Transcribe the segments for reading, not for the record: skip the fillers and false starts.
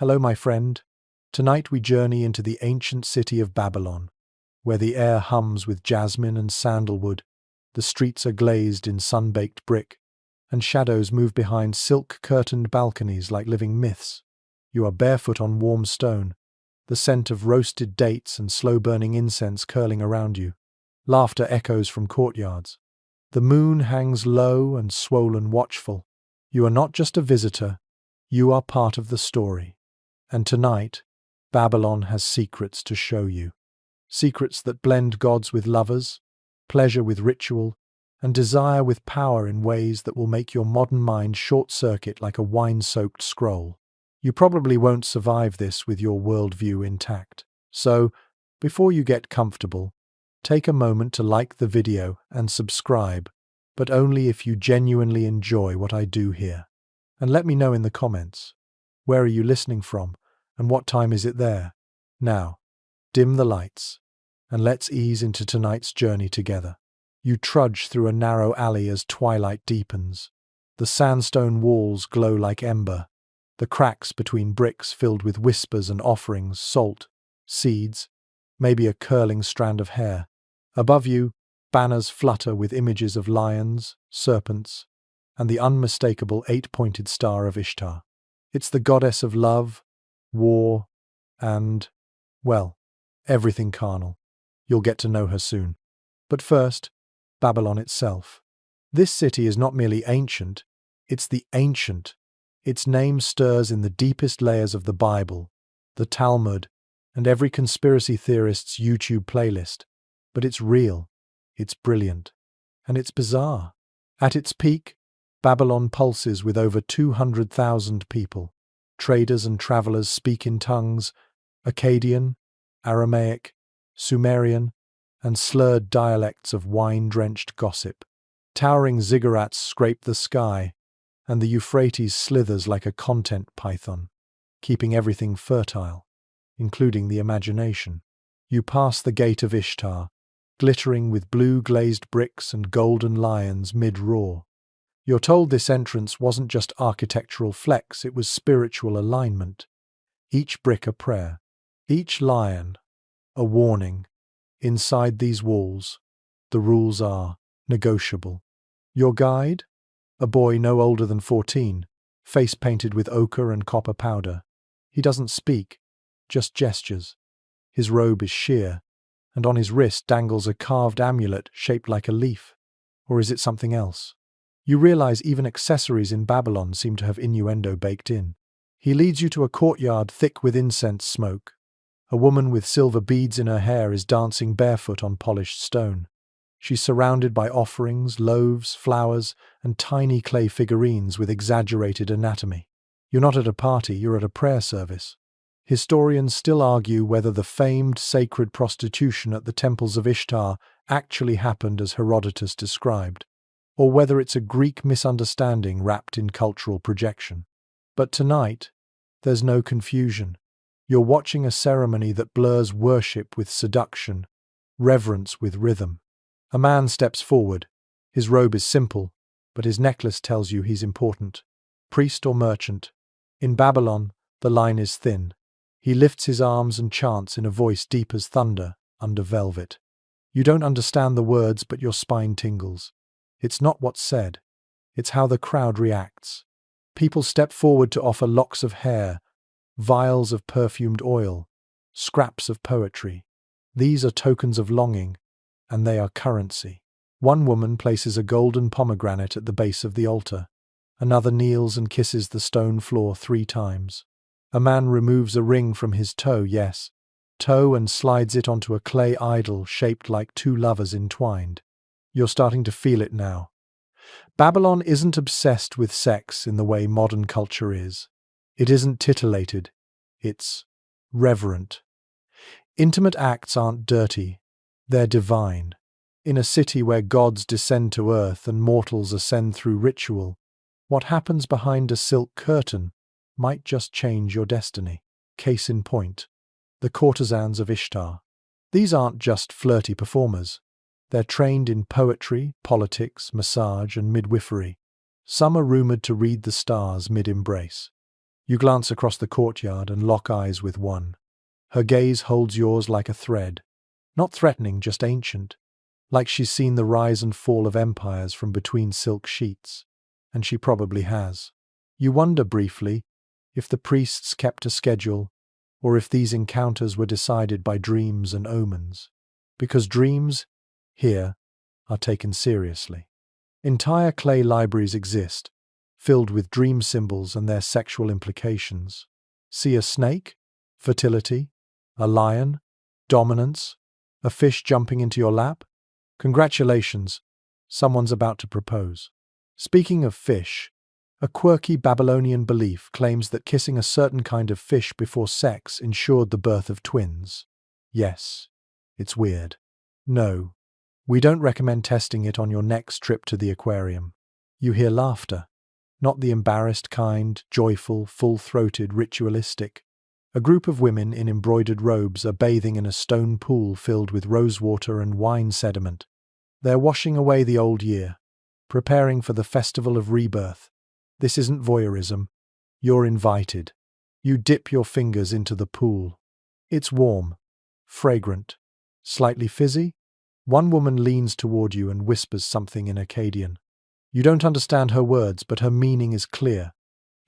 Hello, my friend. Tonight we journey into the ancient city of Babylon, where the air hums with jasmine and sandalwood, the streets are glazed in sun-baked brick, and shadows move behind silk-curtained balconies like living myths. You are barefoot on warm stone, the scent of roasted dates and slow-burning incense curling around you. Laughter echoes from courtyards. The moon hangs low and swollen watchful. You are not just a visitor, you are part of the story. And tonight, Babylon has secrets to show you. Secrets that blend gods with lovers, pleasure with ritual, and desire with power in ways that will make your modern mind short-circuit like a wine-soaked scroll. You probably won't survive this with your worldview intact. So, before you get comfortable, take a moment to like the video and subscribe, but only if you genuinely enjoy what I do here. And let me know in the comments, where are you listening from, and what time is it there? Now, dim the lights, and let's ease into tonight's journey together. You trudge through a narrow alley as twilight deepens. The sandstone walls glow like ember, the cracks between bricks filled with whispers and offerings, salt, seeds, maybe a curling strand of hair. Above you, banners flutter with images of lions, serpents, and the unmistakable eight-pointed star of Ishtar. It's the goddess of love, war, and, well, everything carnal. You'll get to know her soon. But first, Babylon itself. This city is not merely ancient, it's the ancient. Its name stirs in the deepest layers of the Bible, the Talmud, and every conspiracy theorist's YouTube playlist. But it's real, it's brilliant, and it's bizarre. At its peak, Babylon pulses with over 200,000 people. Traders and travelers speak in tongues, Akkadian, Aramaic, Sumerian, and slurred dialects of wine-drenched gossip. Towering ziggurats scrape the sky, and the Euphrates slithers like a content python, keeping everything fertile, including the imagination. You pass the gate of Ishtar, glittering with blue-glazed bricks and golden lions mid-roar. You're told this entrance wasn't just architectural flex, it was spiritual alignment. Each brick a prayer, each lion a warning. Inside these walls, the rules are negotiable. Your guide? A boy no older than 14, face painted with ochre and copper powder. He doesn't speak, just gestures. His robe is sheer, and on his wrist dangles a carved amulet shaped like a leaf. Or is it something else? You realize even accessories in Babylon seem to have innuendo baked in. He leads you to a courtyard thick with incense smoke. A woman with silver beads in her hair is dancing barefoot on polished stone. She's surrounded by offerings, loaves, flowers, and tiny clay figurines with exaggerated anatomy. You're not at a party, you're at a prayer service. Historians still argue whether the famed sacred prostitution at the temples of Ishtar actually happened as Herodotus described, or whether it's a Greek misunderstanding wrapped in cultural projection. But tonight, there's no confusion. You're watching a ceremony that blurs worship with seduction, reverence with rhythm. A man steps forward. His robe is simple, but his necklace tells you he's important. Priest or merchant. In Babylon, the line is thin. He lifts his arms and chants in a voice deep as thunder, under velvet. You don't understand the words, but your spine tingles. It's not what's said. It's how the crowd reacts. People step forward to offer locks of hair, vials of perfumed oil, scraps of poetry. These are tokens of longing, and they are currency. One woman places a golden pomegranate at the base of the altar. Another kneels and kisses the stone floor 3 times. A man removes a ring from his toe, yes, toe, and slides it onto a clay idol shaped like 2 lovers entwined. You're starting to feel it now. Babylon isn't obsessed with sex in the way modern culture is. It isn't titillated. It's reverent. Intimate acts aren't dirty. They're divine. In a city where gods descend to earth and mortals ascend through ritual, what happens behind a silk curtain might just change your destiny. Case in point, the courtesans of Ishtar. These aren't just flirty performers. They're trained in poetry, politics, massage, and midwifery. Some are rumored to read the stars mid-embrace. You glance across the courtyard and lock eyes with one. Her gaze holds yours like a thread. Not threatening, just ancient. Like she's seen the rise and fall of empires from between silk sheets. And she probably has. You wonder briefly if the priests kept a schedule, or if these encounters were decided by dreams and omens. Because dreams, here, are taken seriously. Entire clay libraries exist, filled with dream symbols and their sexual implications. See a snake? Fertility? A lion? Dominance? A fish jumping into your lap? Congratulations, someone's about to propose. Speaking of fish, a quirky Babylonian belief claims that kissing a certain kind of fish before sex ensured the birth of twins. Yes, it's weird. No, we don't recommend testing it on your next trip to the aquarium. You hear laughter. Not the embarrassed kind, joyful, full-throated, ritualistic. A group of women in embroidered robes are bathing in a stone pool filled with rosewater and wine sediment. They're washing away the old year, preparing for the festival of rebirth. This isn't voyeurism. You're invited. You dip your fingers into the pool. It's warm, fragrant, slightly fizzy. One woman leans toward you and whispers something in Akkadian. You don't understand her words, but her meaning is clear.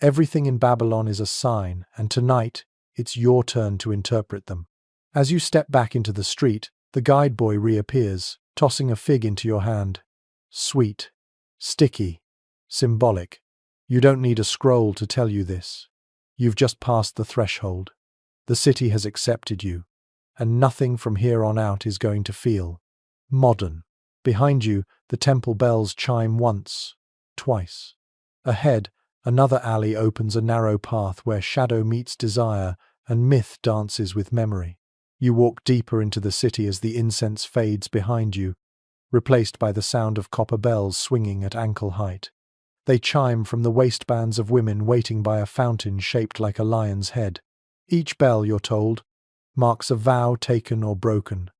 Everything in Babylon is a sign, and tonight, it's your turn to interpret them. As you step back into the street, the guide boy reappears, tossing a fig into your hand. Sweet, sticky, symbolic. You don't need a scroll to tell you this. You've just passed the threshold. The city has accepted you, and nothing from here on out is going to feel modern. Behind you, the temple bells chime once, twice. Ahead, another alley opens a narrow path where shadow meets desire and myth dances with memory. You walk deeper into the city as the incense fades behind you, replaced by the sound of copper bells swinging at ankle height. They chime from the waistbands of women waiting by a fountain shaped like a lion's head. Each bell, you're told, marks a vow taken or broken.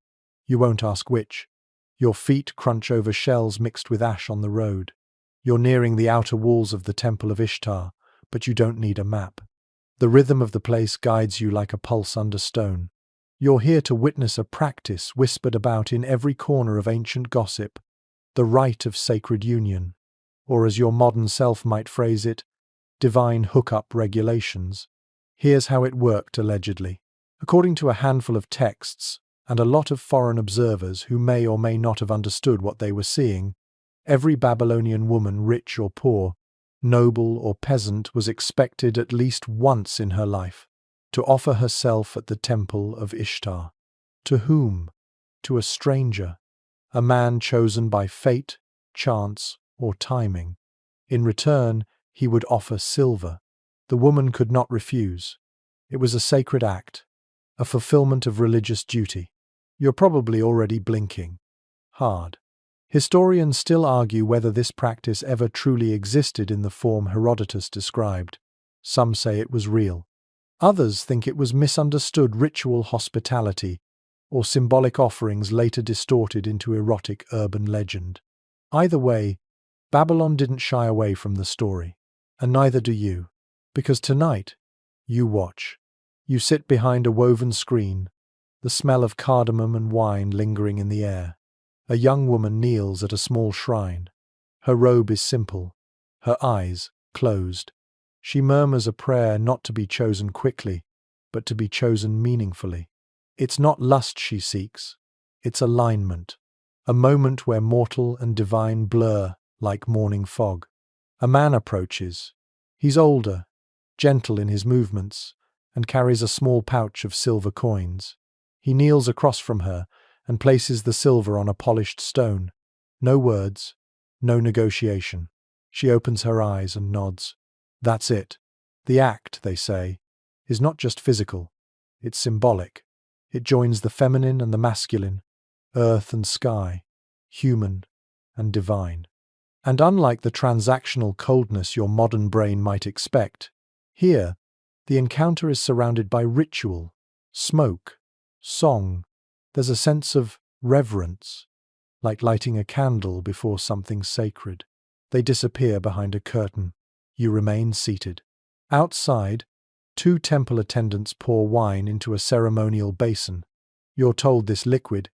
You won't ask which. Your feet crunch over shells mixed with ash on the road. You're nearing the outer walls of the Temple of Ishtar, but you don't need a map. The rhythm of the place guides you like a pulse under stone. You're here to witness a practice whispered about in every corner of ancient gossip, the rite of sacred union, or as your modern self might phrase it, divine hookup regulations. Here's how it worked, allegedly. According to a handful of texts, and a lot of foreign observers who may or may not have understood what they were seeing, every Babylonian woman, rich or poor, noble or peasant, was expected at least once in her life to offer herself at the temple of Ishtar. To whom? To a stranger, a man chosen by fate, chance, or timing. In return, he would offer silver. The woman could not refuse. It was a sacred act, a fulfillment of religious duty. You're probably already blinking hard. Historians still argue whether this practice ever truly existed in the form Herodotus described. Some say it was real. Others think it was misunderstood ritual hospitality, or symbolic offerings later distorted into erotic urban legend. Either way, Babylon didn't shy away from the story, and neither do you. Because tonight, you watch. You sit behind a woven screen, the smell of cardamom and wine lingering in the air. A young woman kneels at a small shrine. Her robe is simple, her eyes closed. She murmurs a prayer not to be chosen quickly, but to be chosen meaningfully. It's not lust she seeks, it's alignment. A moment where mortal and divine blur like morning fog. A man approaches. He's older, gentle in his movements, and carries a small pouch of silver coins. He kneels across from her and places the silver on a polished stone. No words, no negotiation. She opens her eyes and nods. That's it. The act, they say, is not just physical, it's symbolic. It joins the feminine and the masculine, earth and sky, human and divine. And unlike the transactional coldness your modern brain might expect, here, the encounter is surrounded by ritual, smoke, song. There's a sense of reverence, like lighting a candle before something sacred. They disappear behind a curtain. You remain seated. Outside, Two temple attendants pour wine into a ceremonial basin. You're told this liquid,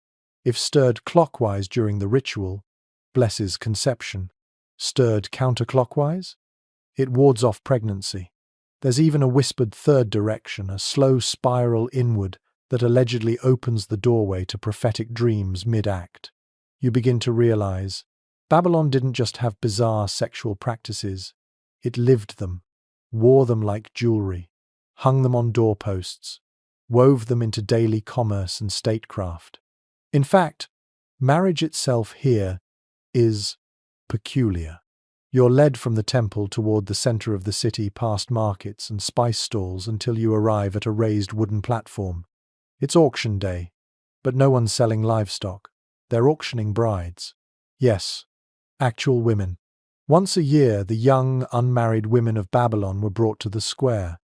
if stirred clockwise during the ritual, blesses conception. Stirred counterclockwise? It wards off pregnancy. There's even a whispered third direction, a slow spiral inward that allegedly opens the doorway to prophetic dreams mid-act. You begin to realize Babylon didn't just have bizarre sexual practices, it lived them, wore them like jewelry, hung them on doorposts, wove them into daily commerce and statecraft. In fact, marriage itself here is peculiar. You're led from the temple toward the center of the city past markets and spice stalls until you arrive at a raised wooden platform. It's auction day, but no one's selling livestock. They're auctioning brides. Yes, actual women. Once a year, the young, unmarried women of Babylon were brought to the square.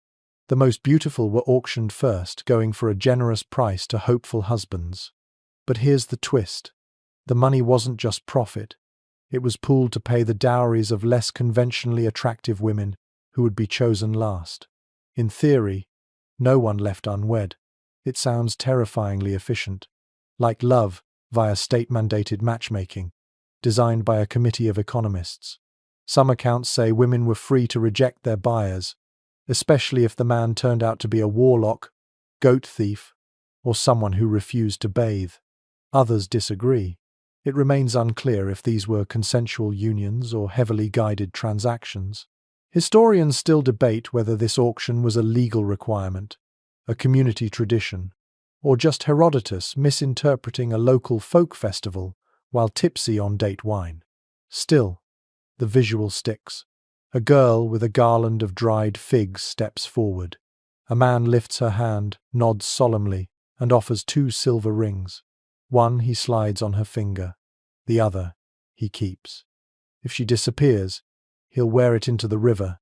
The most beautiful were auctioned first, going for a generous price to hopeful husbands. But here's the twist. The money wasn't just profit. It was pooled to pay the dowries of less conventionally attractive women who would be chosen last. In theory, no one left unwed. It sounds terrifyingly efficient. Like love via state-mandated matchmaking, designed by a committee of economists. Some accounts say women were free to reject their buyers, especially if the man turned out to be a warlock, goat thief, or someone who refused to bathe. Others disagree. It remains unclear if these were consensual unions or heavily guided transactions. Historians still debate whether this auction was a legal requirement, a community tradition, or just Herodotus misinterpreting a local folk festival while tipsy on date wine. Still, the visual sticks. A girl with a garland of dried figs steps forward. A man lifts her hand, nods solemnly, and offers 2 silver rings. One he slides on her finger. The other he keeps. If she disappears, he'll wear it into the river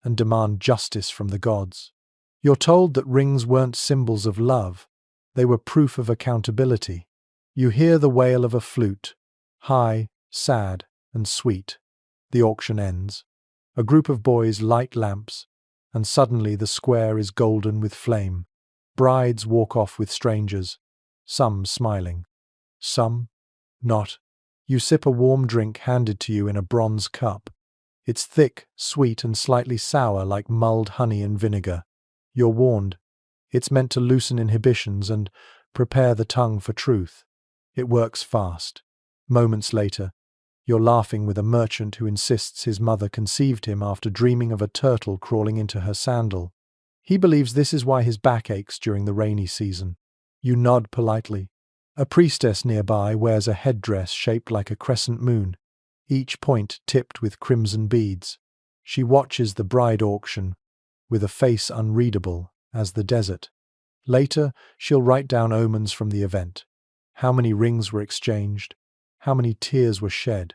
and demand justice from the gods. You're told that rings weren't symbols of love. They were proof of accountability. You hear the wail of a flute, high, sad, and sweet. The auction ends. A group of boys light lamps, and suddenly the square is golden with flame. Brides walk off with strangers, some smiling, some not. You sip a warm drink handed to you in a bronze cup. It's thick, sweet, and slightly sour like mulled honey and vinegar. You're warned. It's meant to loosen inhibitions and prepare the tongue for truth. It works fast. Moments later, you're laughing with a merchant who insists his mother conceived him after dreaming of a turtle crawling into her sandal. He believes this is why his back aches during the rainy season. You nod politely. A priestess nearby wears a headdress shaped like a crescent moon, each point tipped with crimson beads. She watches the bride auction with a face unreadable as the desert. Later, she'll write down omens from the event. How many rings were exchanged? How many tears were shed?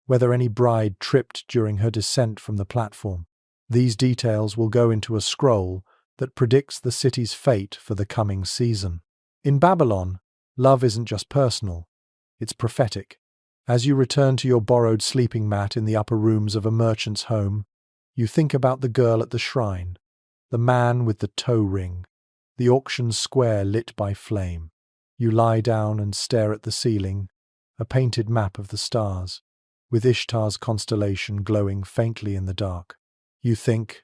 Whether any bride tripped during her descent from the platform. These details will go into a scroll that predicts the city's fate for the coming season. In Babylon, love isn't just personal, it's prophetic. As you return to your borrowed sleeping mat in the upper rooms of a merchant's home, you think about the girl at the shrine, the man with the toe ring, the auction square lit by flame. You lie down and stare at the ceiling, a painted map of the stars, with Ishtar's constellation glowing faintly in the dark. You think,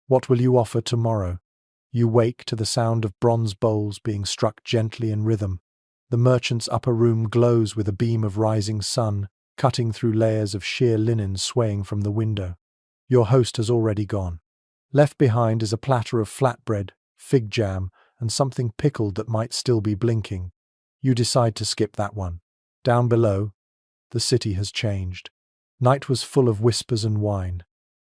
what will you offer tomorrow? You wake to the sound of bronze bowls being struck gently in rhythm. The merchant's upper room glows with a beam of rising sun, cutting through layers of sheer linen swaying from the window. Your host has already gone. Left behind is a platter of flatbread, fig jam, and something pickled that might still be blinking. You decide to skip that one. Down below, the city has changed. Night was full of whispers and wine.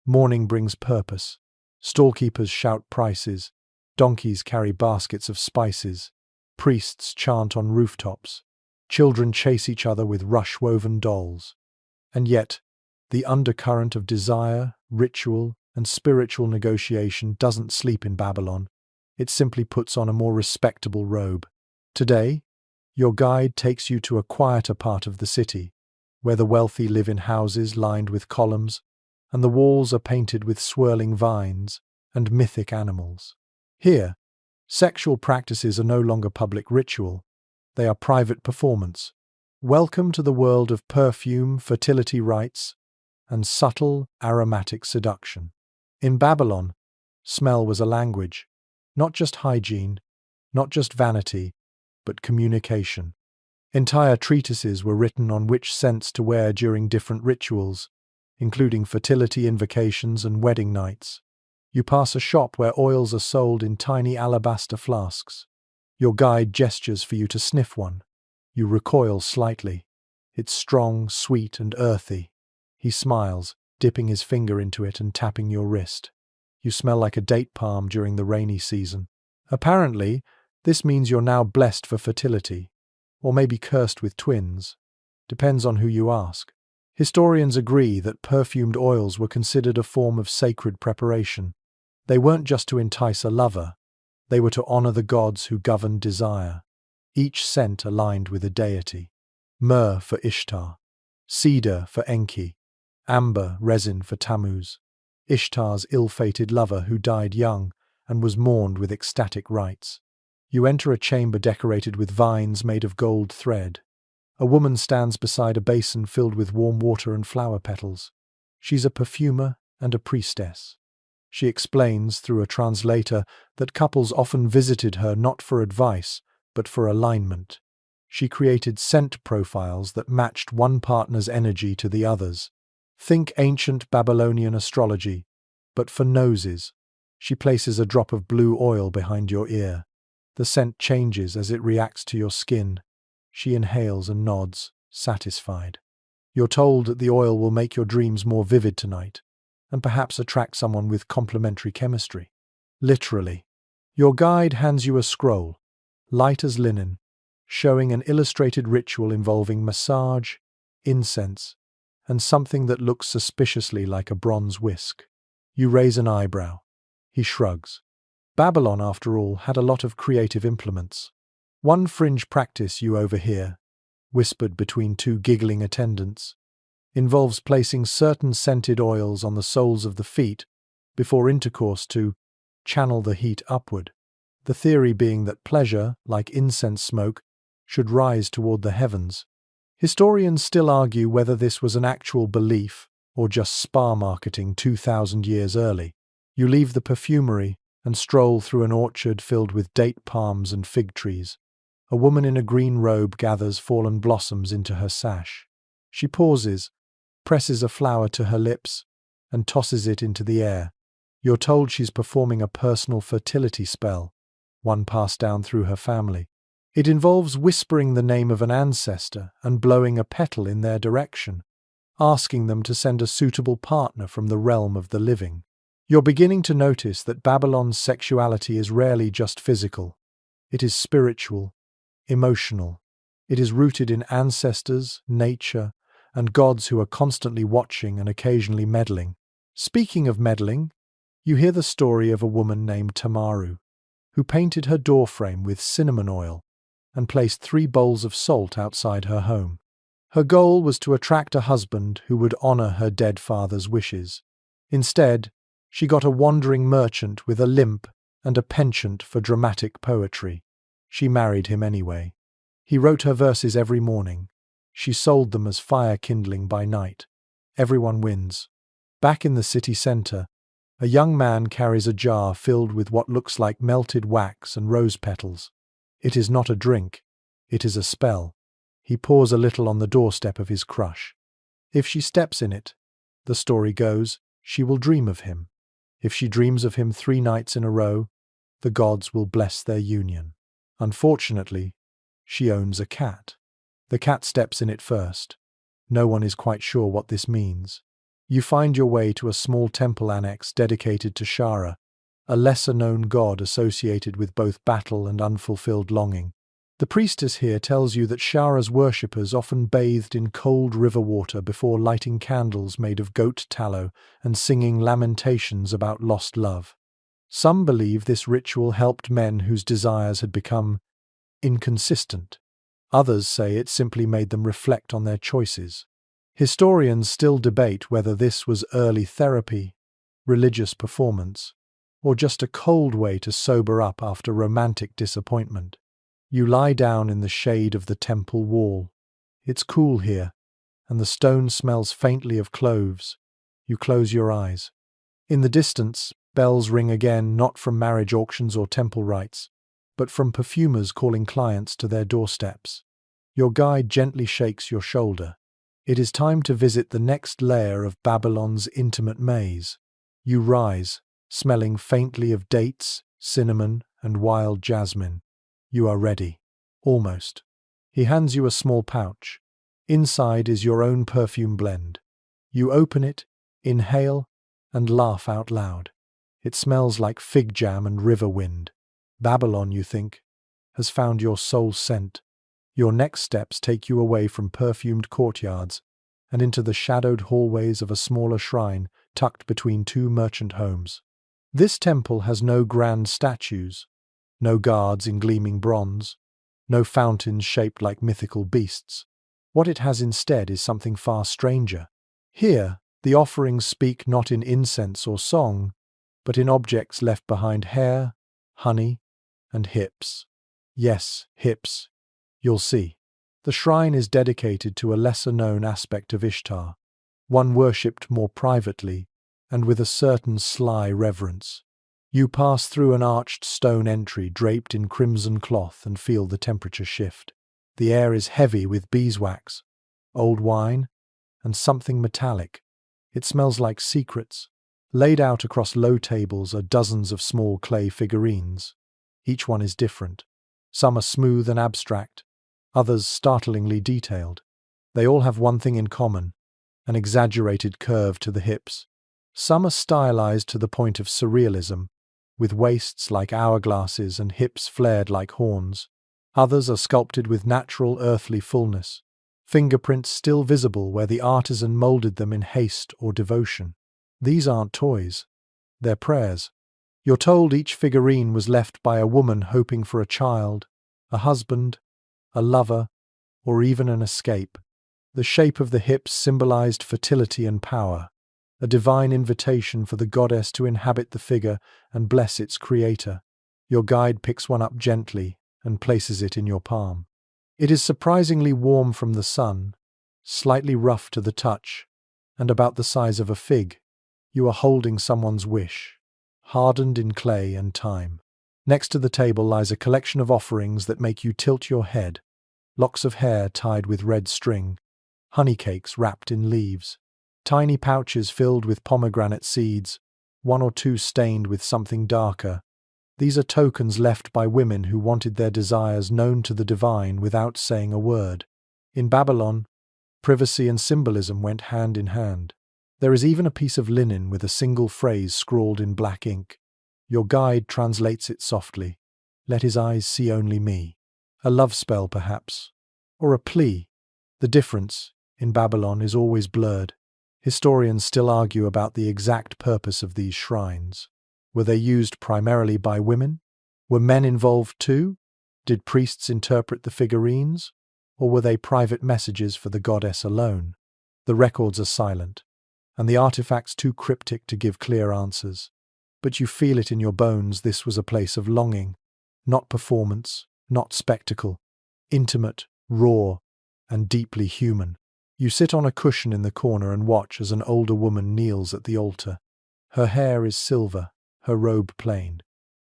Morning brings purpose. Stallkeepers shout prices. Donkeys carry baskets of spices. Priests chant on rooftops. Children chase each other with rush-woven dolls. And yet, the undercurrent of desire, ritual, and spiritual negotiation doesn't sleep in Babylon. It simply puts on a more respectable robe. Today, your guide takes you to a quieter part of the city, where the wealthy live in houses lined with columns, and the walls are painted with swirling vines and mythic animals. Here, sexual practices are no longer public ritual, they are private performance. Welcome to the world of perfume, fertility rites, and subtle, aromatic seduction. In Babylon, smell was a language, not just hygiene, not just vanity, but communication. Entire treatises were written on which scents to wear during different rituals, including fertility invocations and wedding nights. You pass a shop where oils are sold in tiny alabaster flasks. Your guide gestures for you to sniff one. You recoil slightly. It's strong, sweet, and earthy. He smiles, dipping his finger into it and tapping your wrist. You smell like a date palm during the rainy season. Apparently, this means you're now blessed for fertility, or maybe cursed with twins. Depends on who you ask. Historians agree that perfumed oils were considered a form of sacred preparation. They weren't just to entice a lover, they were to honor the gods who governed desire. Each scent aligned with a deity. Myrrh for Ishtar, cedar for Enki, amber resin for Tammuz, Ishtar's ill-fated lover who died young and was mourned with ecstatic rites. You enter a chamber decorated with vines made of gold thread. A woman stands beside a basin filled with warm water and flower petals. She's a perfumer and a priestess. She explains, through a translator, that couples often visited her not for advice, but for alignment. She created scent profiles that matched one partner's energy to the other's. Think ancient Babylonian astrology, but for noses. She places a drop of blue oil behind your ear. The scent changes as it reacts to your skin. She inhales and nods, satisfied. You're told that the oil will make your dreams more vivid tonight, and perhaps attract someone with complementary chemistry. Literally. Your guide hands you a scroll, light as linen, showing an illustrated ritual involving massage, incense, and something that looks suspiciously like a bronze whisk. You raise an eyebrow. He shrugs. Babylon, after all, had a lot of creative implements. One fringe practice you overhear, whispered between two giggling attendants, involves placing certain scented oils on the soles of the feet before intercourse to channel the heat upward. The theory being that pleasure, like incense smoke, should rise toward the heavens. Historians still argue whether this was an actual belief or just spa marketing 2,000 years early. You leave the perfumery and stroll through an orchard filled with date palms and fig trees. A woman in a green robe gathers fallen blossoms into her sash. She pauses, presses a flower to her lips, and tosses it into the air. You're told she's performing a personal fertility spell, one passed down through her family. It involves whispering the name of an ancestor and blowing a petal in their direction, asking them to send a suitable partner from the realm of the living. You're beginning to notice that Babylon's sexuality is rarely just physical. It is spiritual, emotional. It is rooted in ancestors, nature, and gods who are constantly watching and occasionally meddling. Speaking of meddling, you hear the story of a woman named Tamaru, who painted her doorframe with cinnamon oil and placed 3 bowls of salt outside her home. Her goal was to attract a husband who would honor her dead father's wishes. Instead, she got a wandering merchant with a limp and a penchant for dramatic poetry. She married him anyway. He wrote her verses every morning. She sold them as fire kindling by night. Everyone wins. Back in the city center, a young man carries a jar filled with what looks like melted wax and rose petals. It is not a drink. It is a spell. He pours a little on the doorstep of his crush. If she steps in it, the story goes, she will dream of him. If she dreams of him 3 nights in a row, the gods will bless their union. Unfortunately, she owns a cat. The cat steps in it first. No one is quite sure what this means. You find your way to a small temple annex dedicated to Shara, a lesser-known god associated with both battle and unfulfilled longing. The priestess here tells you that Shara's worshippers often bathed in cold river water before lighting candles made of goat tallow and singing lamentations about lost love. Some believe this ritual helped men whose desires had become inconsistent. Others say it simply made them reflect on their choices. Historians still debate whether this was early therapy, religious performance, or just a cold way to sober up after romantic disappointment. You lie down in the shade of the temple wall. It's cool here, and the stone smells faintly of cloves. You close your eyes. In the distance, bells ring again, not from marriage auctions or temple rites, but from perfumers calling clients to their doorsteps. Your guide gently shakes your shoulder. It is time to visit the next layer of Babylon's intimate maze. You rise, smelling faintly of dates, cinnamon, and wild jasmine. You are ready. Almost. He hands you a small pouch. Inside is your own perfume blend. You open it, inhale, and laugh out loud. It smells like fig jam and river wind. Babylon, you think, has found your soul scent. Your next steps take you away from perfumed courtyards and into the shadowed hallways of a smaller shrine tucked between two merchant homes. This temple has no grand statues, no guards in gleaming bronze, no fountains shaped like mythical beasts. What it has instead is something far stranger. Here, the offerings speak not in incense or song, but in objects left behind hair, honey, and hips. Yes, hips. You'll see. The shrine is dedicated to a lesser-known aspect of Ishtar, one worshipped more privately and with a certain sly reverence. You pass through an arched stone entry draped in crimson cloth and feel the temperature shift. The air is heavy with beeswax, old wine, and something metallic. It smells like secrets. Laid out across low tables are dozens of small clay figurines. Each one is different. Some are smooth and abstract, others startlingly detailed. They all have one thing in common, an exaggerated curve to the hips. Some are stylized to the point of surrealism, with waists like hourglasses and hips flared like horns. Others are sculpted with natural earthly fullness, fingerprints still visible where the artisan molded them in haste or devotion. These aren't toys, they're prayers. You're told each figurine was left by a woman hoping for a child, a husband, a lover, or even an escape. The shape of the hips symbolized fertility and power, a divine invitation for the goddess to inhabit the figure and bless its creator. Your guide picks one up gently and places it in your palm. It is surprisingly warm from the sun, slightly rough to the touch, and about the size of a fig. You are holding someone's wish, hardened in clay and time. Next to the table lies a collection of offerings that make you tilt your head. Locks of hair tied with red string, honey cakes wrapped in leaves, tiny pouches filled with pomegranate seeds, one or two stained with something darker. These are tokens left by women who wanted their desires known to the divine without saying a word. In Babylon, privacy and symbolism went hand in hand. There is even a piece of linen with a single phrase scrawled in black ink. Your guide translates it softly. Let his eyes see only me. A love spell, perhaps, or a plea. The difference, in Babylon, is always blurred. Historians still argue about the exact purpose of these shrines. Were they used primarily by women? Were men involved too? Did priests interpret the figurines? Or were they private messages for the goddess alone? The records are silent, and the artifacts too cryptic to give clear answers. But you feel it in your bones. This was a place of longing, not performance, not spectacle, intimate, raw, and deeply human. You sit on a cushion in the corner and watch as an older woman kneels at the altar. Her hair is silver, her robe plain.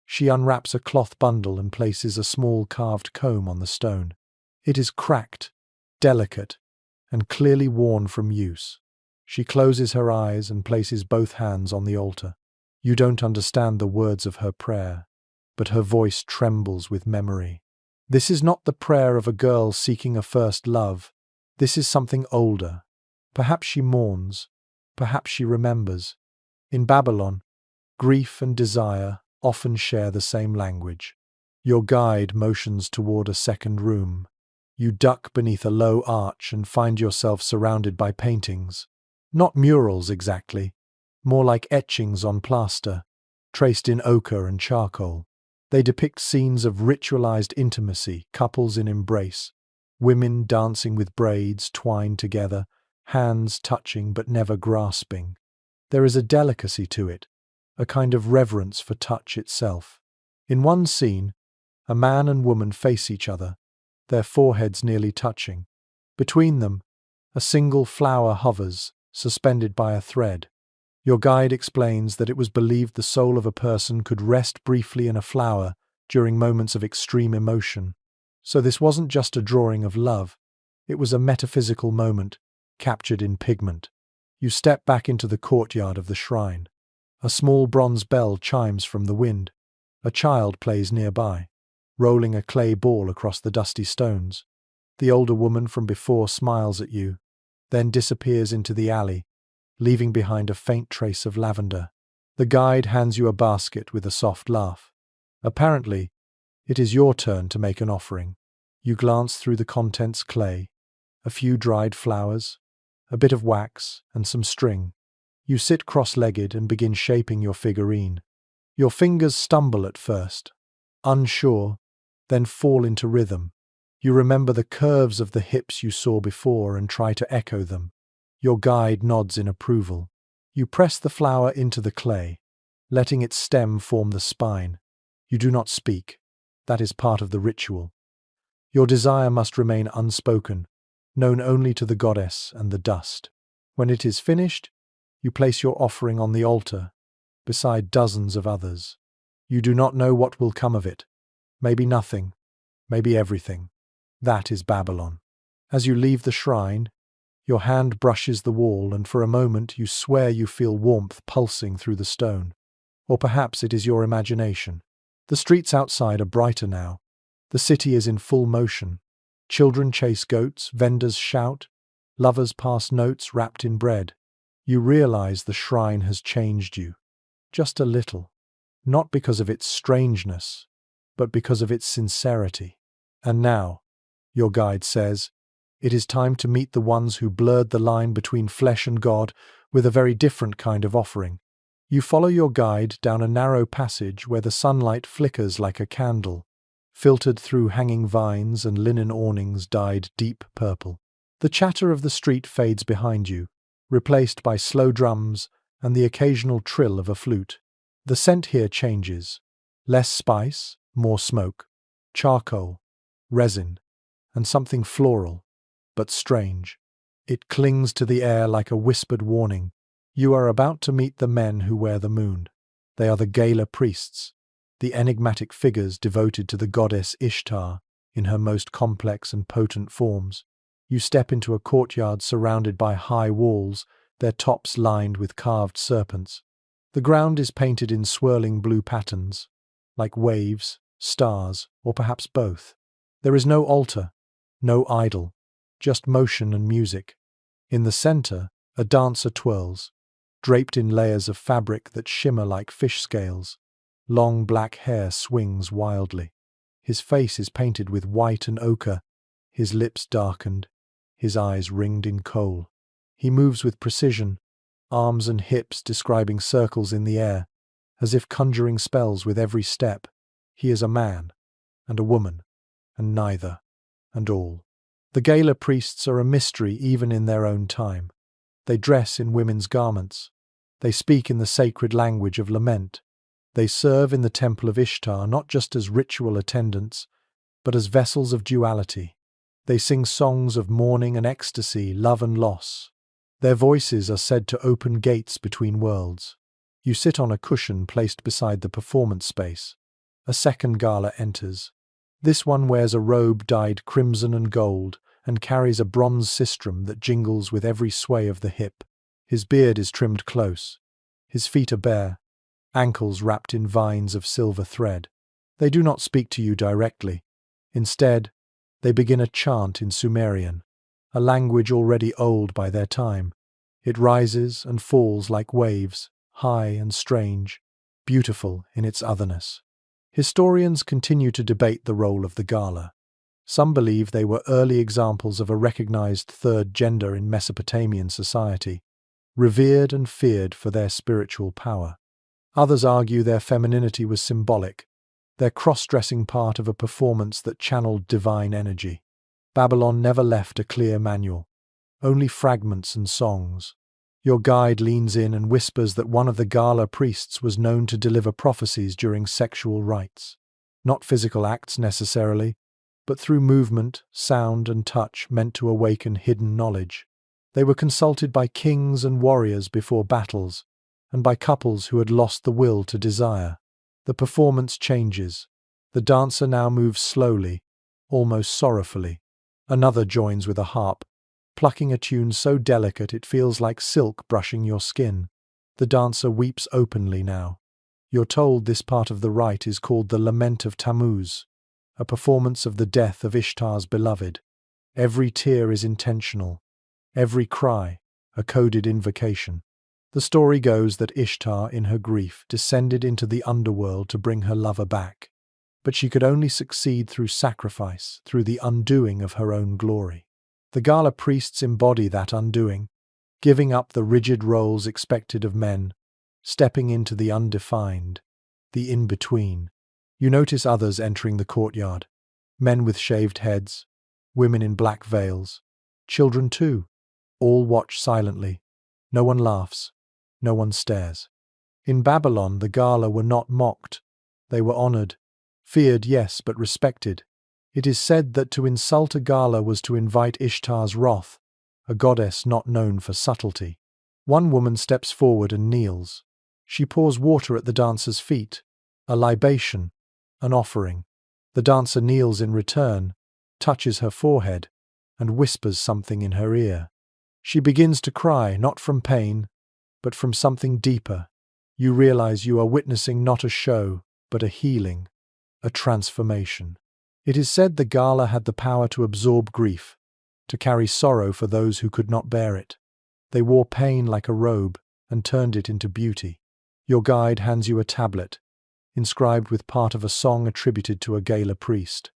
She unwraps a cloth bundle and places a small carved comb on the stone. It is cracked, delicate, and clearly worn from use. She closes her eyes and places both hands on the altar. You don't understand the words of her prayer, but her voice trembles with memory. This is not the prayer of a girl seeking a first love. This is something older. Perhaps she mourns. Perhaps she remembers. In Babylon, grief and desire often share the same language. Your guide motions toward a second room. You duck beneath a low arch and find yourself surrounded by paintings. Not murals exactly, more like etchings on plaster, traced in ochre and charcoal. They depict scenes of ritualized intimacy, couples in embrace, women dancing with braids twined together, hands touching but never grasping. There is a delicacy to it, a kind of reverence for touch itself. In one scene, a man and woman face each other, their foreheads nearly touching. Between them, a single flower hovers, suspended by a thread. Your guide explains that it was believed the soul of a person could rest briefly in a flower during moments of extreme emotion. So this wasn't just a drawing of love, it was a metaphysical moment, captured in pigment. You step back into the courtyard of the shrine. A small bronze bell chimes from the wind. A child plays nearby, rolling a clay ball across the dusty stones. The older woman from before smiles at you, then disappears into the alley, leaving behind a faint trace of lavender. The guide hands you a basket with a soft laugh. Apparently, it is your turn to make an offering. You glance through the contents: clay, a few dried flowers, a bit of wax, and some string. You sit cross-legged and begin shaping your figurine. Your fingers stumble at first, unsure, then fall into rhythm. You remember the curves of the hips you saw before and try to echo them. Your guide nods in approval. You press the flower into the clay, letting its stem form the spine. You do not speak. That is part of the ritual. Your desire must remain unspoken, known only to the goddess and the dust. When it is finished, you place your offering on the altar, beside dozens of others. You do not know what will come of it. Maybe nothing, maybe everything. That is Babylon. As you leave the shrine, your hand brushes the wall, and for a moment you swear you feel warmth pulsing through the stone. Or perhaps it is your imagination. The streets outside are brighter now. The city is in full motion. Children chase goats, vendors shout, lovers pass notes wrapped in bread. You realize the shrine has changed you. Just a little. Not because of its strangeness, but because of its sincerity. And now, your guide says, it is time to meet the ones who blurred the line between flesh and God with a very different kind of offering. You follow your guide down a narrow passage where the sunlight flickers like a candle, filtered through hanging vines and linen awnings dyed deep purple. The chatter of the street fades behind you, replaced by slow drums and the occasional trill of a flute. The scent here changes. Less spice, more smoke, charcoal, resin, and something floral, but strange. It clings to the air like a whispered warning. You are about to meet the men who wear the moon. They are the gala priests, the enigmatic figures devoted to the goddess Ishtar in her most complex and potent forms. You step into a courtyard surrounded by high walls, their tops lined with carved serpents. The ground is painted in swirling blue patterns, like waves, stars, or perhaps both. There is no altar, no idol, just motion and music. In the center, a dancer twirls, draped in layers of fabric that shimmer like fish scales. Long black hair swings wildly. His face is painted with white and ochre, his lips darkened, his eyes ringed in kohl. He moves with precision, arms and hips describing circles in the air, as if conjuring spells with every step. He is a man, and a woman, and neither, and all. The gala priests are a mystery even in their own time. They dress in women's garments. They speak in the sacred language of lament. They serve in the temple of Ishtar not just as ritual attendants, but as vessels of duality. They sing songs of mourning and ecstasy, love and loss. Their voices are said to open gates between worlds. You sit on a cushion placed beside the performance space. A second gala enters. This one wears a robe dyed crimson and gold and carries a bronze sistrum that jingles with every sway of the hip. His beard is trimmed close. His feet are bare, ankles wrapped in vines of silver thread. They do not speak to you directly. Instead, they begin a chant in Sumerian, a language already old by their time. It rises and falls like waves, high and strange, beautiful in its otherness. Historians continue to debate the role of the gala. Some believe they were early examples of a recognized third gender in Mesopotamian society, revered and feared for their spiritual power. Others argue their femininity was symbolic, their cross-dressing part of a performance that channeled divine energy. Babylon never left a clear manual, only fragments and songs. Your guide leans in and whispers that one of the gala priests was known to deliver prophecies during sexual rites. Not physical acts necessarily, but through movement, sound, and touch meant to awaken hidden knowledge. They were consulted by kings and warriors before battles, and by couples who had lost the will to desire. The performance changes. The dancer now moves slowly, almost sorrowfully. Another joins with a harp, plucking a tune so delicate it feels like silk brushing your skin. The dancer weeps openly now. You're told this part of the rite is called the Lament of Tammuz, a performance of the death of Ishtar's beloved. Every tear is intentional, every cry a coded invocation. The story goes that Ishtar, in her grief, descended into the underworld to bring her lover back. But she could only succeed through sacrifice, through the undoing of her own glory. The gala priests embody that undoing, giving up the rigid roles expected of men, stepping into the undefined, the in-between. You notice others entering the courtyard, men with shaved heads, women in black veils, children too. All watch silently. No one laughs, no one stares. In Babylon, the gala were not mocked. They were honored, feared, yes, but respected. It is said that to insult a gala was to invite Ishtar's wrath, a goddess not known for subtlety. One woman steps forward and kneels. She pours water at the dancer's feet, a libation, an offering. The dancer kneels in return, touches her forehead, and whispers something in her ear. She begins to cry, not from pain, but from something deeper. You realize you are witnessing not a show, but a healing, a transformation. It is said the gala had the power to absorb grief, to carry sorrow for those who could not bear it. They wore pain like a robe and turned it into beauty. Your guide hands you a tablet, inscribed with part of a song attributed to a gala priest.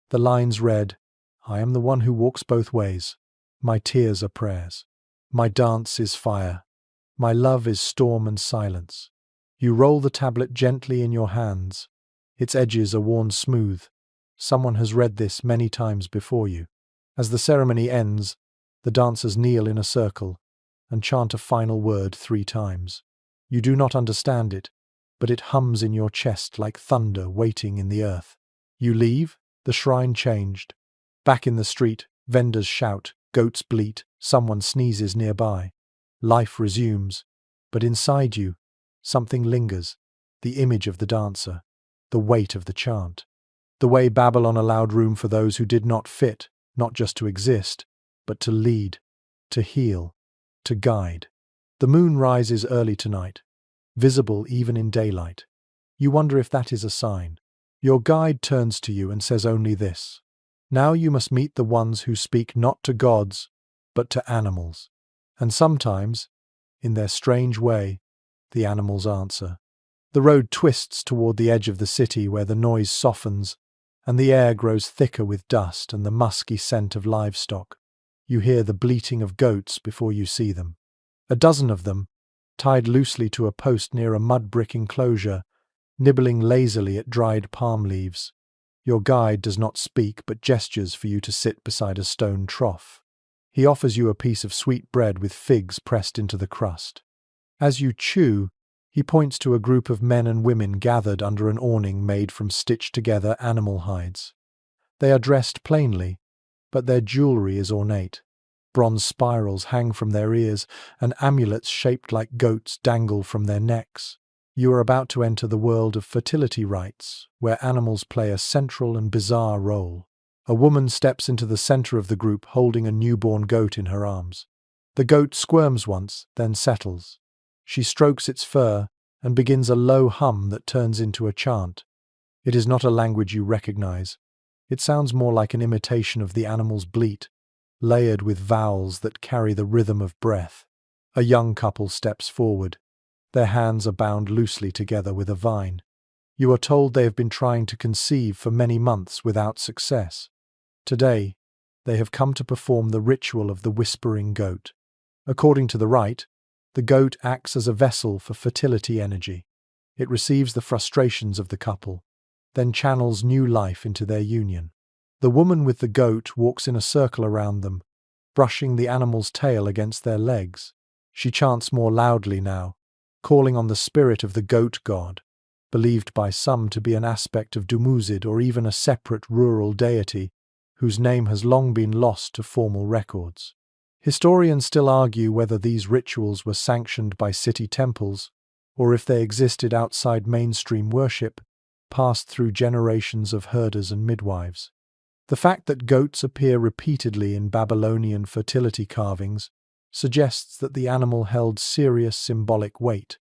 The lines read, "I am the one who walks both ways. My tears are prayers. My dance is fire. My love is storm and silence." You roll the tablet gently in your hands. Its edges are worn smooth. Someone has read this many times before you. As the ceremony ends, the dancers kneel in a circle and chant a final word 3 times. You do not understand it, but it hums in your chest like thunder waiting in the earth. You leave, the shrine changed. Back in the street, vendors shout, goats bleat, someone sneezes nearby. Life resumes, but inside you, something lingers, the image of the dancer, the weight of the chant. The way Babylon allowed room for those who did not fit, not just to exist, but to lead, to heal, to guide. The moon rises early tonight, visible even in daylight. You wonder if that is a sign. Your guide turns to you and says only this: "Now you must meet the ones who speak not to gods, but to animals." And sometimes, in their strange way, the animals answer. The road twists toward the edge of the city where the noise softens, and the air grows thicker with dust and the musky scent of livestock. You hear the bleating of goats before you see them. A dozen of them, tied loosely to a post near a mud brick enclosure, nibbling lazily at dried palm leaves. Your guide does not speak but gestures for you to sit beside a stone trough. He offers you a piece of sweet bread with figs pressed into the crust. As you chew, he points to a group of men and women gathered under an awning made from stitched-together animal hides. They are dressed plainly, but their jewelry is ornate. Bronze spirals hang from their ears, and amulets shaped like goats dangle from their necks. You are about to enter the world of fertility rites, where animals play a central and bizarre role. A woman steps into the center of the group holding a newborn goat in her arms. The goat squirms once, then settles. She strokes its fur and begins a low hum that turns into a chant. It is not a language you recognize. It sounds more like an imitation of the animal's bleat, layered with vowels that carry the rhythm of breath. A young couple steps forward. Their hands are bound loosely together with a vine. You are told they have been trying to conceive for many months without success. Today, they have come to perform the ritual of the whispering goat. According to the rite, the goat acts as a vessel for fertility energy. It receives the frustrations of the couple, then channels new life into their union. The woman with the goat walks in a circle around them, brushing the animal's tail against their legs. She chants more loudly now, calling on the spirit of the goat god, believed by some to be an aspect of Dumuzid or even a separate rural deity whose name has long been lost to formal records. Historians still argue whether these rituals were sanctioned by city temples or if they existed outside mainstream worship, passed through generations of herders and midwives. The fact that goats appear repeatedly in Babylonian fertility carvings suggests that the animal held serious symbolic weight.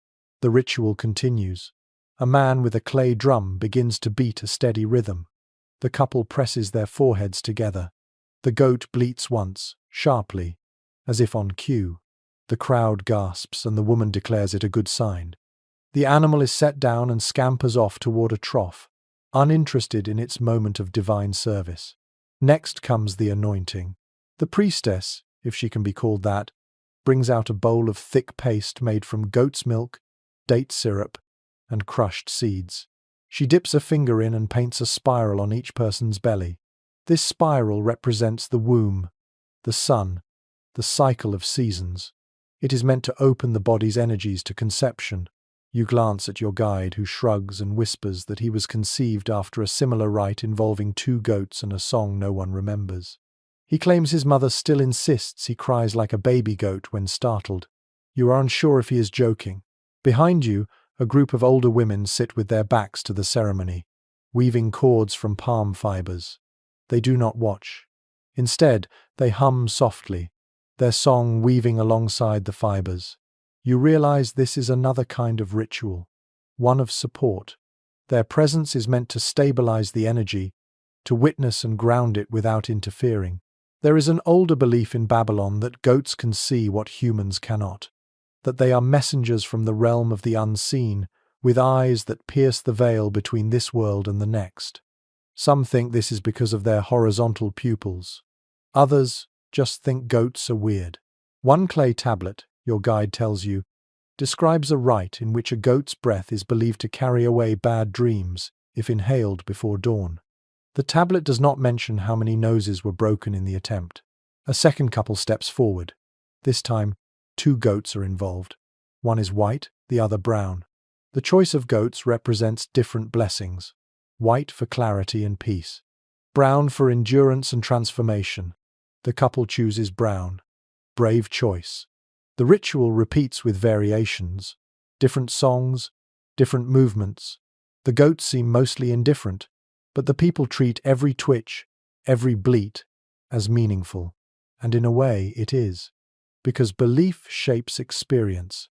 The ritual continues. A man with a clay drum begins to beat a steady rhythm. The couple presses their foreheads together. The goat bleats once, sharply, as if on cue. The crowd gasps and the woman declares it a good sign. The animal is set down and scampers off toward a trough, uninterested in its moment of divine service. Next comes the anointing. The priestess, if she can be called that, brings out a bowl of thick paste made from goat's milk, date syrup, and crushed seeds. She dips a finger in and paints a spiral on each person's belly. This spiral represents the womb, the sun, the cycle of seasons. It is meant to open the body's energies to conception. You glance at your guide, who shrugs and whispers that he was conceived after a similar rite involving 2 goats and a song no one remembers. He claims his mother still insists he cries like a baby goat when startled. You are unsure if he is joking. Behind you, a group of older women sit with their backs to the ceremony, weaving cords from palm fibers. They do not watch. Instead, they hum softly, their song weaving alongside the fibers. You realize this is another kind of ritual, one of support. Their presence is meant to stabilize the energy, to witness and ground it without interfering. There is an older belief in Babylon that goats can see what humans cannot, that they are messengers from the realm of the unseen, with eyes that pierce the veil between this world and the next. Some think this is because of their horizontal pupils. Others just think goats are weird. One clay tablet, your guide tells you, describes a rite in which a goat's breath is believed to carry away bad dreams if inhaled before dawn. The tablet does not mention how many noses were broken in the attempt. A second couple steps forward. This time, 2 goats are involved. One is white, the other brown. The choice of goats represents different blessings. White for clarity and peace. Brown for endurance and transformation. The couple chooses brown. Brave choice. The ritual repeats with variations. Different songs, different movements. The goats seem mostly indifferent, but the people treat every twitch, every bleat, as meaningful. And in a way, it is. Because belief shapes experience.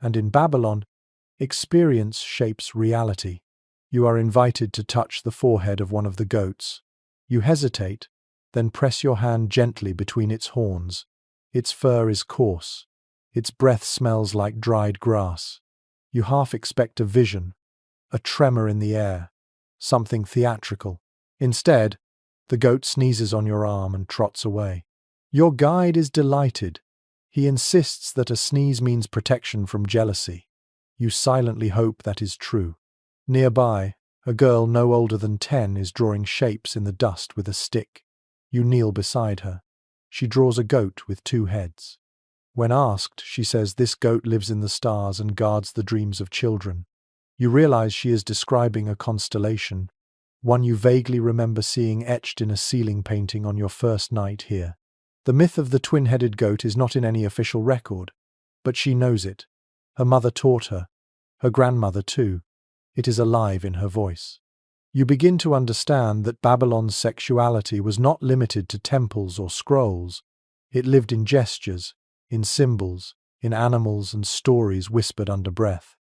And in Babylon, experience shapes reality. You are invited to touch the forehead of one of the goats. You hesitate, then press your hand gently between its horns. Its fur is coarse. Its breath smells like dried grass. You half expect a vision, a tremor in the air, something theatrical. Instead, the goat sneezes on your arm and trots away. Your guide is delighted. He insists that a sneeze means protection from jealousy. You silently hope that is true. Nearby, a girl no older than 10 is drawing shapes in the dust with a stick. You kneel beside her. She draws a goat with 2 heads. When asked, she says this goat lives in the stars and guards the dreams of children. You realize she is describing a constellation, one you vaguely remember seeing etched in a ceiling painting on your first night here. The myth of the twin-headed goat is not in any official record, but she knows it. Her mother taught her, her grandmother too. It is alive in her voice. You begin to understand that Babylon's sexuality was not limited to temples or scrolls. It lived in gestures, in symbols, in animals and stories whispered under breath.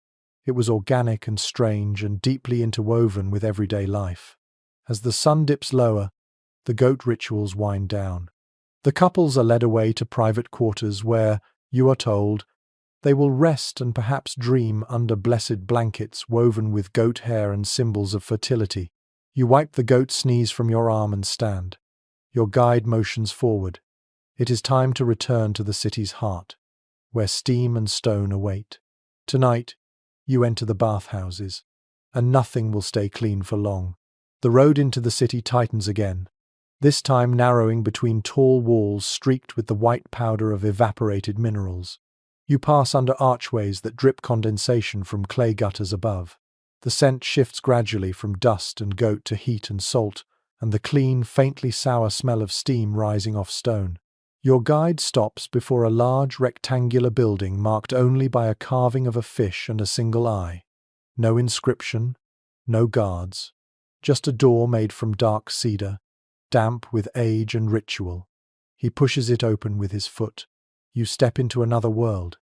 It was organic and strange and deeply interwoven with everyday life. As the sun dips lower, the goat rituals wind down. The couples are led away to private quarters where, you are told, they will rest and perhaps dream under blessed blankets woven with goat hair and symbols of fertility. You wipe the goat sneeze from your arm and stand. Your guide motions forward. It is time to return to the city's heart, where steam and stone await. Tonight, you enter the bathhouses, and nothing will stay clean for long. The road into the city tightens again, this time narrowing between tall walls streaked with the white powder of evaporated minerals. You pass under archways that drip condensation from clay gutters above. The scent shifts gradually from dust and goat to heat and salt, and the clean, faintly sour smell of steam rising off stone. Your guide stops before a large rectangular building marked only by a carving of a fish and a single eye. No inscription, no guards, just a door made from dark cedar, damp with age and ritual. He pushes it open with his foot. You step into another world.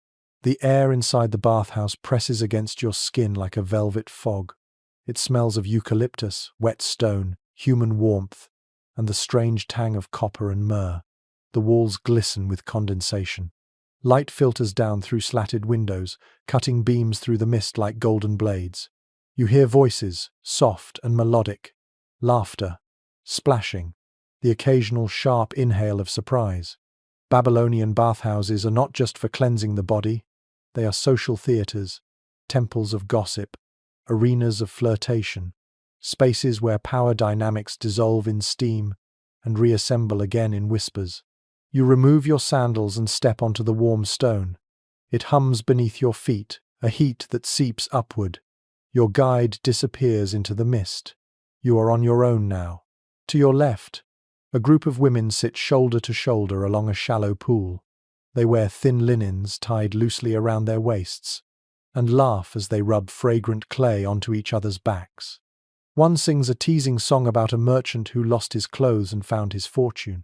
The air inside the bathhouse presses against your skin like a velvet fog. It smells of eucalyptus, wet stone, human warmth, and the strange tang of copper and myrrh. The walls glisten with condensation. Light filters down through slatted windows, cutting beams through the mist like golden blades. You hear voices, soft and melodic, laughter, splashing, the occasional sharp inhale of surprise. Babylonian bathhouses are not just for cleansing the body, they are social theatres, temples of gossip, arenas of flirtation, spaces where power dynamics dissolve in steam and reassemble again in whispers. You remove your sandals and step onto the warm stone. It hums beneath your feet, a heat that seeps upward. Your guide disappears into the mist. You are on your own now. To your left, a group of women sit shoulder to shoulder along a shallow pool. They wear thin linens tied loosely around their waists and laugh as they rub fragrant clay onto each other's backs. One sings a teasing song about a merchant who lost his clothes and found his fortune.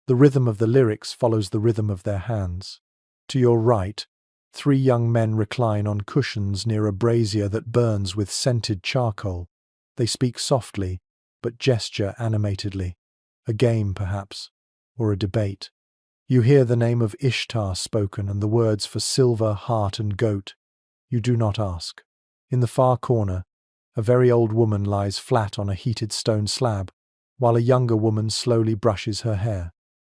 The rhythm of the lyrics follows the rhythm of their hands. To your right, 3 young men recline on cushions near a brazier that burns with scented charcoal. They speak softly, but gesture animatedly. A game, perhaps, or a debate. You hear the name of Ishtar spoken and the words for silver, heart, and goat. You do not ask. In the far corner, a very old woman lies flat on a heated stone slab, while a younger woman slowly brushes her hair.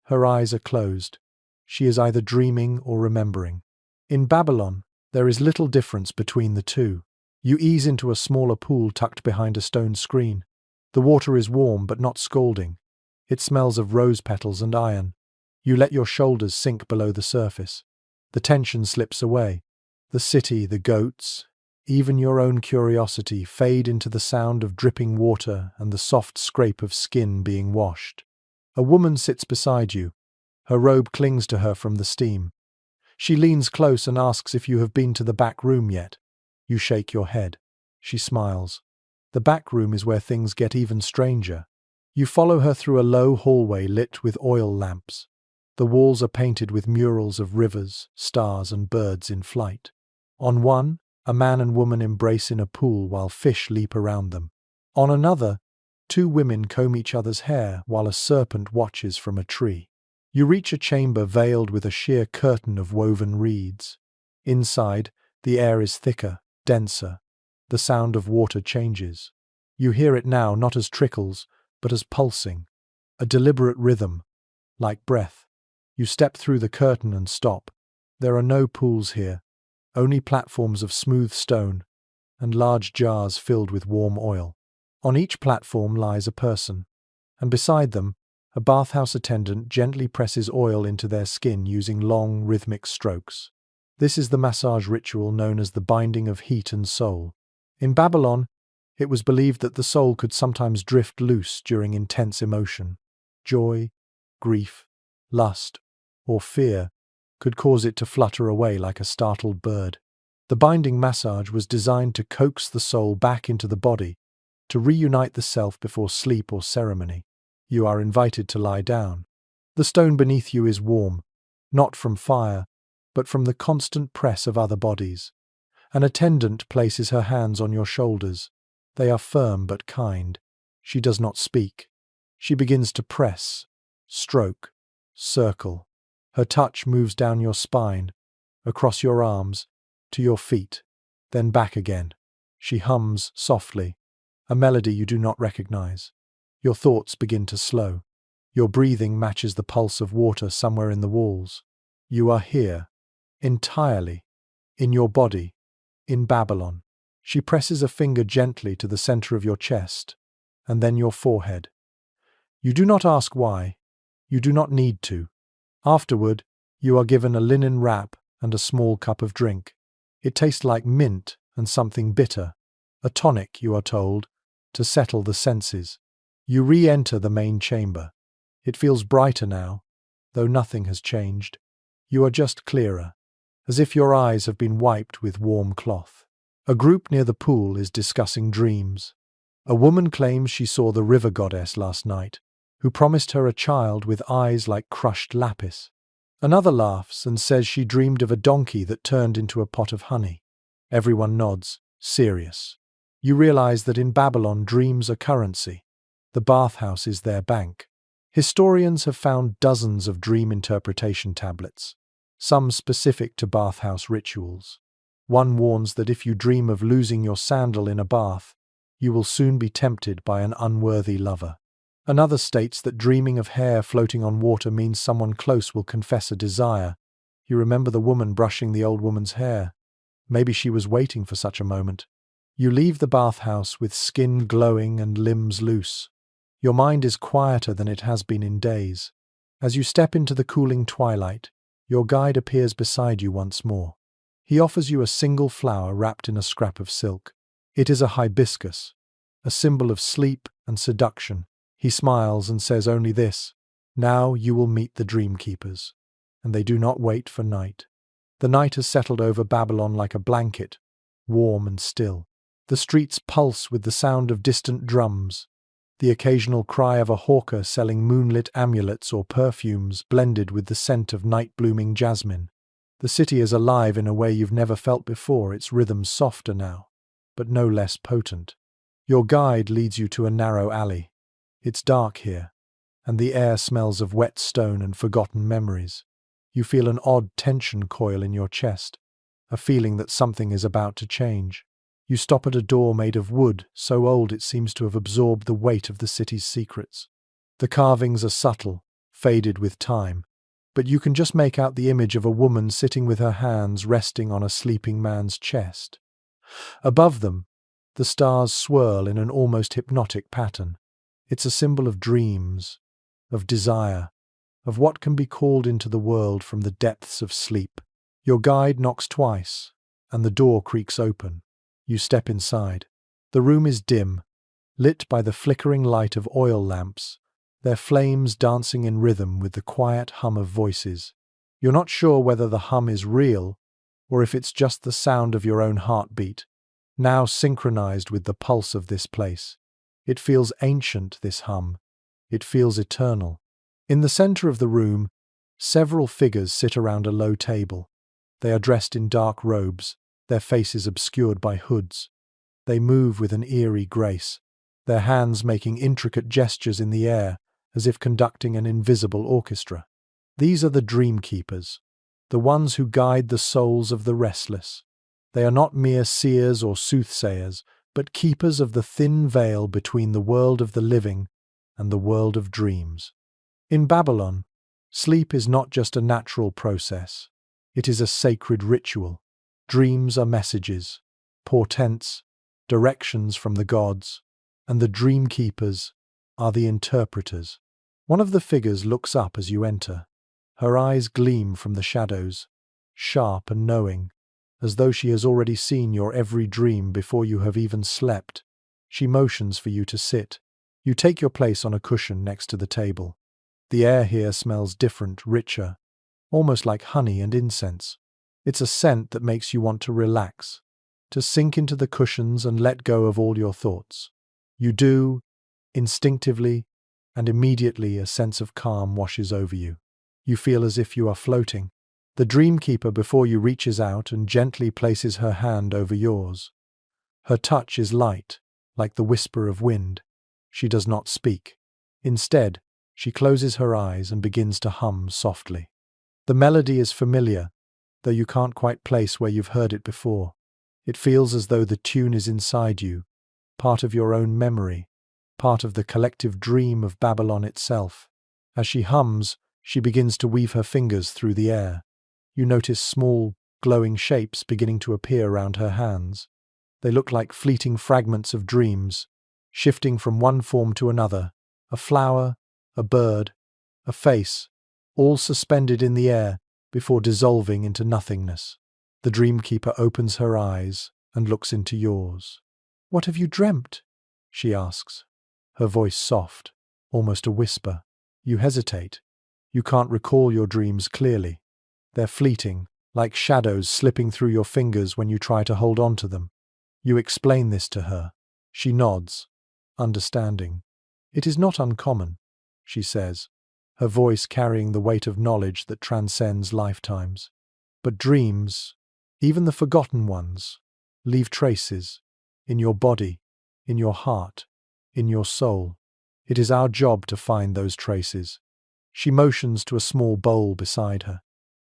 Her eyes are closed. She is either dreaming or remembering. In Babylon, there is little difference between the two. You ease into a smaller pool tucked behind a stone screen. The water is warm but not scalding. It smells of rose petals and iron. You let your shoulders sink below the surface. The tension slips away. The city, the goats, even your own curiosity fade into the sound of dripping water and the soft scrape of skin being washed. A woman sits beside you. Her robe clings to her from the steam. She leans close and asks if you have been to the back room yet. You shake your head. She smiles. The back room is where things get even stranger. You follow her through a low hallway lit with oil lamps. The walls are painted with murals of rivers, stars, and birds in flight. On one, a man and woman embrace in a pool while fish leap around them. On another, 2 women comb each other's hair while a serpent watches from a tree. You reach a chamber veiled with a sheer curtain of woven reeds. Inside, the air is thicker, denser. The sound of water changes. You hear it now not as trickles, but as pulsing, a deliberate rhythm, like breath. You step through the curtain and stop. There are no pools here, only platforms of smooth stone and large jars filled with warm oil. On each platform lies a person, and beside them, a bathhouse attendant gently presses oil into their skin using long, rhythmic strokes. This is the massage ritual known as the binding of heat and soul. In Babylon, it was believed that the soul could sometimes drift loose during intense emotion. Joy, grief, lust, or fear could cause it to flutter away like a startled bird. The binding massage was designed to coax the soul back into the body, to reunite the self before sleep or ceremony. You are invited to lie down. The stone beneath you is warm, not from fire, but from the constant press of other bodies. An attendant places her hands on your shoulders. They are firm but kind. She does not speak. She begins to press, stroke, circle. Her touch moves down your spine, across your arms, to your feet, then back again. She hums softly, a melody you do not recognize. Your thoughts begin to slow. Your breathing matches the pulse of water somewhere in the walls. You are here, entirely, in your body, in Babylon. She presses a finger gently to the center of your chest, and then your forehead. You do not ask why. You do not need to. Afterward, you are given a linen wrap and a small cup of drink. It tastes like mint and something bitter, a tonic, you are told, to settle the senses. You re-enter the main chamber. It feels brighter now, though nothing has changed. You are just clearer, as if your eyes have been wiped with warm cloth. A group near the pool is discussing dreams. A woman claims she saw the river goddess last night, who promised her a child with eyes like crushed lapis. Another laughs and says she dreamed of a donkey that turned into a pot of honey. Everyone nods, serious. You realize that in Babylon dreams are currency. The bathhouse is their bank. Historians have found dozens of dream interpretation tablets, some specific to bathhouse rituals. One warns that if you dream of losing your sandal in a bath, you will soon be tempted by an unworthy lover. Another states that dreaming of hair floating on water means someone close will confess a desire. You remember the woman brushing the old woman's hair. Maybe she was waiting for such a moment. You leave the bathhouse with skin glowing and limbs loose. Your mind is quieter than it has been in days. As you step into the cooling twilight, your guide appears beside you once more. He offers you a single flower wrapped in a scrap of silk. It is a hibiscus, a symbol of sleep and seduction. He smiles and says only this: "Now you will meet the dream keepers." And they do not wait for night. The night has settled over Babylon like a blanket, warm and still. The streets pulse with the sound of distant drums, the occasional cry of a hawker selling moonlit amulets or perfumes blended with the scent of night-blooming jasmine. The city is alive in a way you've never felt before, its rhythms softer now, but no less potent. Your guide leads you to a narrow alley. It's dark here, and the air smells of wet stone and forgotten memories. You feel an odd tension coil in your chest, a feeling that something is about to change. You stop at a door made of wood, so old it seems to have absorbed the weight of the city's secrets. The carvings are subtle, faded with time, but you can just make out the image of a woman sitting with her hands resting on a sleeping man's chest. Above them, the stars swirl in an almost hypnotic pattern. It's a symbol of dreams, of desire, of what can be called into the world from the depths of sleep. Your guide knocks twice, and the door creaks open. You step inside. The room is dim, lit by the flickering light of oil lamps, their flames dancing in rhythm with the quiet hum of voices. You're not sure whether the hum is real, or if it's just the sound of your own heartbeat, now synchronized with the pulse of this place. It feels ancient, this hum. It feels eternal. In the center of the room, several figures sit around a low table. They are dressed in dark robes, their faces obscured by hoods. They move with an eerie grace, their hands making intricate gestures in the air as if conducting an invisible orchestra. These are the dream keepers, the ones who guide the souls of the restless. They are not mere seers or soothsayers, but keepers of the thin veil between the world of the living and the world of dreams. In Babylon, sleep is not just a natural process. It is a sacred ritual. Dreams are messages, portents, directions from the gods, and the dream keepers are the interpreters. One of the figures looks up as you enter. Her eyes gleam from the shadows, sharp and knowing, as though she has already seen your every dream before you have even slept. She motions for you to sit. You take your place on a cushion next to the table. The air here smells different, richer, almost like honey and incense. It's a scent that makes you want to relax, to sink into the cushions and let go of all your thoughts. You do, instinctively, and immediately a sense of calm washes over you. You feel as if you are floating. The dreamkeeper before you reaches out and gently places her hand over yours. Her touch is light, like the whisper of wind. She does not speak. Instead, she closes her eyes and begins to hum softly. The melody is familiar, though you can't quite place where you've heard it before. It feels as though the tune is inside you, part of your own memory, part of the collective dream of Babylon itself. As she hums, she begins to weave her fingers through the air. You notice small, glowing shapes beginning to appear around her hands. They look like fleeting fragments of dreams, shifting from one form to another, a flower, a bird, a face, all suspended in the air, before dissolving into nothingness. The dreamkeeper opens her eyes and looks into yours. "What have you dreamt?" she asks, her voice soft, almost a whisper. You hesitate. You can't recall your dreams clearly. They're fleeting, like shadows slipping through your fingers when you try to hold on to them. You explain this to her. She nods, understanding. "It is not uncommon," she says, her voice carrying the weight of knowledge that transcends lifetimes. "But dreams, even the forgotten ones, leave traces in your body, in your heart, in your soul. It is our job to find those traces." She motions to a small bowl beside her.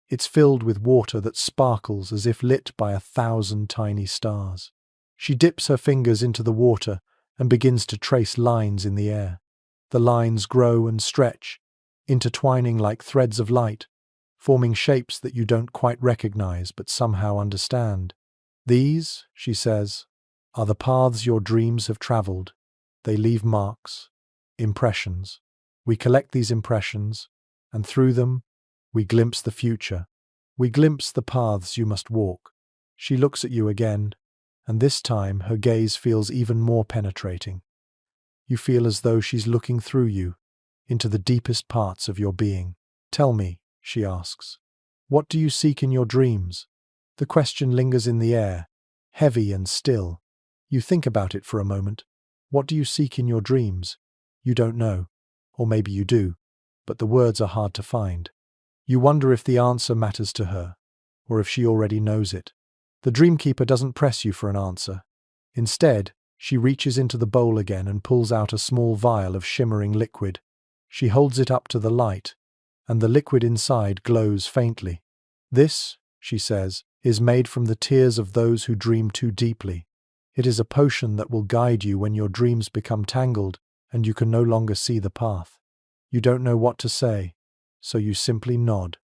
It's filled with water that sparkles as if lit by 1,000 tiny stars. She dips her fingers into the water and begins to trace lines in the air. The lines grow and stretch, intertwining like threads of light, forming shapes that you don't quite recognize but somehow understand. "These," she says, "are the paths your dreams have traveled. They leave marks, impressions. We collect these impressions, and through them, we glimpse the future. We glimpse the paths you must walk." She looks at you again, and this time her gaze feels even more penetrating. You feel as though she's looking through you, into the deepest parts of your being. "Tell me," she asks, "what do you seek in your dreams?" The question lingers in the air, heavy and still. You think about it for a moment. What do you seek in your dreams? You don't know. Or maybe you do, but the words are hard to find. You wonder if the answer matters to her, or if she already knows it. The dreamkeeper doesn't press you for an answer. Instead, she reaches into the bowl again and pulls out a small vial of shimmering liquid. She holds it up to the light, and the liquid inside glows faintly. "This," she says, "is made from the tears of those who dream too deeply. It is a potion that will guide you when your dreams become tangled and you can no longer see the path." You don't know what to say, so you simply nod.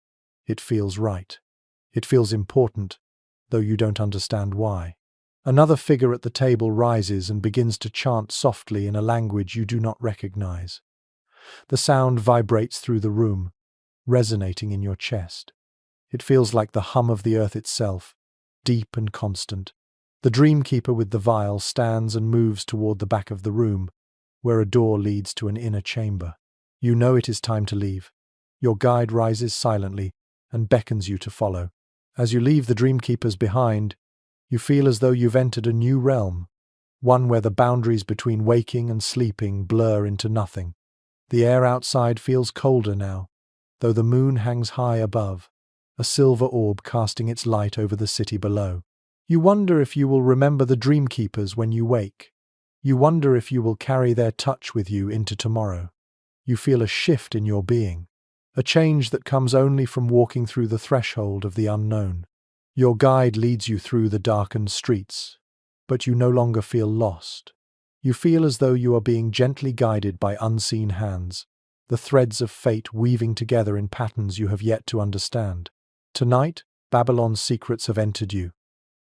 It feels right. It feels important, though you don't understand why. Another figure at the table rises and begins to chant softly in a language you do not recognize. The sound vibrates through the room, resonating in your chest. It feels like the hum of the earth itself, deep and constant. The dreamkeeper with the vial stands and moves toward the back of the room, where a door leads to an inner chamber. You know it is time to leave. Your guide rises silently and beckons you to follow. As you leave the dreamkeepers behind, you feel as though you've entered a new realm, one where the boundaries between waking and sleeping blur into nothing. The air outside feels colder now, though the moon hangs high above, a silver orb casting its light over the city below. You wonder if you will remember the dreamkeepers when you wake. You wonder if you will carry their touch with you into tomorrow. You feel a shift in your being, a change that comes only from walking through the threshold of the unknown. Your guide leads you through the darkened streets, but you no longer feel lost. You feel as though you are being gently guided by unseen hands, the threads of fate weaving together in patterns you have yet to understand. Tonight, Babylon's secrets have entered you,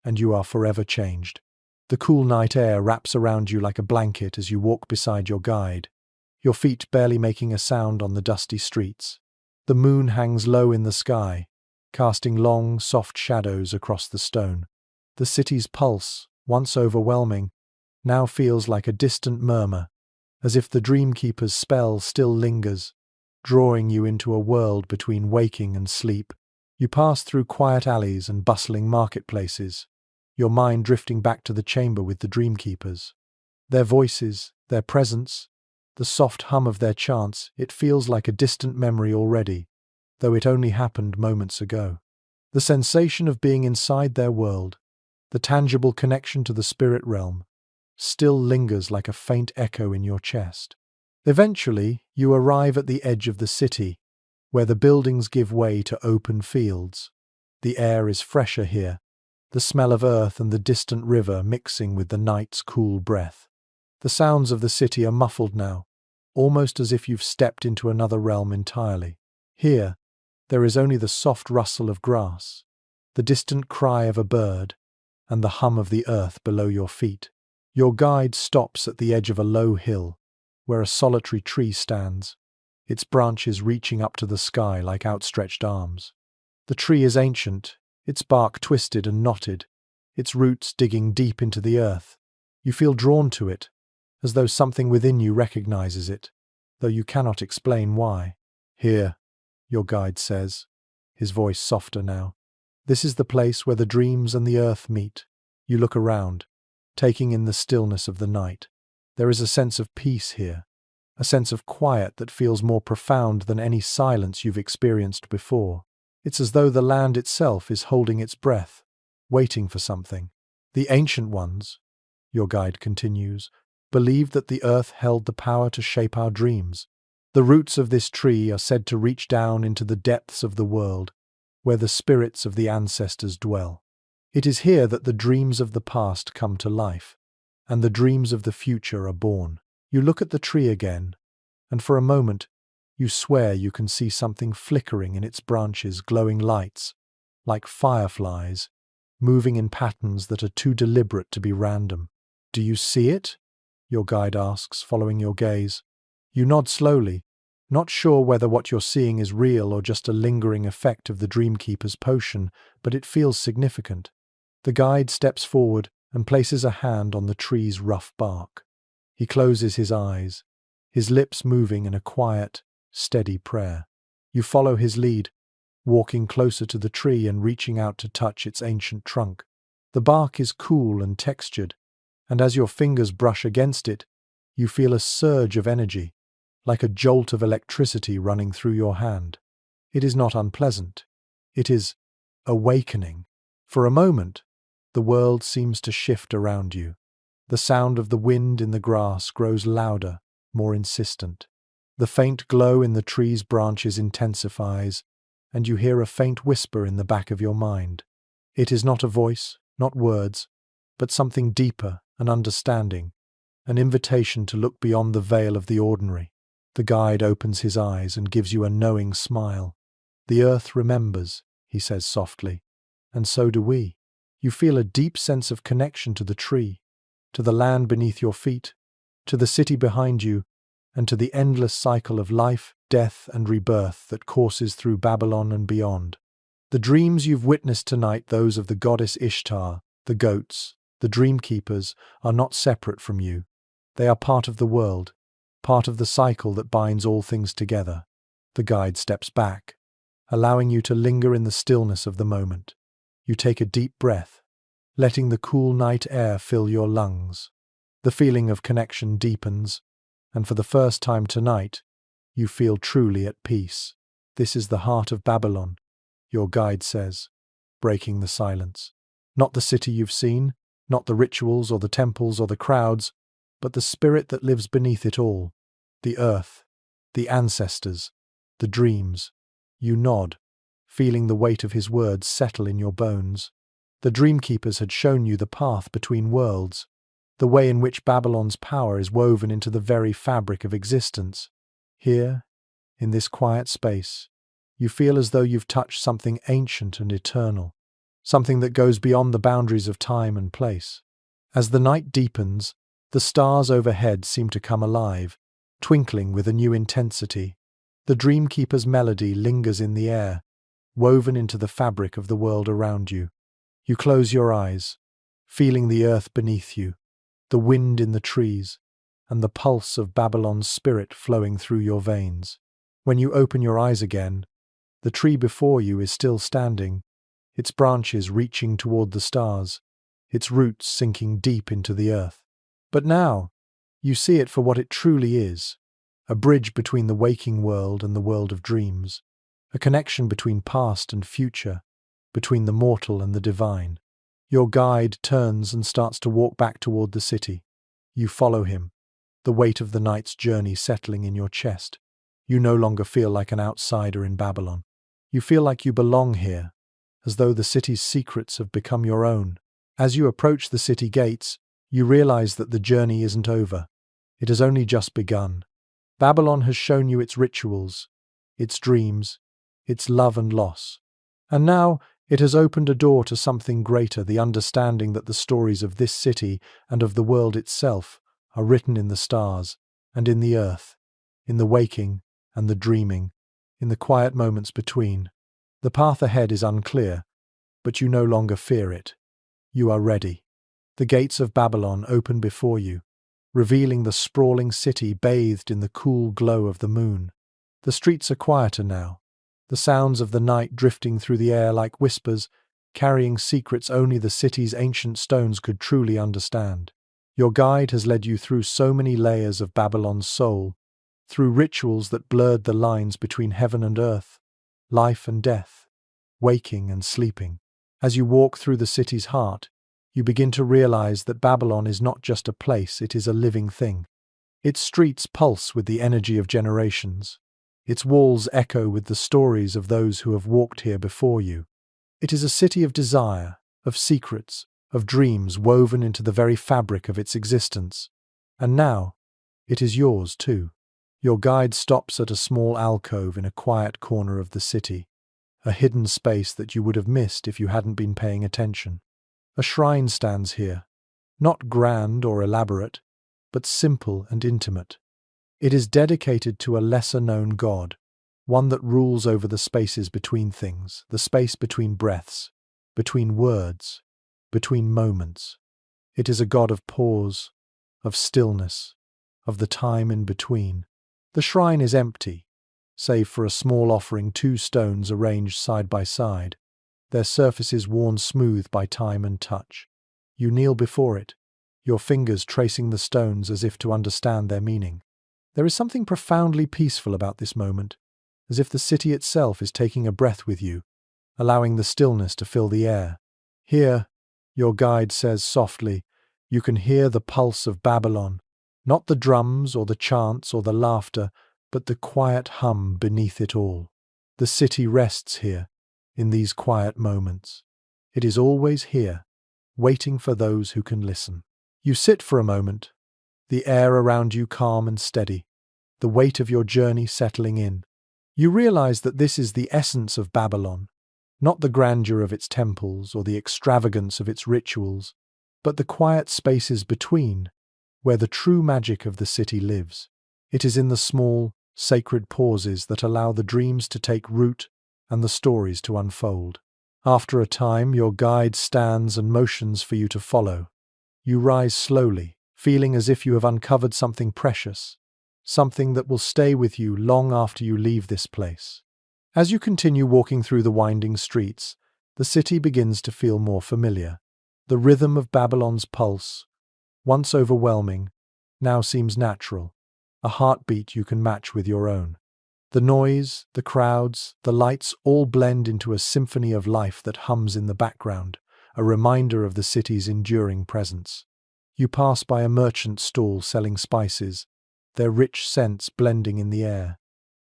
and you are forever changed. The cool night air wraps around you like a blanket as you walk beside your guide, your feet barely making a sound on the dusty streets. The moon hangs low in the sky, casting long, soft shadows across the stone. The city's pulse, once overwhelming, now feels like a distant murmur, as if the dreamkeeper's spell still lingers, drawing you into a world between waking and sleep. You pass through quiet alleys and bustling marketplaces, your mind drifting back to the chamber with the dreamkeepers. Their voices, their presence, the soft hum of their chants, it feels like a distant memory already, though it only happened moments ago. The sensation of being inside their world, the tangible connection to the spirit realm, still lingers like a faint echo in your chest. Eventually, you arrive at the edge of the city, where the buildings give way to open fields. The air is fresher here, the smell of earth and the distant river mixing with the night's cool breath. The sounds of the city are muffled now, almost as if you've stepped into another realm entirely. Here, there is only the soft rustle of grass, the distant cry of a bird, and the hum of the earth below your feet. Your guide stops at the edge of a low hill, where a solitary tree stands, its branches reaching up to the sky like outstretched arms. The tree is ancient, its bark twisted and knotted, its roots digging deep into the earth. You feel drawn to it, as though something within you recognizes it, though you cannot explain why. Here, your guide says, his voice softer now. This is the place where the dreams and the earth meet. You look around, taking in the stillness of the night. There is a sense of peace here, a sense of quiet that feels more profound than any silence you've experienced before. It's as though the land itself is holding its breath, waiting for something. The ancient ones, your guide continues, believed that the earth held the power to shape our dreams. The roots of this tree are said to reach down into the depths of the world, where the spirits of the ancestors dwell. It is here that the dreams of the past come to life, and the dreams of the future are born. You look at the tree again, and for a moment, you swear you can see something flickering in its branches, glowing lights, like fireflies, moving in patterns that are too deliberate to be random. Do you see it? Your guide asks, following your gaze. You nod slowly, not sure whether what you're seeing is real or just a lingering effect of the Dreamkeeper's potion, but it feels significant. The guide steps forward and places a hand on the tree's rough bark. He closes his eyes, his lips moving in a quiet, steady prayer. You follow his lead, walking closer to the tree and reaching out to touch its ancient trunk. The bark is cool and textured, and as your fingers brush against it, you feel a surge of energy, like a jolt of electricity running through your hand. It is not unpleasant. It is awakening. For a moment, the world seems to shift around you. The sound of the wind in the grass grows louder, more insistent. The faint glow in the tree's branches intensifies, and you hear a faint whisper in the back of your mind. It is not a voice, not words, but something deeper, an understanding, an invitation to look beyond the veil of the ordinary. The guide opens his eyes and gives you a knowing smile. The earth remembers, he says softly, and so do we. You feel a deep sense of connection to the tree, to the land beneath your feet, to the city behind you, and to the endless cycle of life, death, and rebirth that courses through Babylon and beyond. The dreams you've witnessed tonight, those of the goddess Ishtar, the goats, the dreamkeepers, are not separate from you. They are part of the world, part of the cycle that binds all things together. The guide steps back, allowing you to linger in the stillness of the moment. You take a deep breath, letting the cool night air fill your lungs. The feeling of connection deepens, and for the first time tonight, you feel truly at peace. This is the heart of Babylon, your guide says, breaking the silence. Not the city you've seen, not the rituals or the temples or the crowds, but the spirit that lives beneath it all. The earth, the ancestors, the dreams. You nod, feeling the weight of his words settle in your bones. The Dreamkeepers had shown you the path between worlds, the way in which Babylon's power is woven into the very fabric of existence. Here, in this quiet space, you feel as though you've touched something ancient and eternal, something that goes beyond the boundaries of time and place. As the night deepens, the stars overhead seem to come alive, twinkling with a new intensity. The Dreamkeeper's melody lingers in the air, woven into the fabric of the world around you. You close your eyes, feeling the earth beneath you, the wind in the trees, and the pulse of Babylon's spirit flowing through your veins. When you open your eyes again, the tree before you is still standing, its branches reaching toward the stars, its roots sinking deep into the earth. But now, you see it for what it truly is, a bridge between the waking world and the world of dreams, a connection between past and future, between the mortal and the divine. Your guide turns and starts to walk back toward the city. You follow him, the weight of the night's journey settling in your chest. You no longer feel like an outsider in Babylon. You feel like you belong here, as though the city's secrets have become your own. As you approach the city gates, you realize that the journey isn't over. It has only just begun. Babylon has shown you its rituals, its dreams, its love and loss. And now it has opened a door to something greater, the understanding that the stories of this city and of the world itself are written in the stars and in the earth, in the waking and the dreaming, in the quiet moments between. The path ahead is unclear, but you no longer fear it. You are ready. The gates of Babylon open before you, revealing the sprawling city bathed in the cool glow of the moon. The streets are quieter now, the sounds of the night drifting through the air like whispers, carrying secrets only the city's ancient stones could truly understand. Your guide has led you through so many layers of Babylon's soul, through rituals that blurred the lines between heaven and earth, life and death, waking and sleeping. As you walk through the city's heart, you begin to realize that Babylon is not just a place, it is a living thing. Its streets pulse with the energy of generations. Its walls echo with the stories of those who have walked here before you. It is a city of desire, of secrets, of dreams woven into the very fabric of its existence. And now, it is yours too. Your guide stops at a small alcove in a quiet corner of the city, a hidden space that you would have missed if you hadn't been paying attention. A shrine stands here, not grand or elaborate, but simple and intimate. It is dedicated to a lesser-known god, one that rules over the spaces between things, the space between breaths, between words, between moments. It is a god of pause, of stillness, of the time in between. The shrine is empty, save for a small offering, 2 stones arranged side by side, their surfaces worn smooth by time and touch. You kneel before it, your fingers tracing the stones as if to understand their meaning. There is something profoundly peaceful about this moment, as if the city itself is taking a breath with you, allowing the stillness to fill the air. Here, your guide says softly, you can hear the pulse of Babylon, not the drums or the chants or the laughter, but the quiet hum beneath it all. The city rests here, in these quiet moments. It is always here, waiting for those who can listen. You sit for a moment, the air around you calm and steady, the weight of your journey settling in. You realize that this is the essence of Babylon, not the grandeur of its temples or the extravagance of its rituals, but the quiet spaces between, where the true magic of the city lives. It is in the small, sacred pauses that allow the dreams to take root and the stories to unfold. After a time, your guide stands and motions for you to follow. You rise slowly, feeling as if you have uncovered something precious, something that will stay with you long after you leave this place. As you continue walking through the winding streets, the city begins to feel more familiar. The rhythm of Babylon's pulse, once overwhelming, now seems natural, a heartbeat you can match with your own. The noise, the crowds, the lights all blend into a symphony of life that hums in the background, a reminder of the city's enduring presence. You pass by a merchant's stall selling spices, their rich scents blending in the air.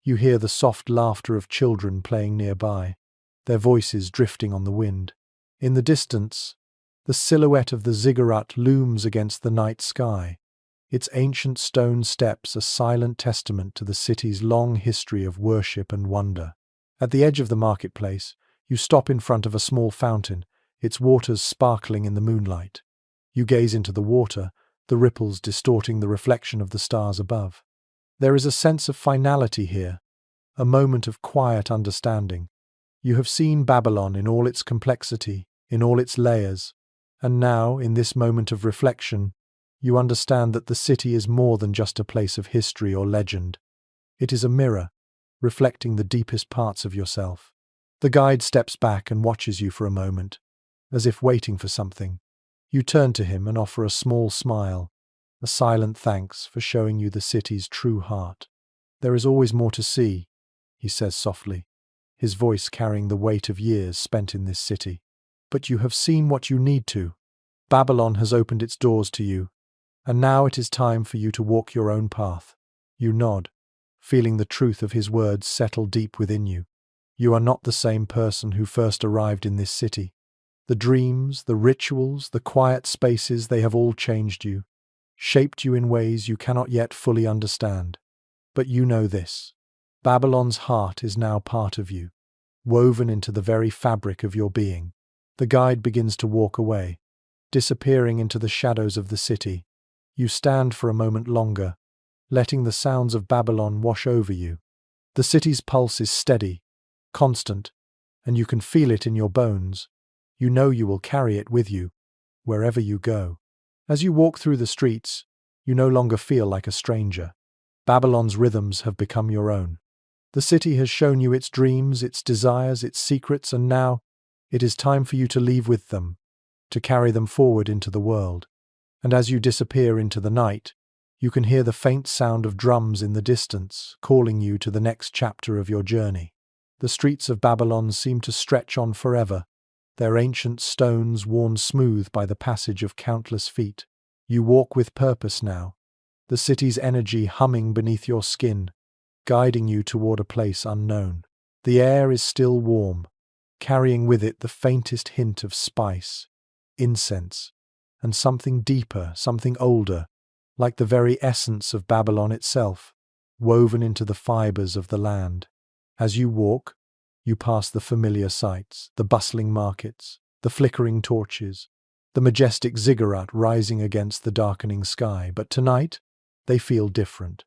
You hear the soft laughter of children playing nearby, their voices drifting on the wind. In the distance, the silhouette of the ziggurat looms against the night sky, its ancient stone steps a silent testament to the city's long history of worship and wonder. At the edge of the marketplace, you stop in front of a small fountain, its waters sparkling in the moonlight. You gaze into the water, the ripples distorting the reflection of the stars above. There is a sense of finality here, a moment of quiet understanding. You have seen Babylon in all its complexity, in all its layers, and now, in this moment of reflection, you understand that the city is more than just a place of history or legend. It is a mirror, reflecting the deepest parts of yourself. The guide steps back and watches you for a moment, as if waiting for something. You turn to him and offer a small smile, a silent thanks for showing you the city's true heart. There is always more to see, he says softly, his voice carrying the weight of years spent in this city. But you have seen what you need to. Babylon has opened its doors to you, and now it is time for you to walk your own path. You nod, feeling the truth of his words settle deep within you. You are not the same person who first arrived in this city. The dreams, the rituals, the quiet spaces, they have all changed you, shaped you in ways you cannot yet fully understand. But you know this. Babylon's heart is now part of you, woven into the very fabric of your being. The guide begins to walk away, disappearing into the shadows of the city. You stand for a moment longer, letting the sounds of Babylon wash over you. The city's pulse is steady, constant, and you can feel it in your bones. You know you will carry it with you, wherever you go. As you walk through the streets, you no longer feel like a stranger. Babylon's rhythms have become your own. The city has shown you its dreams, its desires, its secrets, and now it is time for you to leave with them, to carry them forward into the world. And as you disappear into the night, you can hear the faint sound of drums in the distance, calling you to the next chapter of your journey. The streets of Babylon seem to stretch on forever, their ancient stones worn smooth by the passage of countless feet. You walk with purpose now, the city's energy humming beneath your skin, guiding you toward a place unknown. The air is still warm, carrying with it the faintest hint of spice, incense, and something deeper, something older, like the very essence of Babylon itself, woven into the fibers of the land. As you walk, you pass the familiar sights, the bustling markets, the flickering torches, the majestic ziggurat rising against the darkening sky. But tonight, they feel different.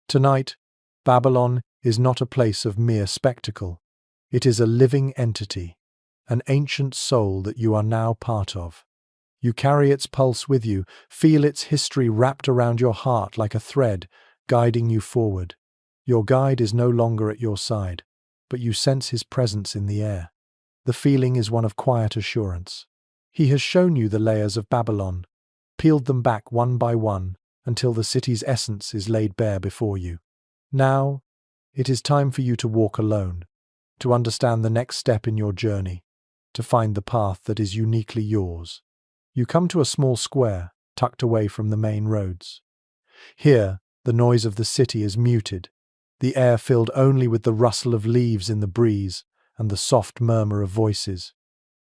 Tonight, Babylon is not a place of mere spectacle. It is a living entity, an ancient soul that you are now part of. You carry its pulse with you, feel its history wrapped around your heart like a thread, guiding you forward. Your guide is no longer at your side, but you sense his presence in the air. The feeling is one of quiet assurance. He has shown you the layers of Babylon, peeled them back one by one until the city's essence is laid bare before you. Now, it is time for you to walk alone, to understand the next step in your journey, to find the path that is uniquely yours. You come to a small square, tucked away from the main roads. Here, the noise of the city is muted, the air filled only with the rustle of leaves in the breeze and the soft murmur of voices.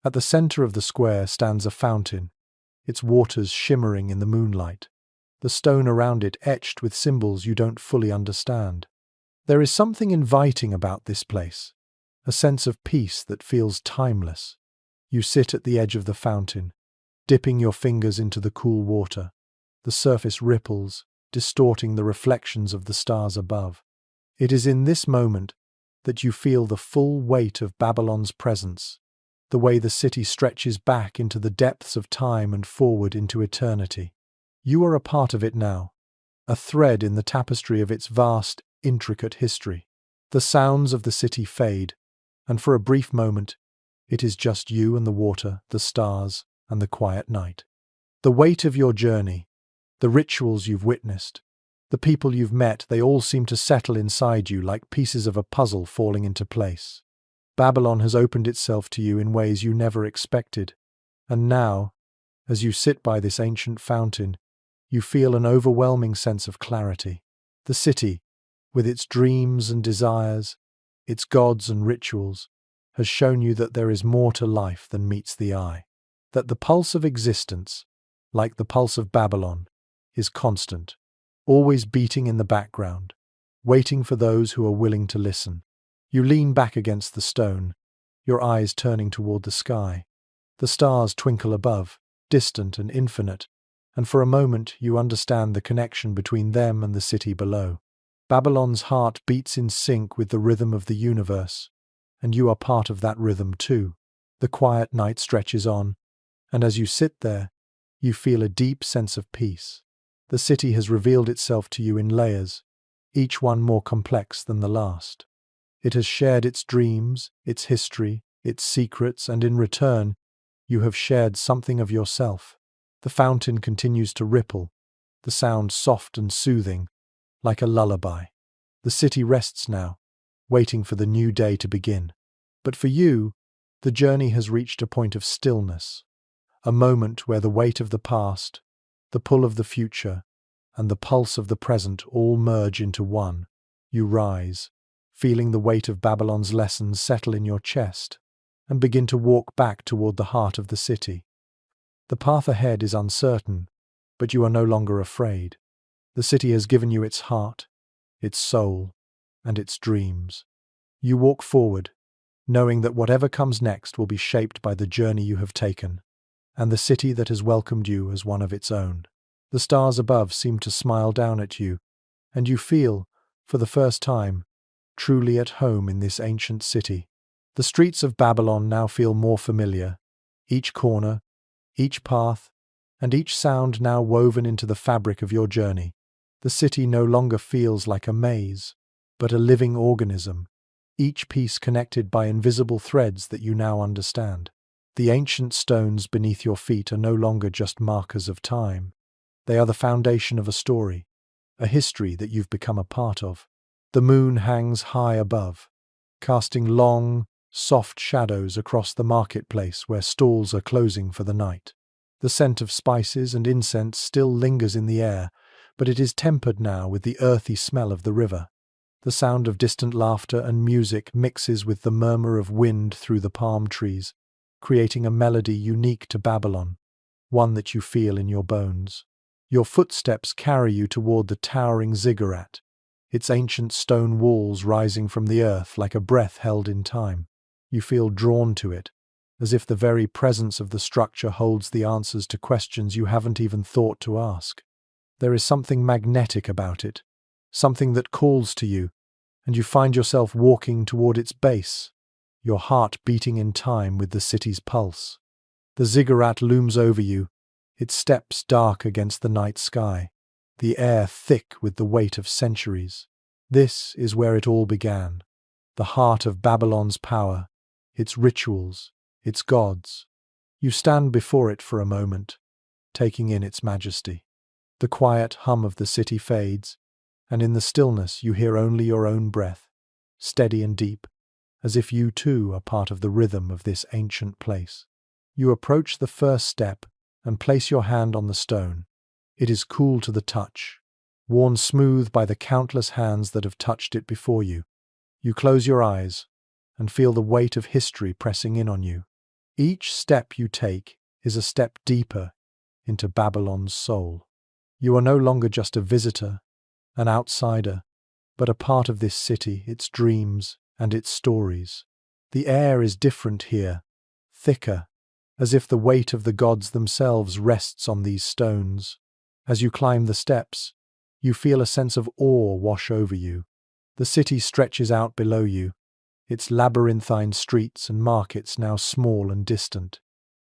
At the center of the square stands a fountain, its waters shimmering in the moonlight, the stone around it etched with symbols you don't fully understand. There is something inviting about this place, a sense of peace that feels timeless. You sit at the edge of the fountain, dipping your fingers into the cool water. The surface ripples, distorting the reflections of the stars above. It is in this moment that you feel the full weight of Babylon's presence, the way the city stretches back into the depths of time and forward into eternity. You are a part of it now, a thread in the tapestry of its vast, intricate history. The sounds of the city fade, and for a brief moment, it is just you and the water, the stars, and the quiet night. The weight of your journey, the rituals you've witnessed, the people you've met, they all seem to settle inside you like pieces of a puzzle falling into place. Babylon has opened itself to you in ways you never expected, and now, as you sit by this ancient fountain, you feel an overwhelming sense of clarity. The city, with its dreams and desires, its gods and rituals, has shown you that there is more to life than meets the eye, that the pulse of existence, like the pulse of Babylon, is constant, always beating in the background, waiting for those who are willing to listen. You lean back against the stone, your eyes turning toward the sky. The stars twinkle above, distant and infinite, and for a moment you understand the connection between them and the city below. Babylon's heart beats in sync with the rhythm of the universe, and you are part of that rhythm too. The quiet night stretches on, and as you sit there, you feel a deep sense of peace. The city has revealed itself to you in layers, each one more complex than the last. It has shared its dreams, its history, its secrets, and in return, you have shared something of yourself. The fountain continues to ripple, the sound soft and soothing, like a lullaby. The city rests now, waiting for the new day to begin. But for you, the journey has reached a point of stillness, a moment where the weight of the past, the pull of the future, and the pulse of the present all merge into one. You rise, feeling the weight of Babylon's lessons settle in your chest, and begin to walk back toward the heart of the city. The path ahead is uncertain, but you are no longer afraid. The city has given you its heart, its soul, and its dreams. You walk forward, knowing that whatever comes next will be shaped by the journey you have taken, and the city that has welcomed you as one of its own. The stars above seem to smile down at you, and you feel, for the first time, truly at home in this ancient city. The streets of Babylon now feel more familiar. Each corner, each path, and each sound now woven into the fabric of your journey. The city no longer feels like a maze, but a living organism, each piece connected by invisible threads that you now understand. The ancient stones beneath your feet are no longer just markers of time. They are the foundation of a story, a history that you've become a part of. The moon hangs high above, casting long, soft shadows across the marketplace where stalls are closing for the night. The scent of spices and incense still lingers in the air, but it is tempered now with the earthy smell of the river. The sound of distant laughter and music mixes with the murmur of wind through the palm trees, creating a melody unique to Babylon, one that you feel in your bones. Your footsteps carry you toward the towering ziggurat, its ancient stone walls rising from the earth like a breath held in time. You feel drawn to it, as if the very presence of the structure holds the answers to questions you haven't even thought to ask. There is something magnetic about it, something that calls to you, and you find yourself walking toward its base, your heart beating in time with the city's pulse. The ziggurat looms over you, its steps dark against the night sky, the air thick with the weight of centuries. This is where it all began, the heart of Babylon's power, its rituals, its gods. You stand before it for a moment, taking in its majesty. The quiet hum of the city fades, and in the stillness you hear only your own breath, steady and deep, as if you too are part of the rhythm of this ancient place. You approach the first step and place your hand on the stone. It is cool to the touch, worn smooth by the countless hands that have touched it before you. You close your eyes and feel the weight of history pressing in on you. Each step you take is a step deeper into Babylon's soul. You are no longer just a visitor, an outsider, but a part of this city, its dreams, and its stories. The air is different here, thicker, as if the weight of the gods themselves rests on these stones. As you climb the steps, you feel a sense of awe wash over you. The city stretches out below you, its labyrinthine streets and markets now small and distant.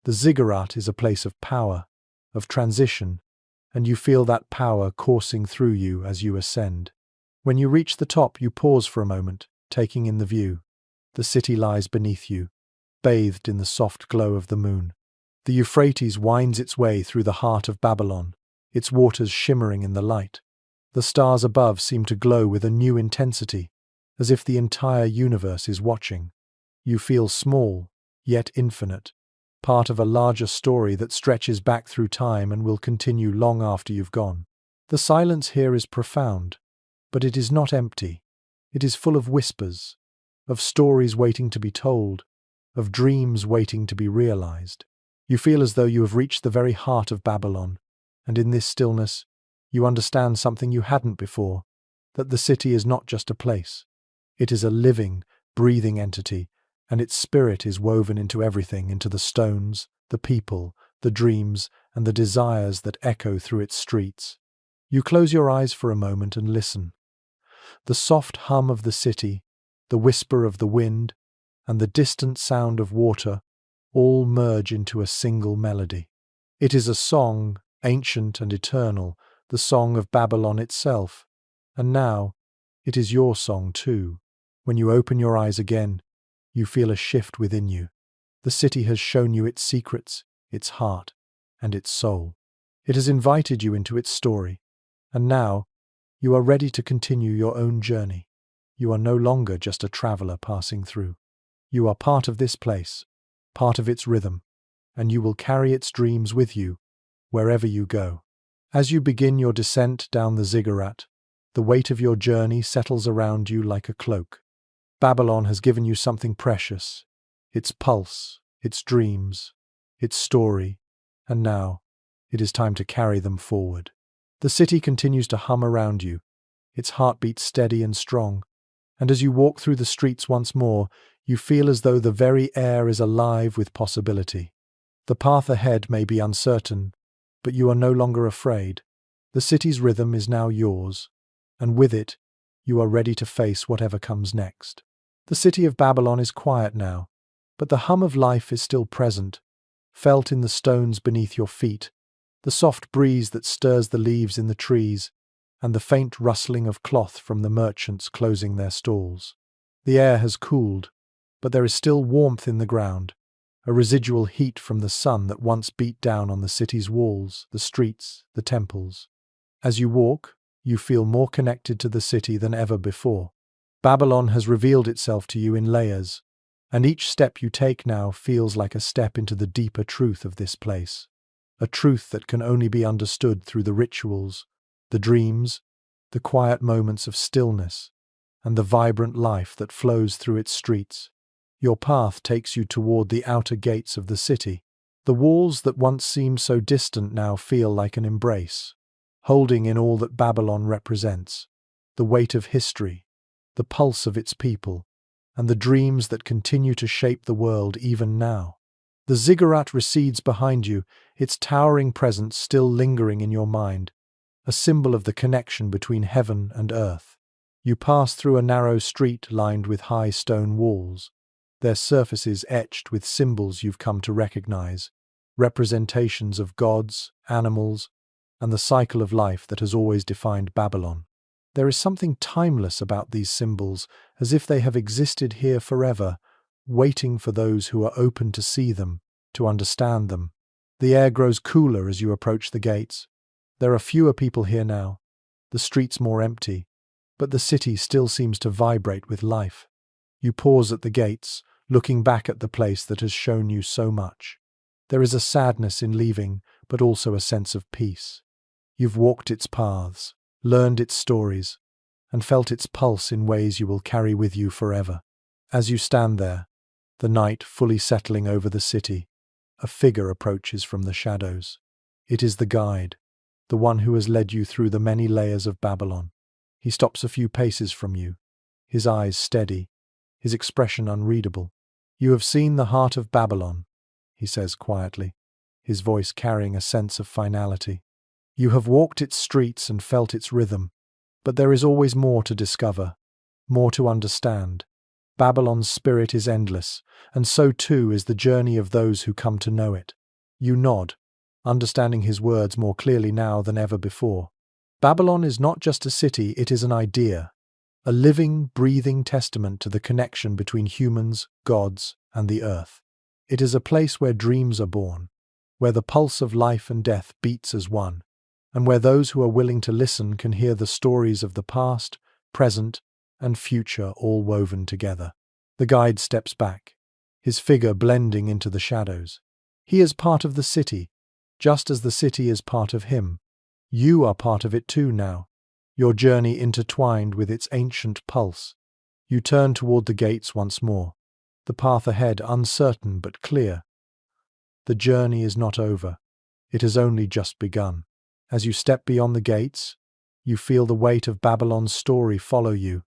The ziggurat is a place of power, of transition, and you feel that power coursing through you as you ascend. When you reach the top, you pause for a moment, taking in the view. The city lies beneath you, bathed in the soft glow of the moon. The Euphrates winds its way through the heart of Babylon, its waters shimmering in the light. The stars above seem to glow with a new intensity, as if the entire universe is watching. You feel small, yet infinite, part of a larger story that stretches back through time and will continue long after you've gone. The silence here is profound, but it is not empty. It is full of whispers, of stories waiting to be told, of dreams waiting to be realized. You feel as though you have reached the very heart of Babylon, and in this stillness, you understand something you hadn't before, that the city is not just a place. It is a living, breathing entity, and its spirit is woven into everything, into the stones, the people, the dreams, and the desires that echo through its streets. You close your eyes for a moment and listen. The soft hum of the city, the whisper of the wind, and the distant sound of water all merge into a single melody. It is a song, ancient and eternal, the song of Babylon itself. And now, it is your song too. When you open your eyes again, you feel a shift within you. The city has shown you its secrets, its heart, and its soul. It has invited you into its story, and now you are ready to continue your own journey. You are no longer just a traveler passing through. You are part of this place, part of its rhythm, and you will carry its dreams with you wherever you go. As you begin your descent down the ziggurat, the weight of your journey settles around you like a cloak. Babylon has given you something precious, its pulse, its dreams, its story, and now it is time to carry them forward. The city continues to hum around you, its heartbeat steady and strong, and as you walk through the streets once more, you feel as though the very air is alive with possibility. The path ahead may be uncertain, but you are no longer afraid. The city's rhythm is now yours, and with it, you are ready to face whatever comes next. The city of Babylon is quiet now, but the hum of life is still present, felt in the stones beneath your feet, the soft breeze that stirs the leaves in the trees, and the faint rustling of cloth from the merchants closing their stalls. The air has cooled, but there is still warmth in the ground, a residual heat from the sun that once beat down on the city's walls, the streets, the temples. As you walk, you feel more connected to the city than ever before. Babylon has revealed itself to you in layers, and each step you take now feels like a step into the deeper truth of this place, a truth that can only be understood through the rituals, the dreams, the quiet moments of stillness, and the vibrant life that flows through its streets. Your path takes you toward the outer gates of the city. The walls that once seemed so distant now feel like an embrace, holding in all that Babylon represents, the weight of history, the pulse of its people, and the dreams that continue to shape the world even now. The ziggurat recedes behind you, its towering presence still lingering in your mind, a symbol of the connection between heaven and earth. You pass through a narrow street lined with high stone walls, their surfaces etched with symbols you've come to recognize, representations of gods, animals, and the cycle of life that has always defined Babylon. There is something timeless about these symbols, as if they have existed here forever, waiting for those who are open to see them, to understand them. The air grows cooler as you approach the gates. There are fewer people here now, the streets more empty, but the city still seems to vibrate with life. You pause at the gates, looking back at the place that has shown you so much. There is a sadness in leaving, but also a sense of peace. You've walked its paths, learned its stories, and felt its pulse in ways you will carry with you forever. As you stand there, the night fully settling over the city, a figure approaches from the shadows. It is the guide, the one who has led you through the many layers of Babylon. He stops a few paces from you, his eyes steady, his expression unreadable. "You have seen the heart of Babylon," he says quietly, his voice carrying a sense of finality. "You have walked its streets and felt its rhythm, but there is always more to discover, more to understand. Babylon's spirit is endless, and so too is the journey of those who come to know it." You nod, understanding his words more clearly now than ever before. Babylon is not just a city, it is an idea, a living, breathing testament to the connection between humans, gods, and the earth. It is a place where dreams are born, where the pulse of life and death beats as one, and where those who are willing to listen can hear the stories of the past, present, and future all woven together. The guide steps back, his figure blending into the shadows. He is part of the city, just as the city is part of him. You are part of it too now, your journey intertwined with its ancient pulse. You turn toward the gates once more, the path ahead uncertain but clear. The journey is not over, it has only just begun. As you step beyond the gates, you feel the weight of Babylon's story follow you,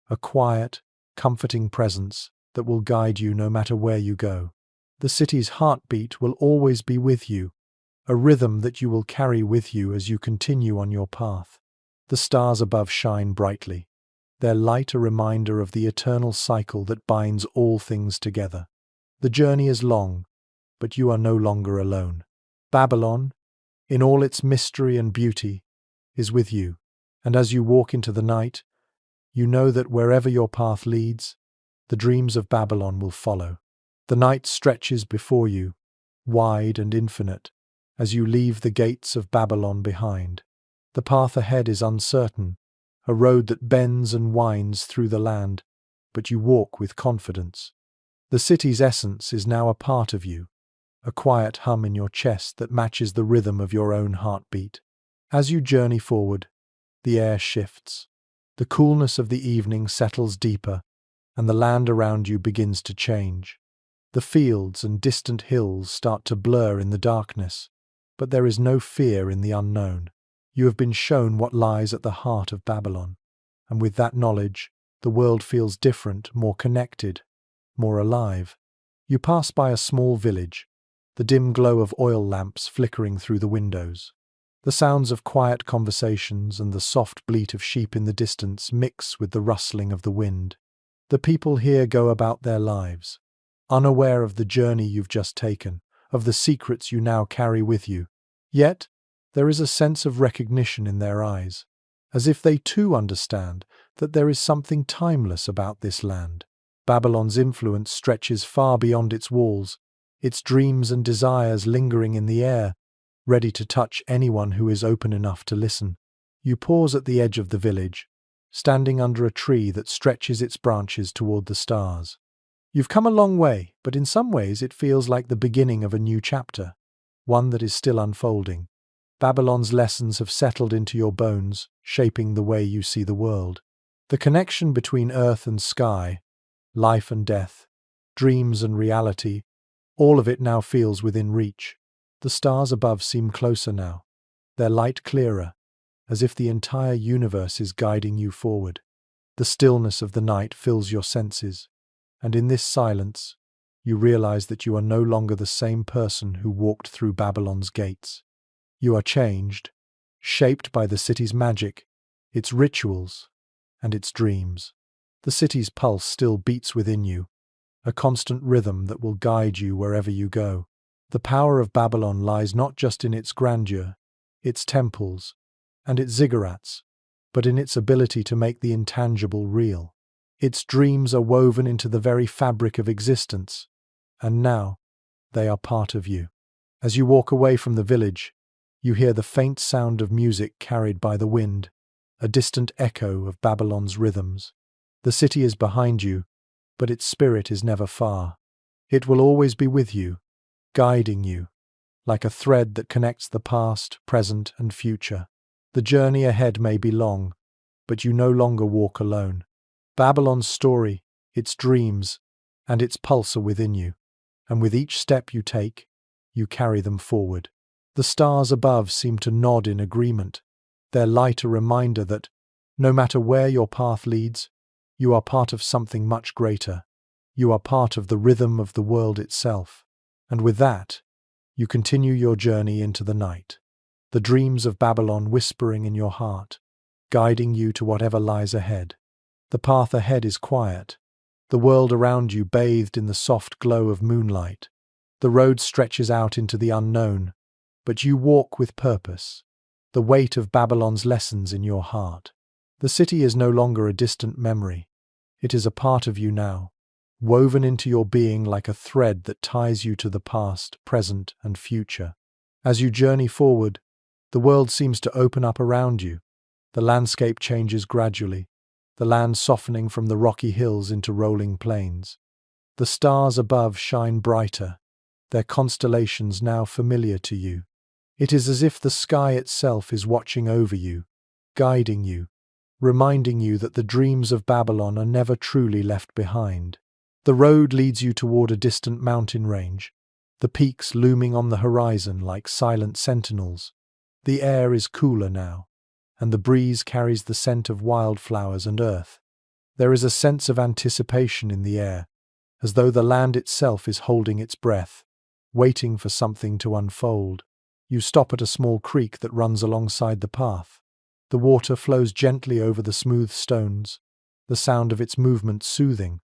a quiet, comforting presence that will guide you no matter where you go. The city's heartbeat will always be with you, a rhythm that you will carry with you as you continue on your path. The stars above shine brightly, their light a reminder of the eternal cycle that binds all things together. The journey is long, but you are no longer alone. Babylon, in all its mystery and beauty, is with you, and as you walk into the night, you know that wherever your path leads, the dreams of Babylon will follow. The night stretches before you, wide and infinite, as you leave the gates of Babylon behind. The path ahead is uncertain, a road that bends and winds through the land, but you walk with confidence. The city's essence is now a part of you, a quiet hum in your chest that matches the rhythm of your own heartbeat. As you journey forward, the air shifts. The coolness of the evening settles deeper, and the land around you begins to change. The fields and distant hills start to blur in the darkness, but there is no fear in the unknown. You have been shown what lies at the heart of Babylon, and with that knowledge, the world feels different, more connected, more alive. You pass by a small village, the dim glow of oil lamps flickering through the windows. The sounds of quiet conversations and the soft bleat of sheep in the distance mix with the rustling of the wind. The people here go about their lives, unaware of the journey you've just taken, of the secrets you now carry with you. Yet, there is a sense of recognition in their eyes, as if they too understand that there is something timeless about this land. Babylon's influence stretches far beyond its walls, its dreams and desires lingering in the air, ready to touch anyone who is open enough to listen. You pause at the edge of the village, standing under a tree that stretches its branches toward the stars. You've come a long way, but in some ways it feels like the beginning of a new chapter, one that is still unfolding. Babylon's lessons have settled into your bones, shaping the way you see the world. The connection between earth and sky, life and death, dreams and reality, all of it now feels within reach. The stars above seem closer now, their light clearer, as if the entire universe is guiding you forward. The stillness of the night fills your senses, and in this silence, you realize that you are no longer the same person who walked through Babylon's gates. You are changed, shaped by the city's magic, its rituals, and its dreams. The city's pulse still beats within you, a constant rhythm that will guide you wherever you go. The power of Babylon lies not just in its grandeur, its temples, and its ziggurats, but in its ability to make the intangible real. Its dreams are woven into the very fabric of existence, and now they are part of you. As you walk away from the village, you hear the faint sound of music carried by the wind, a distant echo of Babylon's rhythms. The city is behind you, but its spirit is never far. It will always be with you, guiding you, like a thread that connects the past, present, and future. The journey ahead may be long, but you no longer walk alone. Babylon's story, its dreams, and its pulse are within you, and with each step you take, you carry them forward. The stars above seem to nod in agreement, their light a reminder that, no matter where your path leads, you are part of something much greater. You are part of the rhythm of the world itself. And with that, you continue your journey into the night, the dreams of Babylon whispering in your heart, guiding you to whatever lies ahead. The path ahead is quiet, the world around you bathed in the soft glow of moonlight. The road stretches out into the unknown, but you walk with purpose, the weight of Babylon's lessons in your heart. The city is no longer a distant memory. It is a part of you now, woven into your being like a thread that ties you to the past, present, and future. As you journey forward, the world seems to open up around you. The landscape changes gradually, the land softening from the rocky hills into rolling plains. The stars above shine brighter, their constellations now familiar to you. It is as if the sky itself is watching over you, guiding you, reminding you that the dreams of Babylon are never truly left behind. The road leads you toward a distant mountain range, the peaks looming on the horizon like silent sentinels. The air is cooler now, and the breeze carries the scent of wildflowers and earth. There is a sense of anticipation in the air, as though the land itself is holding its breath, waiting for something to unfold. You stop at a small creek that runs alongside the path. The water flows gently over the smooth stones, the sound of its movement soothing,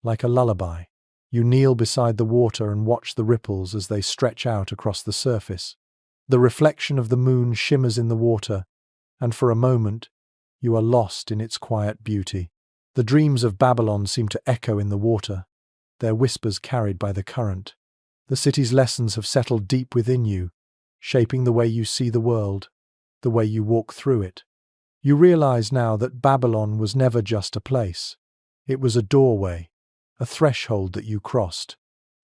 like a lullaby. You kneel beside the water and watch the ripples as they stretch out across the surface. The reflection of the moon shimmers in the water, and for a moment, you are lost in its quiet beauty. The dreams of Babylon seem to echo in the water, their whispers carried by the current. The city's lessons have settled deep within you, shaping the way you see the world, the way you walk through it. You realize now that Babylon was never just a place. It was a doorway, a threshold that you crossed,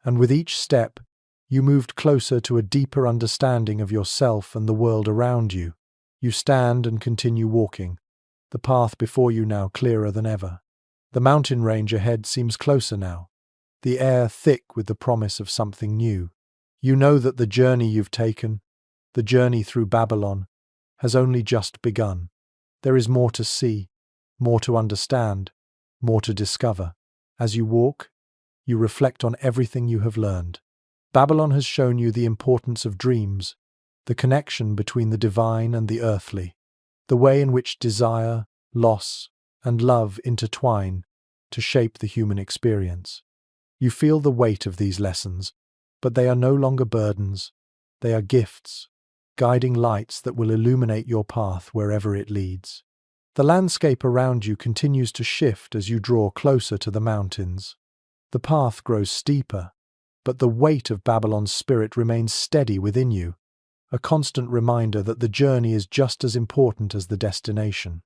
and with each step, you moved closer to a deeper understanding of yourself and the world around you. You stand and continue walking, the path before you now clearer than ever. The mountain range ahead seems closer now, the air thick with the promise of something new. You know that the journey you've taken, the journey through Babylon, has only just begun. There is more to see, more to understand, more to discover. As you walk, you reflect on everything you have learned. Babylon has shown you the importance of dreams, the connection between the divine and the earthly, the way in which desire, loss, and love intertwine to shape the human experience. You feel the weight of these lessons, but they are no longer burdens. They are gifts, guiding lights that will illuminate your path wherever it leads. The landscape around you continues to shift as you draw closer to the mountains. The path grows steeper, but the weight of Babylon's spirit remains steady within you, a constant reminder that the journey is just as important as the destination.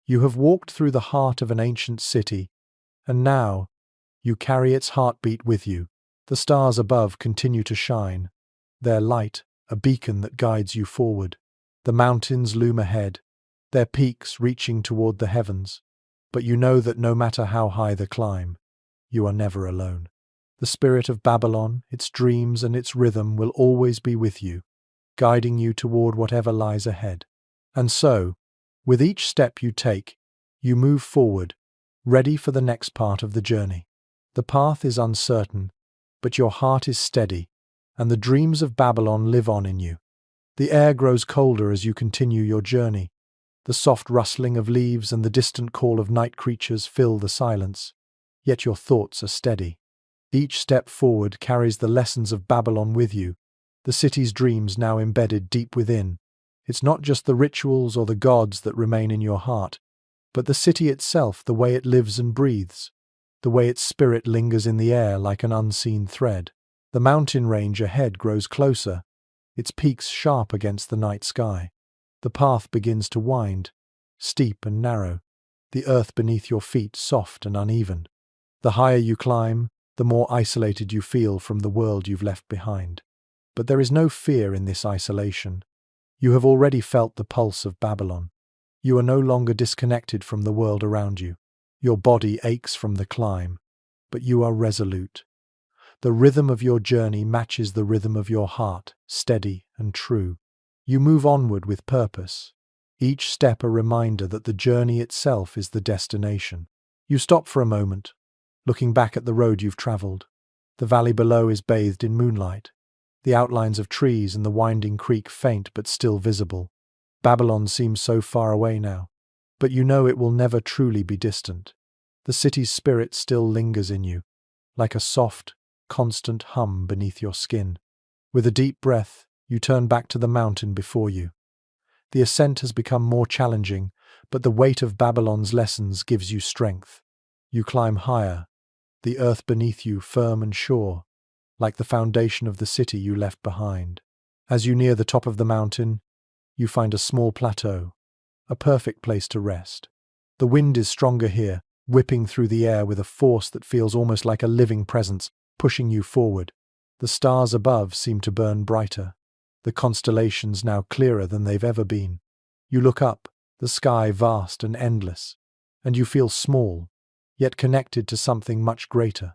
You have walked through the heart of an ancient city, and now you carry its heartbeat with you. The stars above continue to shine, their light a beacon that guides you forward. The mountains loom ahead, their peaks reaching toward the heavens, but you know that no matter how high the climb, you are never alone. The spirit of Babylon, its dreams and its rhythm will always be with you, guiding you toward whatever lies ahead. And so, with each step you take, you move forward, ready for the next part of the journey. The path is uncertain, but your heart is steady, and the dreams of Babylon live on in you. The air grows colder as you continue your journey. The soft rustling of leaves and the distant call of night creatures fill the silence, yet your thoughts are steady. Each step forward carries the lessons of Babylon with you, the city's dreams now embedded deep within. It's not just the rituals or the gods that remain in your heart, but the city itself, the way it lives and breathes, the way its spirit lingers in the air like an unseen thread. The mountain range ahead grows closer, its peaks sharp against the night sky. The path begins to wind, steep and narrow, the earth beneath your feet soft and uneven. The higher you climb, the more isolated you feel from the world you've left behind. But there is no fear in this isolation. You have already felt the pulse of Babylon. You are no longer disconnected from the world around you. Your body aches from the climb, but you are resolute. The rhythm of your journey matches the rhythm of your heart, steady and true. You move onward with purpose, each step a reminder that the journey itself is the destination. You stop for a moment, looking back at the road you've traveled. The valley below is bathed in moonlight, the outlines of trees and the winding creek faint but still visible. Babylon seems so far away now, but you know it will never truly be distant. The city's spirit still lingers in you, like a soft, constant hum beneath your skin. With a deep breath, you turn back to the mountain before you. The ascent has become more challenging, but the weight of Babylon's lessons gives you strength. You climb higher, the earth beneath you firm and sure, like the foundation of the city you left behind. As you near the top of the mountain, you find a small plateau, a perfect place to rest. The wind is stronger here, whipping through the air with a force that feels almost like a living presence, pushing you forward. The stars above seem to burn brighter, the constellations now clearer than they've ever been. You look up, the sky vast and endless, and you feel small, yet connected to something much greater.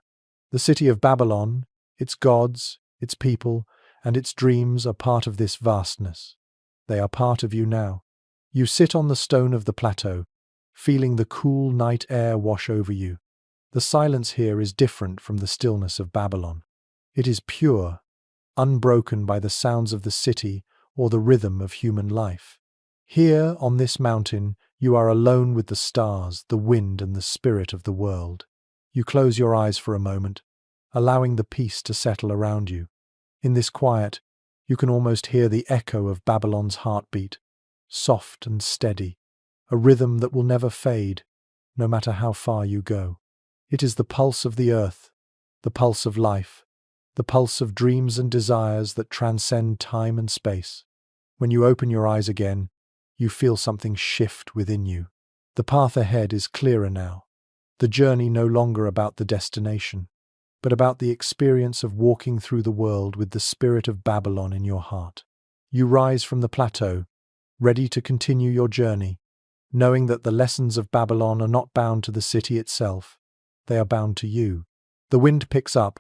The city of Babylon, its gods, its people, and its dreams are part of this vastness. They are part of you now. You sit on the stone of the plateau, feeling the cool night air wash over you. The silence here is different from the stillness of Babylon. It is pure, unbroken by the sounds of the city or the rhythm of human life. Here, on this mountain, you are alone with the stars, the wind, and the spirit of the world. You close your eyes for a moment, allowing the peace to settle around you. In this quiet, you can almost hear the echo of Babylon's heartbeat, soft and steady, a rhythm that will never fade, no matter how far you go. It is the pulse of the earth, the pulse of life, the pulse of dreams and desires that transcend time and space. When you open your eyes again, you feel something shift within you. The path ahead is clearer now, the journey no longer about the destination, but about the experience of walking through the world with the spirit of Babylon in your heart. You rise from the plateau, ready to continue your journey, knowing that the lessons of Babylon are not bound to the city itself, they are bound to you. The wind picks up,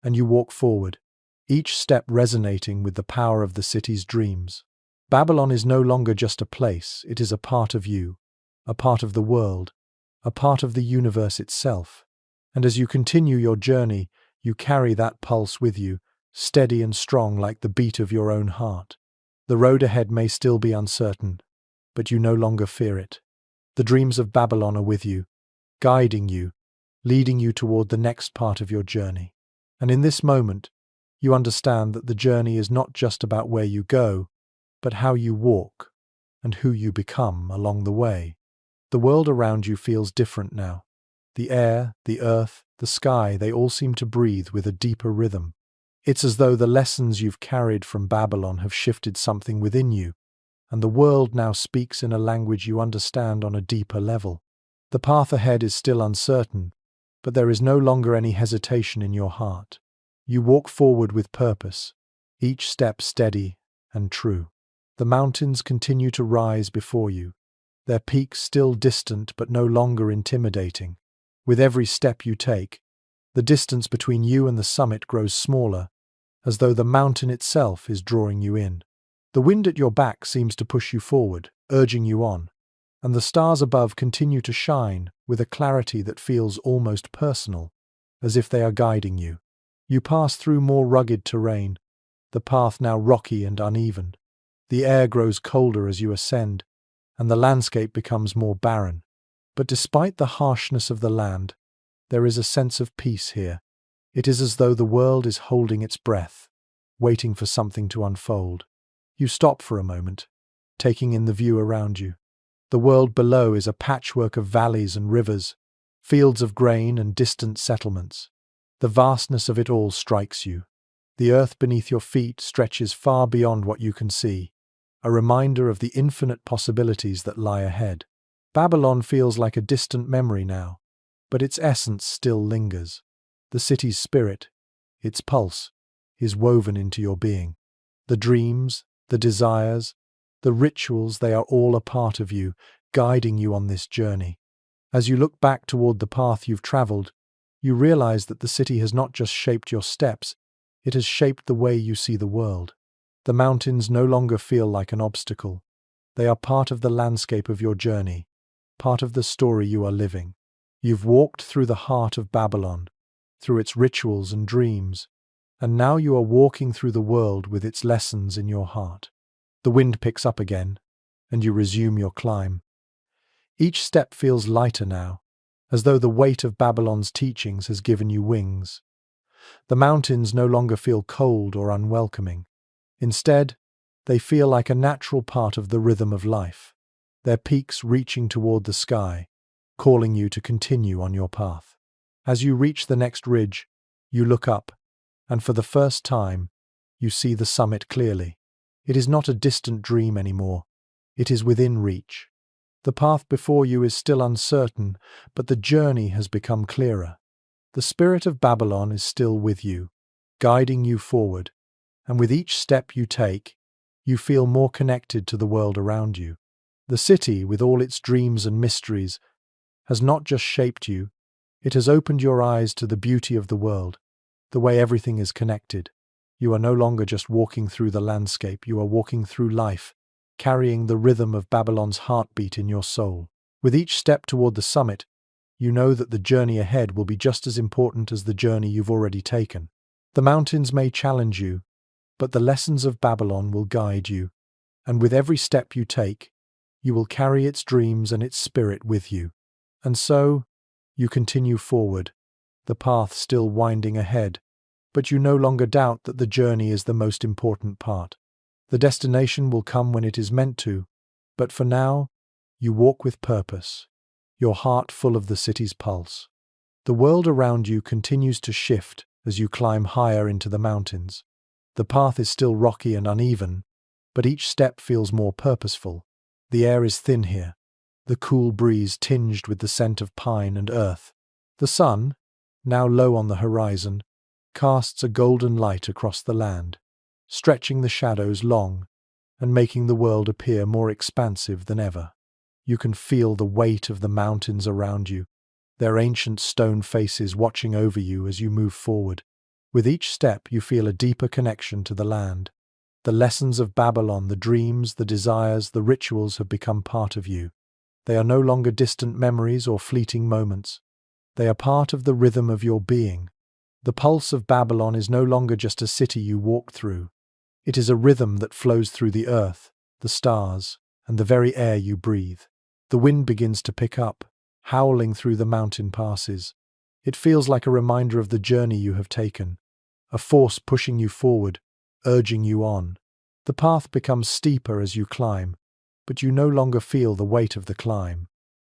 and you walk forward, each step resonating with the power of the city's dreams. Babylon is no longer just a place, it is a part of you, a part of the world, a part of the universe itself. And as you continue your journey, you carry that pulse with you, steady and strong like the beat of your own heart. The road ahead may still be uncertain, but you no longer fear it. The dreams of Babylon are with you, guiding you, leading you toward the next part of your journey. And in this moment, you understand that the journey is not just about where you go, but how you walk and who you become along the way. The world around you feels different now. The air, the earth, the sky, they all seem to breathe with a deeper rhythm. It's as though the lessons you've carried from Babylon have shifted something within you, and the world now speaks in a language you understand on a deeper level. The path ahead is still uncertain, but there is no longer any hesitation in your heart. You walk forward with purpose, each step steady and true. The mountains continue to rise before you, their peaks still distant but no longer intimidating. With every step you take, the distance between you and the summit grows smaller, as though the mountain itself is drawing you in. The wind at your back seems to push you forward, urging you on, and the stars above continue to shine with a clarity that feels almost personal, as if they are guiding you. You pass through more rugged terrain, the path now rocky and uneven. The air grows colder as you ascend, and the landscape becomes more barren. But despite the harshness of the land, there is a sense of peace here. It is as though the world is holding its breath, waiting for something to unfold. You stop for a moment, taking in the view around you. The world below is a patchwork of valleys and rivers, fields of grain and distant settlements. The vastness of it all strikes you. The earth beneath your feet stretches far beyond what you can see, a reminder of the infinite possibilities that lie ahead. Babylon feels like a distant memory now, but its essence still lingers. The city's spirit, its pulse, is woven into your being. The dreams, the desires, the rituals, they are all a part of you, guiding you on this journey. As you look back toward the path you've traveled, you realize that the city has not just shaped your steps, it has shaped the way you see the world. The mountains no longer feel like an obstacle. They are part of the landscape of your journey, part of the story you are living. You've walked through the heart of Babylon, through its rituals and dreams, and now you are walking through the world with its lessons in your heart. The wind picks up again, and you resume your climb. Each step feels lighter now, as though the weight of Babylon's teachings has given you wings. The mountains no longer feel cold or unwelcoming. Instead, they feel like a natural part of the rhythm of life, their peaks reaching toward the sky, calling you to continue on your path. As you reach the next ridge, you look up, and for the first time, you see the summit clearly. It is not a distant dream anymore. It is within reach. The path before you is still uncertain, but the journey has become clearer. The spirit of Babylon is still with you, guiding you forward, and with each step you take, you feel more connected to the world around you. The city, with all its dreams and mysteries, has not just shaped you, it has opened your eyes to the beauty of the world, the way everything is connected. You are no longer just walking through the landscape, you are walking through life, carrying the rhythm of Babylon's heartbeat in your soul. With each step toward the summit, you know that the journey ahead will be just as important as the journey you've already taken. The mountains may challenge you, but the lessons of Babylon will guide you, and with every step you take, you will carry its dreams and its spirit with you. And so, you continue forward, the path still winding ahead, but you no longer doubt that the journey is the most important part. The destination will come when it is meant to, but for now, you walk with purpose, your heart full of the city's pulse. The world around you continues to shift as you climb higher into the mountains. The path is still rocky and uneven, but each step feels more purposeful. The air is thin here, the cool breeze tinged with the scent of pine and earth. The sun, now low on the horizon, casts a golden light across the land, stretching the shadows long and making the world appear more expansive than ever. You can feel the weight of the mountains around you, their ancient stone faces watching over you as you move forward. With each step, you feel a deeper connection to the land. The lessons of Babylon, the dreams, the desires, the rituals have become part of you. They are no longer distant memories or fleeting moments. They are part of the rhythm of your being. The pulse of Babylon is no longer just a city you walk through. It is a rhythm that flows through the earth, the stars, and the very air you breathe. The wind begins to pick up, howling through the mountain passes. It feels like a reminder of the journey you have taken, a force pushing you forward, urging you on. The path becomes steeper as you climb, but you no longer feel the weight of the climb.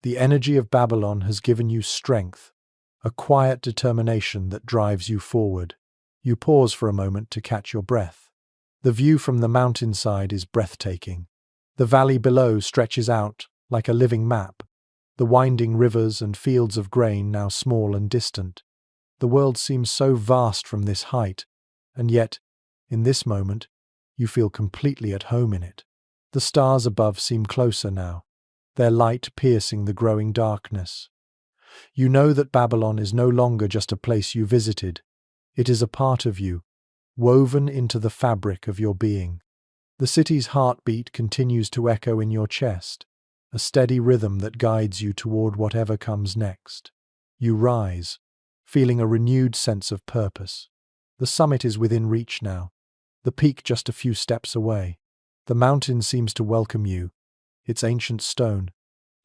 The energy of Babylon has given you strength, a quiet determination that drives you forward. You pause for a moment to catch your breath. The view from the mountainside is breathtaking. The valley below stretches out like a living map, the winding rivers and fields of grain now small and distant. The world seems so vast from this height, and yet, in this moment, you feel completely at home in it. The stars above seem closer now, their light piercing the growing darkness. You know that Babylon is no longer just a place you visited. It is a part of you, woven into the fabric of your being. The city's heartbeat continues to echo in your chest, a steady rhythm that guides you toward whatever comes next. You rise, feeling a renewed sense of purpose. The summit is within reach now, the peak just a few steps away. The mountain seems to welcome you, its ancient stone,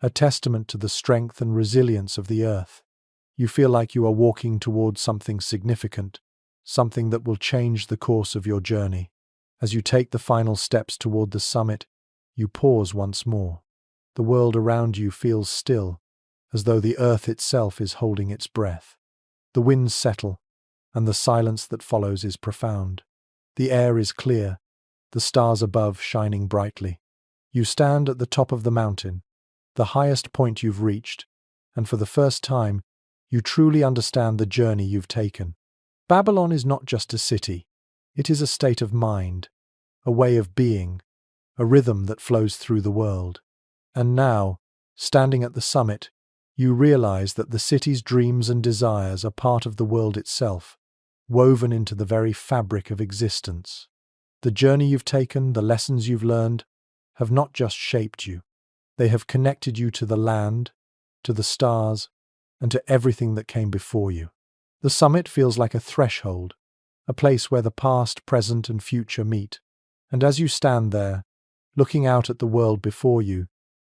a testament to the strength and resilience of the earth. You feel like you are walking towards something significant, something that will change the course of your journey. As you take the final steps toward the summit, you pause once more. The world around you feels still, as though the earth itself is holding its breath. The winds settle, and the silence that follows is profound. The air is clear, the stars above shining brightly. You stand at the top of the mountain, the highest point you've reached, and for the first time, you truly understand the journey you've taken. Babylon is not just a city, it is a state of mind, a way of being, a rhythm that flows through the world. And now, standing at the summit, you realize that the city's dreams and desires are part of the world itself, woven into the very fabric of existence. The journey you've taken, the lessons you've learned, have not just shaped you. They have connected you to the land, to the stars, and to everything that came before you. The summit feels like a threshold, a place where the past, present, and future meet. And as you stand there, looking out at the world before you,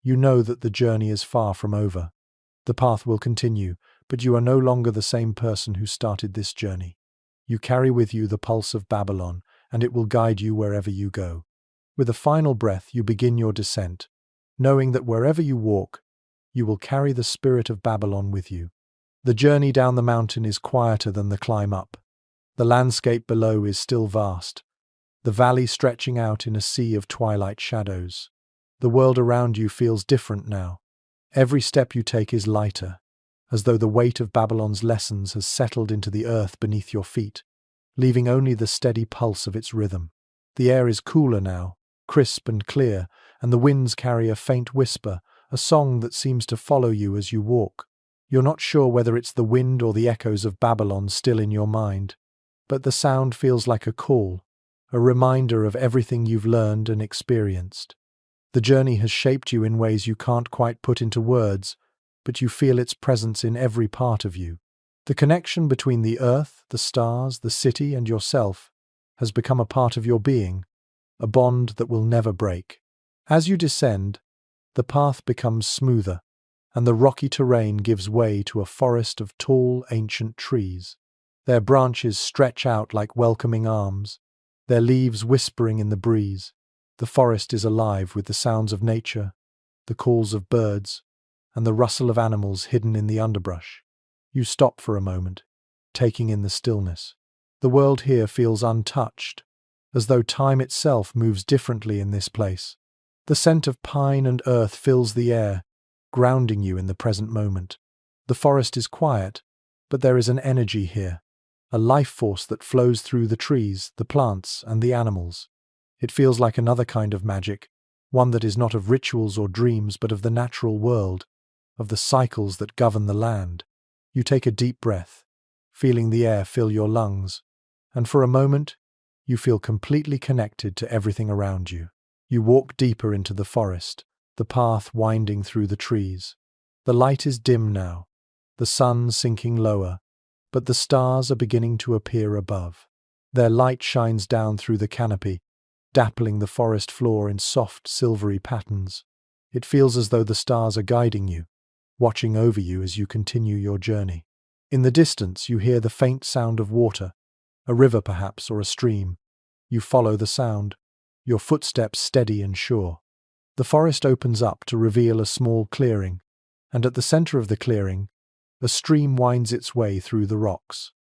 you know that the journey is far from over. The path will continue, but you are no longer the same person who started this journey. You carry with you the pulse of Babylon, and it will guide you wherever you go. With a final breath, you begin your descent, knowing that wherever you walk, you will carry the spirit of Babylon with you. The journey down the mountain is quieter than the climb up. The landscape below is still vast, the valley stretching out in a sea of twilight shadows. The world around you feels different now. Every step you take is lighter, as though the weight of Babylon's lessons has settled into the earth beneath your feet, leaving only the steady pulse of its rhythm. The air is cooler now, crisp and clear, and the winds carry a faint whisper, a song that seems to follow you as you walk. You're not sure whether it's the wind or the echoes of Babylon still in your mind, but the sound feels like a call, a reminder of everything you've learned and experienced. The journey has shaped you in ways you can't quite put into words, but you feel its presence in every part of you. The connection between the earth, the stars, the city, and yourself has become a part of your being, a bond that will never break. As you descend, the path becomes smoother, and the rocky terrain gives way to a forest of tall, ancient trees. Their branches stretch out like welcoming arms, their leaves whispering in the breeze. The forest is alive with the sounds of nature, the calls of birds, and the rustle of animals hidden in the underbrush. You stop for a moment, taking in the stillness. The world here feels untouched, as though time itself moves differently in this place. The scent of pine and earth fills the air, grounding you in the present moment. The forest is quiet, but there is an energy here, a life force that flows through the trees, the plants, and the animals. It feels like another kind of magic, one that is not of rituals or dreams, but of the natural world, of the cycles that govern the land. You take a deep breath, feeling the air fill your lungs, and for a moment, you feel completely connected to everything around you. You walk deeper into the forest, the path winding through the trees. The light is dim now, the sun sinking lower, but the stars are beginning to appear above. Their light shines down through the canopy, dappling the forest floor in soft, silvery patterns. It feels as though the stars are guiding you, watching over you as you continue your journey. In the distance, you hear the faint sound of water, a river perhaps, or a stream. You follow the sound, your footsteps steady and sure. The forest opens up to reveal a small clearing, and at the center of the clearing, a stream winds its way through the rocks.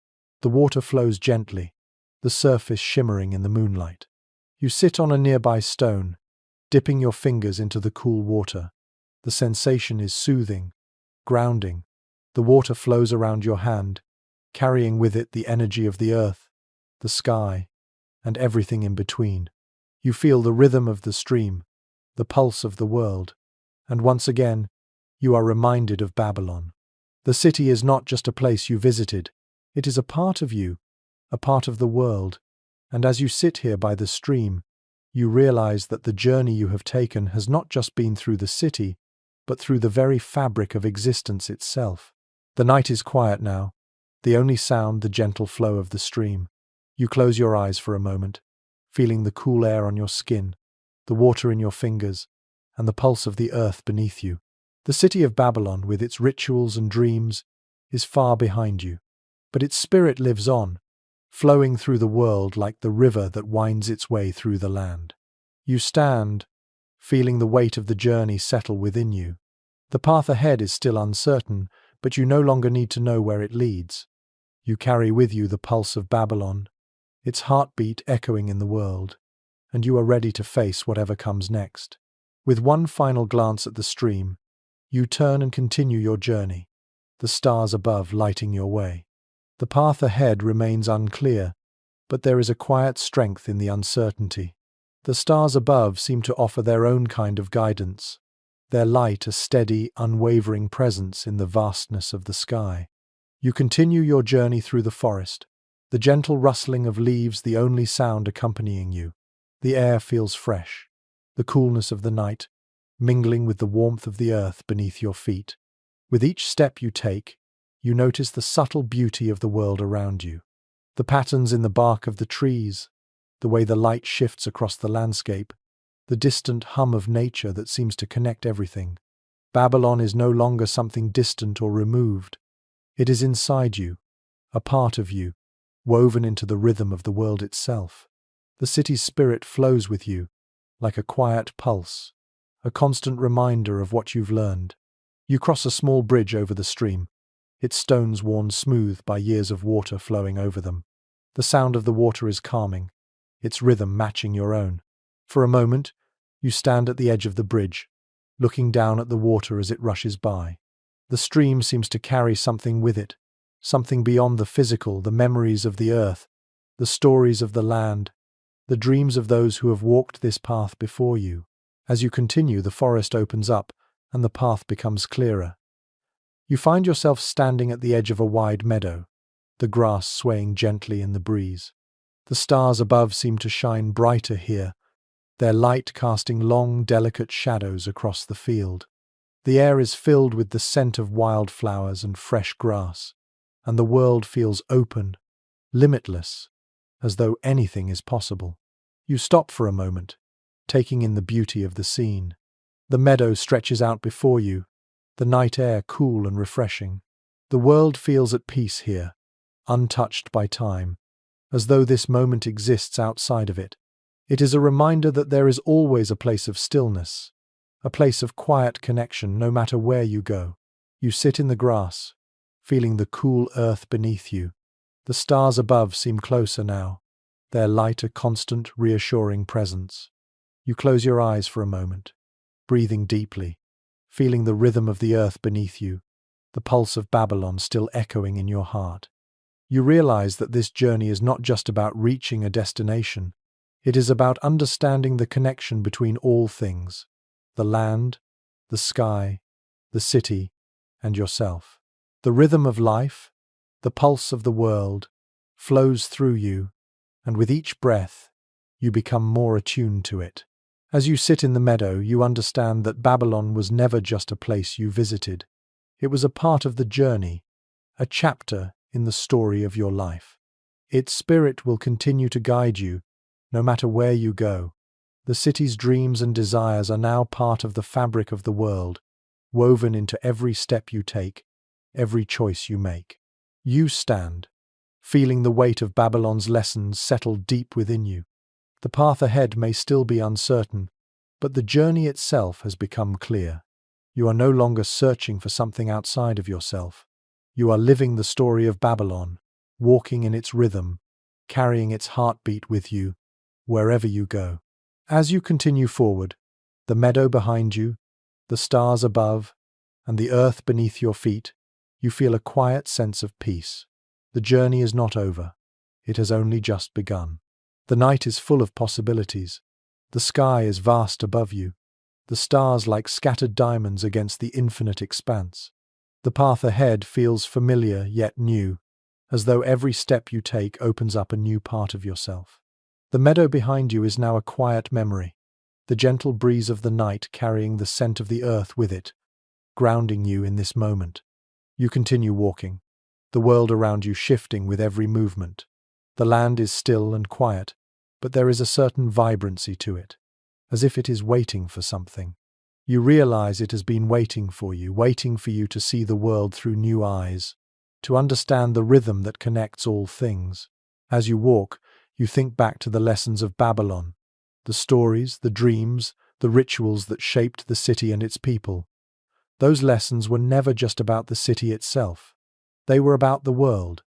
The water flows gently, the surface shimmering in the moonlight. You sit on a nearby stone, dipping your fingers into the cool water. The sensation is soothing, grounding. The water flows around your hand, carrying with it the energy of the earth, the sky, and everything in between. You feel the rhythm of the stream, the pulse of the world, and once again, you are reminded of Babylon. The city is not just a place you visited, it is a part of you, a part of the world, and as you sit here by the stream, you realize that the journey you have taken has not just been through the city, but through the very fabric of existence itself. The night is quiet now, the only sound the gentle flow of the stream. You close your eyes for a moment, feeling the cool air on your skin, the water in your fingers, and the pulse of the earth beneath you. The city of Babylon, with its rituals and dreams, is far behind you, but its spirit lives on, flowing through the world like the river that winds its way through the land. You stand, feeling the weight of the journey settle within you. The path ahead is still uncertain, but you no longer need to know where it leads. You carry with you the pulse of Babylon, its heartbeat echoing in the world, and you are ready to face whatever comes next. With one final glance at the stream, you turn and continue your journey, the stars above lighting your way. The path ahead remains unclear, but there is a quiet strength in the uncertainty. The stars above seem to offer their own kind of guidance, their light a steady, unwavering presence in the vastness of the sky. You continue your journey through the forest, the gentle rustling of leaves the only sound accompanying you. The air feels fresh, the coolness of the night, mingling with the warmth of the earth beneath your feet. With each step you take, you notice the subtle beauty of the world around you. The patterns in the bark of the trees, the way the light shifts across the landscape, the distant hum of nature that seems to connect everything. Babylon is no longer something distant or removed. It is inside you, a part of you, woven into the rhythm of the world itself. The city's spirit flows with you, like a quiet pulse, a constant reminder of what you've learned. You cross a small bridge over the stream, its stones worn smooth by years of water flowing over them. The sound of the water is calming, its rhythm matching your own. For a moment, you stand at the edge of the bridge, looking down at the water as it rushes by. The stream seems to carry something with it, something beyond the physical, the memories of the earth, the stories of the land, the dreams of those who have walked this path before you. As you continue, the forest opens up, and the path becomes clearer. You find yourself standing at the edge of a wide meadow, the grass swaying gently in the breeze. The stars above seem to shine brighter here, their light casting long, delicate shadows across the field. The air is filled with the scent of wildflowers and fresh grass, and the world feels open, limitless, as though anything is possible. You stop for a moment, taking in the beauty of the scene. The meadow stretches out before you, the night air cool and refreshing. The world feels at peace here, untouched by time, as though this moment exists outside of it. It is a reminder that there is always a place of stillness, a place of quiet connection no matter where you go. You sit in the grass, feeling the cool earth beneath you. The stars above seem closer now, their light a constant, reassuring presence. You close your eyes for a moment, breathing deeply, feeling the rhythm of the earth beneath you, the pulse of Babylon still echoing in your heart. You realize that this journey is not just about reaching a destination. It is about understanding the connection between all things, the land, the sky, the city, and yourself. The rhythm of life, the pulse of the world, flows through you, and with each breath, you become more attuned to it. As you sit in the meadow, you understand that Babylon was never just a place you visited. It was a part of the journey, a chapter in the story of your life. Its spirit will continue to guide you, no matter where you go. The city's dreams and desires are now part of the fabric of the world, woven into every step you take, every choice you make. You stand, feeling the weight of Babylon's lessons settle deep within you. The path ahead may still be uncertain, but the journey itself has become clear. You are no longer searching for something outside of yourself. You are living the story of Babylon, walking in its rhythm, carrying its heartbeat with you, wherever you go. As you continue forward, the meadow behind you, the stars above, and the earth beneath your feet, you feel a quiet sense of peace. The journey is not over. It has only just begun. The night is full of possibilities. The sky is vast above you, the stars like scattered diamonds against the infinite expanse. The path ahead feels familiar yet new, as though every step you take opens up a new part of yourself. The meadow behind you is now a quiet memory, the gentle breeze of the night carrying the scent of the earth with it, grounding you in this moment. You continue walking, the world around you shifting with every movement. The land is still and quiet, but there is a certain vibrancy to it, as if it is waiting for something. You realize it has been waiting for you to see the world through new eyes, to understand the rhythm that connects all things. As you walk, you think back to the lessons of Babylon, the stories, the dreams, the rituals that shaped the city and its people. Those lessons were never just about the city itself. They were about the world,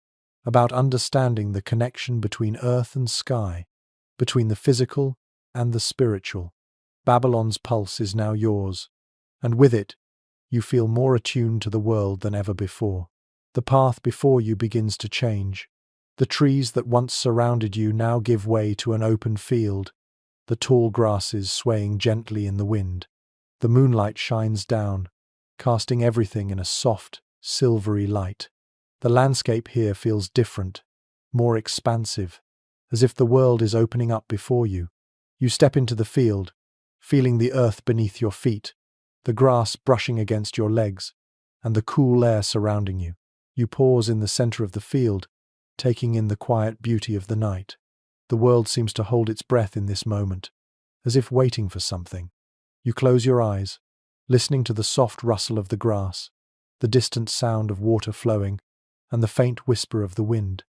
about understanding the connection between earth and sky, between the physical and the spiritual. Babylon's pulse is now yours, and with it, you feel more attuned to the world than ever before. The path before you begins to change. The trees that once surrounded you now give way to an open field, the tall grasses swaying gently in the wind. The moonlight shines down, casting everything in a soft, silvery light. The landscape here feels different, more expansive, as if the world is opening up before you. You step into the field, feeling the earth beneath your feet, the grass brushing against your legs, and the cool air surrounding you. You pause in the center of the field, taking in the quiet beauty of the night. The world seems to hold its breath in this moment, as if waiting for something. You close your eyes, listening to the soft rustle of the grass, the distant sound of water flowing, and the faint whisper of the wind.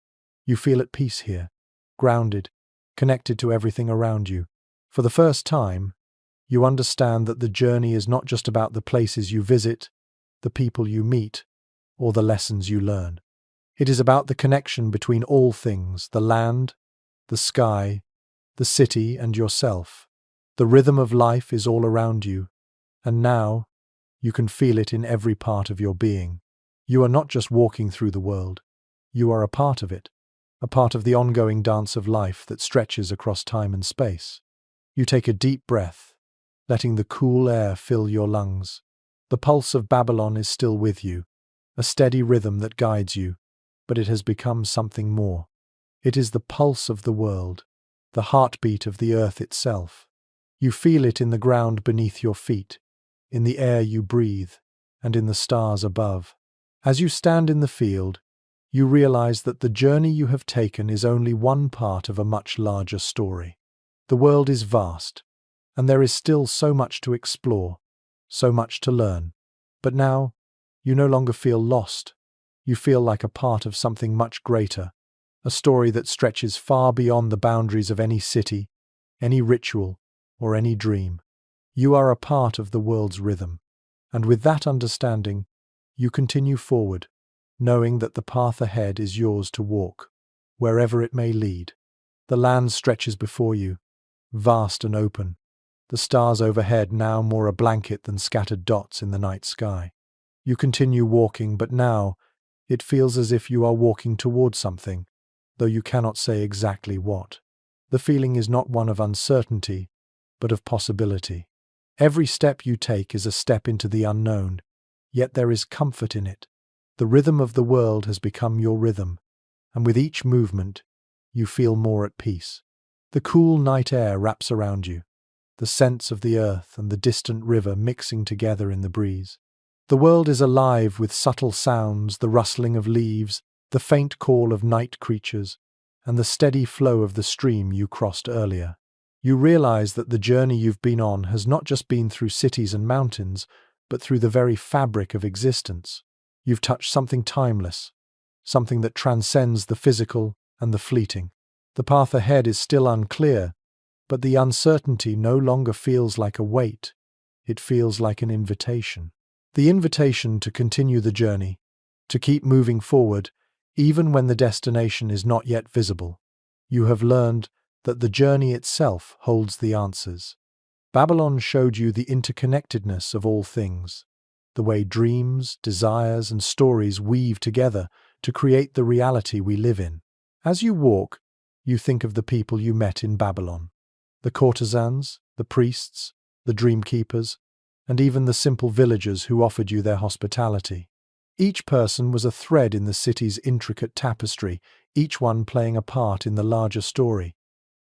You feel at peace here, grounded, connected to everything around you. For the first time, you understand that the journey is not just about the places you visit, the people you meet, or the lessons you learn. It is about the connection between all things, the land, the sky, the city, and yourself. The rhythm of life is all around you, and now you can feel it in every part of your being. You are not just walking through the world. You are a part of it, a part of the ongoing dance of life that stretches across time and space. You take a deep breath, letting the cool air fill your lungs. The pulse of Babylon is still with you, a steady rhythm that guides you, but it has become something more. It is the pulse of the world, the heartbeat of the earth itself. You feel it in the ground beneath your feet, in the air you breathe, and in the stars above. As you stand in the field, you realize that the journey you have taken is only one part of a much larger story. The world is vast, and there is still so much to explore, so much to learn. But now, you no longer feel lost. You feel like a part of something much greater, a story that stretches far beyond the boundaries of any city, any ritual, or any dream. You are a part of the world's rhythm, and with that understanding, you continue forward, knowing that the path ahead is yours to walk, wherever it may lead. The land stretches before you, vast and open, the stars overhead now more a blanket than scattered dots in the night sky. You continue walking, but now it feels as if you are walking towards something, though you cannot say exactly what. The feeling is not one of uncertainty, but of possibility. Every step you take is a step into the unknown, yet there is comfort in it. The rhythm of the world has become your rhythm, and with each movement, you feel more at peace. The cool night air wraps around you, the scents of the earth and the distant river mixing together in the breeze. The world is alive with subtle sounds, the rustling of leaves, the faint call of night creatures, and the steady flow of the stream you crossed earlier. You realize that the journey you've been on has not just been through cities and mountains, but through the very fabric of existence. You've touched something timeless, something that transcends the physical and the fleeting. The path ahead is still unclear, but the uncertainty no longer feels like a weight. It feels like an invitation. The invitation to continue the journey, to keep moving forward, even when the destination is not yet visible. You have learned that the journey itself holds the answers. Babylon showed you the interconnectedness of all things, the way dreams, desires, and stories weave together to create the reality we live in. As you walk, you think of the people you met in Babylon, the courtesans, the priests, the dream keepers, and even the simple villagers who offered you their hospitality. Each person was a thread in the city's intricate tapestry, each one playing a part in the larger story.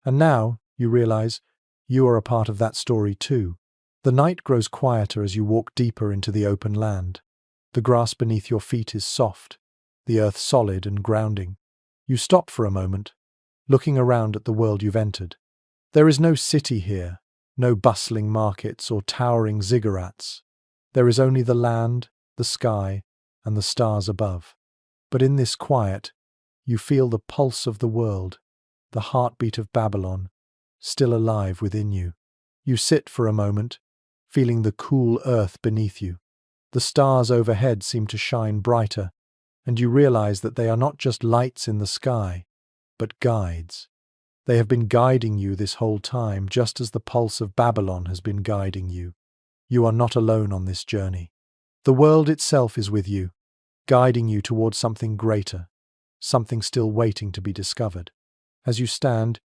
And now, you realize, you are a part of that story too. The night grows quieter as you walk deeper into the open land. The grass beneath your feet is soft, the earth solid and grounding. You stop for a moment, looking around at the world you've entered. There is no city here, no bustling markets or towering ziggurats. There is only the land, the sky, and the stars above. But in this quiet, you feel the pulse of the world, the heartbeat of Babylon, still alive within you. You sit for a moment, feeling the cool earth beneath you. The stars overhead seem to shine brighter, and you realize that they are not just lights in the sky, but guides. They have been guiding you this whole time, just as the pulse of Babylon has been guiding you. You are not alone on this journey. The world itself is with you, guiding you towards something greater, something still waiting to be discovered. As you stand,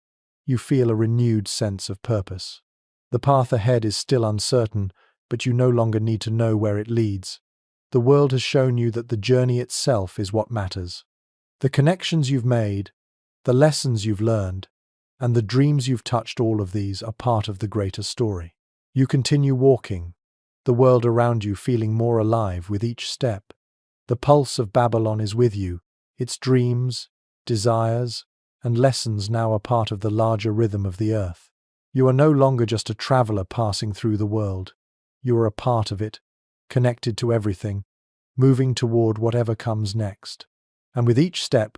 you feel a renewed sense of purpose. The path ahead is still uncertain, but you no longer need to know where it leads. The world has shown you that the journey itself is what matters. The connections you've made, the lessons you've learned, and the dreams you've touched, all of these are part of the greater story. You continue walking, the world around you feeling more alive with each step. The pulse of Babylon is with you, its dreams, desires, and lessons now are part of the larger rhythm of the earth. You are no longer just a traveler passing through the world. You are a part of it, connected to everything, moving toward whatever comes next. And with each step,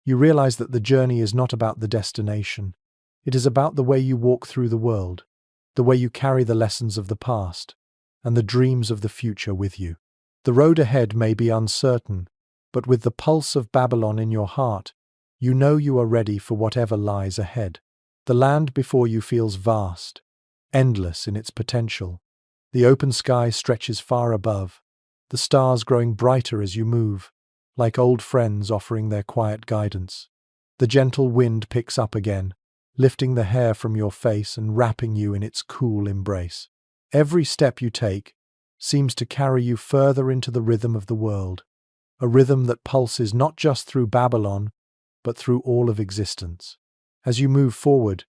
you realize that the journey is not about the destination. It is about the way you walk through the world, the way you carry the lessons of the past, and the dreams of the future with you. The road ahead may be uncertain, but with the pulse of Babylon in your heart, you know you are ready for whatever lies ahead. The land before you feels vast, endless in its potential. The open sky stretches far above, the stars growing brighter as you move, like old friends offering their quiet guidance. The gentle wind picks up again, lifting the hair from your face and wrapping you in its cool embrace. Every step you take seems to carry you further into the rhythm of the world, a rhythm that pulses not just through Babylon, but through all of existence. As you move forward,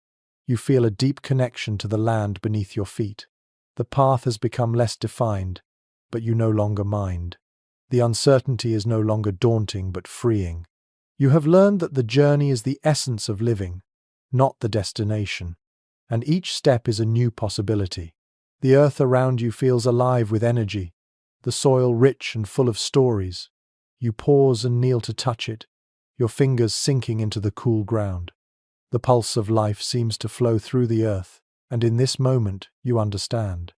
you feel a deep connection to the land beneath your feet. The path has become less defined, but you no longer mind. The uncertainty is no longer daunting but freeing. You have learned that the journey is the essence of living, not the destination, and each step is a new possibility. The earth around you feels alive with energy, the soil rich and full of stories. You pause and kneel to touch it, your fingers sinking into the cool ground. The pulse of life seems to flow through the earth, and in this moment you understand.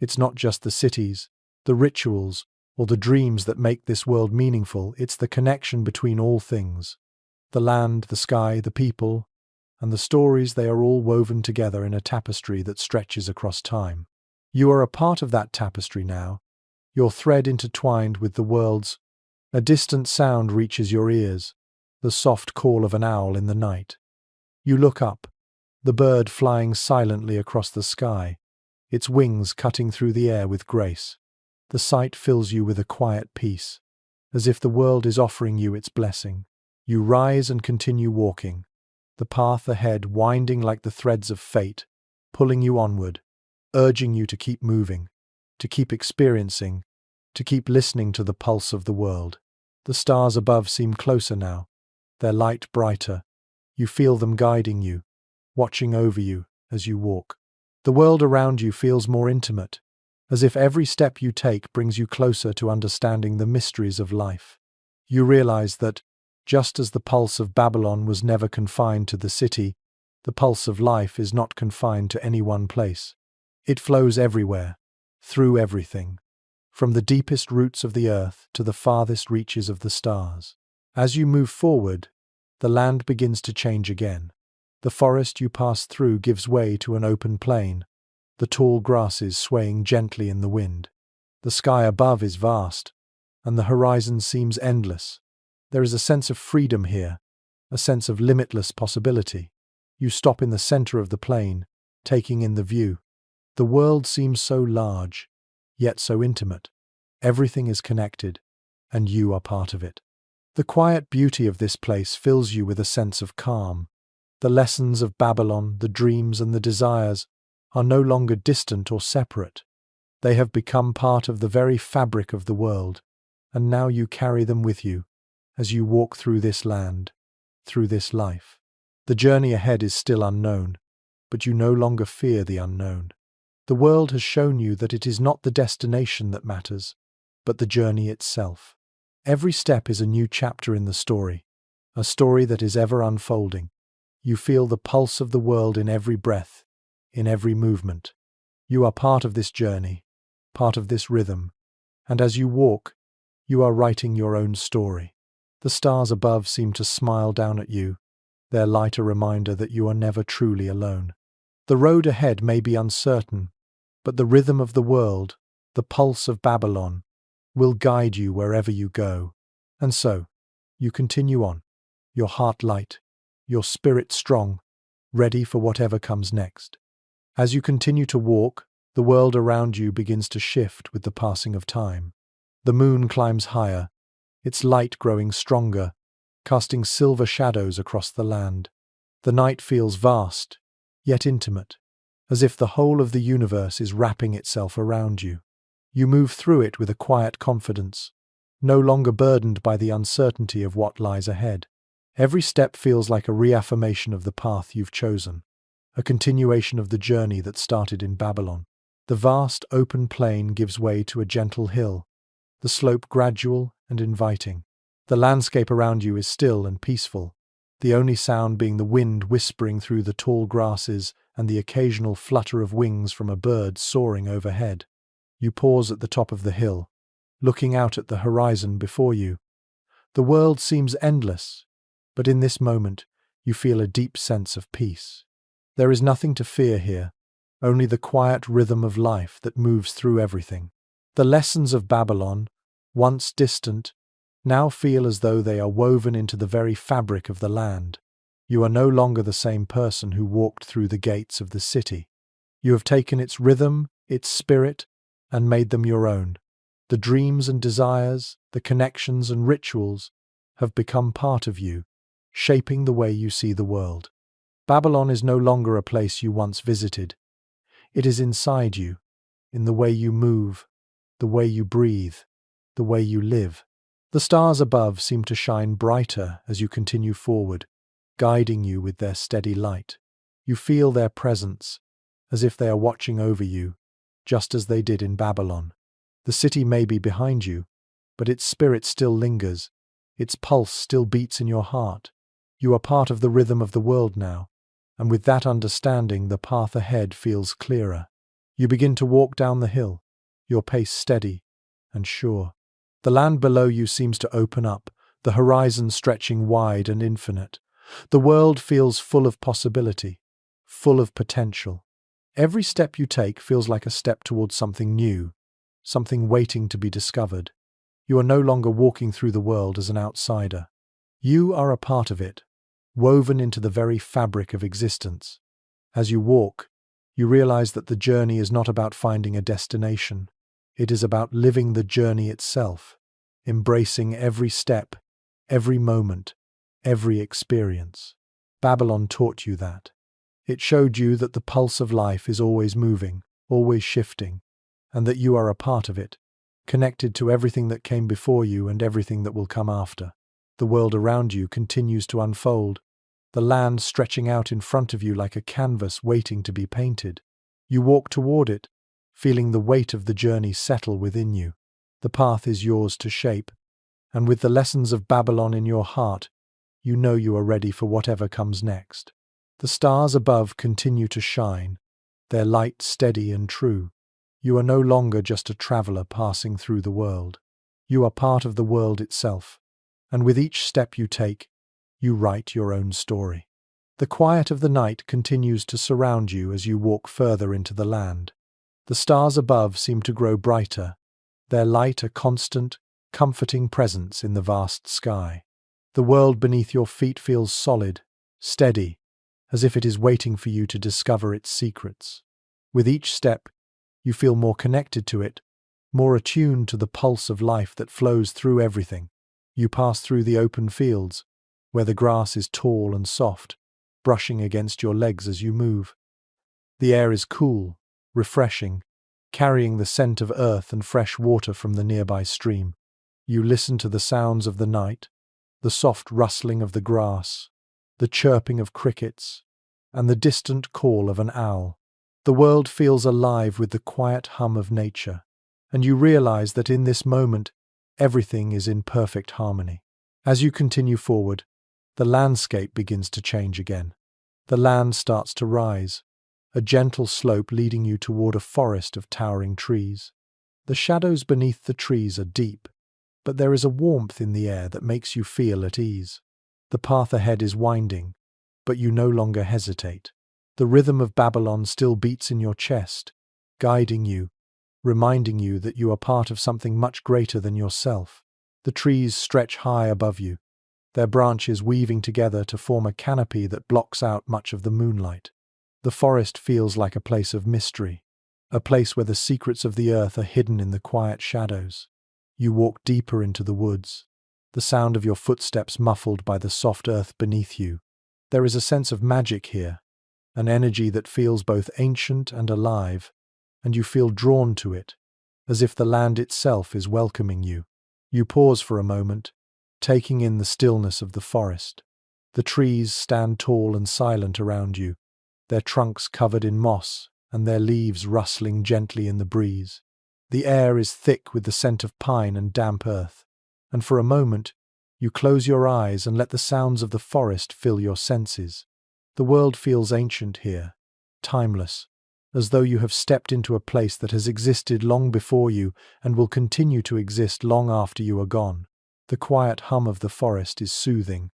It's not just the cities, the rituals, or the dreams that make this world meaningful, it's the connection between all things. The land, the sky, the people, and the stories, they are all woven together in a tapestry that stretches across time. You are a part of that tapestry now, your thread intertwined with the world's. A distant sound reaches your ears, the soft call of an owl in the night. You look up, the bird flying silently across the sky, its wings cutting through the air with grace. The sight fills you with a quiet peace, as if the world is offering you its blessing. You rise and continue walking, the path ahead winding like the threads of fate, pulling you onward, urging you to keep moving, to keep experiencing, to keep listening to the pulse of the world. The stars above seem closer now, their light brighter. You feel them guiding you, watching over you as you walk. The world around you feels more intimate, as if every step you take brings you closer to understanding the mysteries of life. You realize that, Just as the pulse of Babylon was never confined to the city, the pulse of life is not confined to any one place. It flows everywhere, through everything, from the deepest roots of the earth to the farthest reaches of the stars. As you move forward, the land begins to change again. The forest you pass through gives way to an open plain, the tall grasses swaying gently in the wind. The sky above is vast, and the horizon seems endless. There is a sense of freedom here, a sense of limitless possibility. You stop in the center of the plain, taking in the view. The world seems so large, yet so intimate. Everything is connected, and you are part of it. The quiet beauty of this place fills you with a sense of calm. The lessons of Babylon, the dreams and the desires, are no longer distant or separate. They have become part of the very fabric of the world, and now you carry them with you as you walk through this land, through this life. The journey ahead is still unknown, but you no longer fear the unknown. The world has shown you that it is not the destination that matters, but the journey itself. Every step is a new chapter in the story, a story that is ever unfolding. You feel the pulse of the world in every breath, in every movement. You are part of this journey, part of this rhythm, and as you walk, you are writing your own story. The stars above seem to smile down at you, their light a reminder that you are never truly alone. The road ahead may be uncertain, but the rhythm of the world, the pulse of Babylon, will guide you wherever you go. And so, you continue on, your heart light, your spirit strong, ready for whatever comes next. As you continue to walk, the world around you begins to shift with the passing of time. The moon climbs higher, its light growing stronger, casting silver shadows across the land. The night feels vast, yet intimate, as if the whole of the universe is wrapping itself around you. You move through it with a quiet confidence, no longer burdened by the uncertainty of what lies ahead. Every step feels like a reaffirmation of the path you've chosen, a continuation of the journey that started in Babylon. The vast open plain gives way to a gentle hill, the slope gradual and inviting. The landscape around you is still and peaceful, the only sound being the wind whispering through the tall grasses and the occasional flutter of wings from a bird soaring overhead. You pause at the top of the hill, looking out at the horizon before you. The world seems endless, but in this moment you feel a deep sense of peace. There is nothing to fear here, only the quiet rhythm of life that moves through everything. The lessons of Babylon, once distant, now feel as though they are woven into the very fabric of the land. You are no longer the same person who walked through the gates of the city. You have taken its rhythm, its spirit, and made them your own. The dreams and desires, the connections and rituals have become part of you, shaping the way you see the world. Babylon is no longer a place you once visited. It is inside you, in the way you move, the way you breathe, the way you live. The stars above seem to shine brighter as you continue forward, guiding you with their steady light. You feel their presence, as if they are watching over you, just as they did in Babylon. The city may be behind you, but its spirit still lingers, its pulse still beats in your heart. You are part of the rhythm of the world now, and with that understanding the path ahead feels clearer. You begin to walk down the hill, your pace steady and sure. The land below you seems to open up, the horizon stretching wide and infinite. The world feels full of possibility, full of potential. Every step you take feels like a step towards something new, something waiting to be discovered. You are no longer walking through the world as an outsider. You are a part of it, woven into the very fabric of existence. As you walk, you realize that the journey is not about finding a destination. It is about living the journey itself, embracing every step, every moment, every experience. Babylon taught you that. It showed you that the pulse of life is always moving, always shifting, and that you are a part of it, connected to everything that came before you and everything that will come after. The world around you continues to unfold, the land stretching out in front of you like a canvas waiting to be painted. You walk toward it, feeling the weight of the journey settle within you. The path is yours to shape, and with the lessons of Babylon in your heart, you know you are ready for whatever comes next. The stars above continue to shine, their light steady and true. You are no longer just a traveler passing through the world. You are part of the world itself, and with each step you take, you write your own story. The quiet of the night continues to surround you as you walk further into the land. The stars above seem to grow brighter, their light a constant, comforting presence in the vast sky. The world beneath your feet feels solid, steady, as if it is waiting for you to discover its secrets. With each step, you feel more connected to it, more attuned to the pulse of life that flows through everything. You pass through the open fields, where the grass is tall and soft, brushing against your legs as you move. The air is cool, refreshing, carrying the scent of earth and fresh water from the nearby stream. You listen to the sounds of the night, the soft rustling of the grass, the chirping of crickets, and the distant call of an owl. The world feels alive with the quiet hum of nature, and you realize that in this moment, everything is in perfect harmony. As you continue forward, the landscape begins to change again. The land starts to rise, a gentle slope leading you toward a forest of towering trees. The shadows beneath the trees are deep, but there is a warmth in the air that makes you feel at ease. The path ahead is winding, but you no longer hesitate. The rhythm of Babylon still beats in your chest, guiding you, reminding you that you are part of something much greater than yourself. The trees stretch high above you, their branches weaving together to form a canopy that blocks out much of the moonlight. The forest feels like a place of mystery, a place where the secrets of the earth are hidden in the quiet shadows. You walk deeper into the woods, the sound of your footsteps muffled by the soft earth beneath you. There is a sense of magic here, an energy that feels both ancient and alive, and you feel drawn to it, as if the land itself is welcoming you. You pause for a moment, taking in the stillness of the forest. The trees stand tall and silent around you, their trunks covered in moss and their leaves rustling gently in the breeze. The air is thick with the scent of pine and damp earth, and for a moment you close your eyes and let the sounds of the forest fill your senses. The world feels ancient here, timeless, as though you have stepped into a place that has existed long before you and will continue to exist long after you are gone. The quiet hum of the forest is soothing,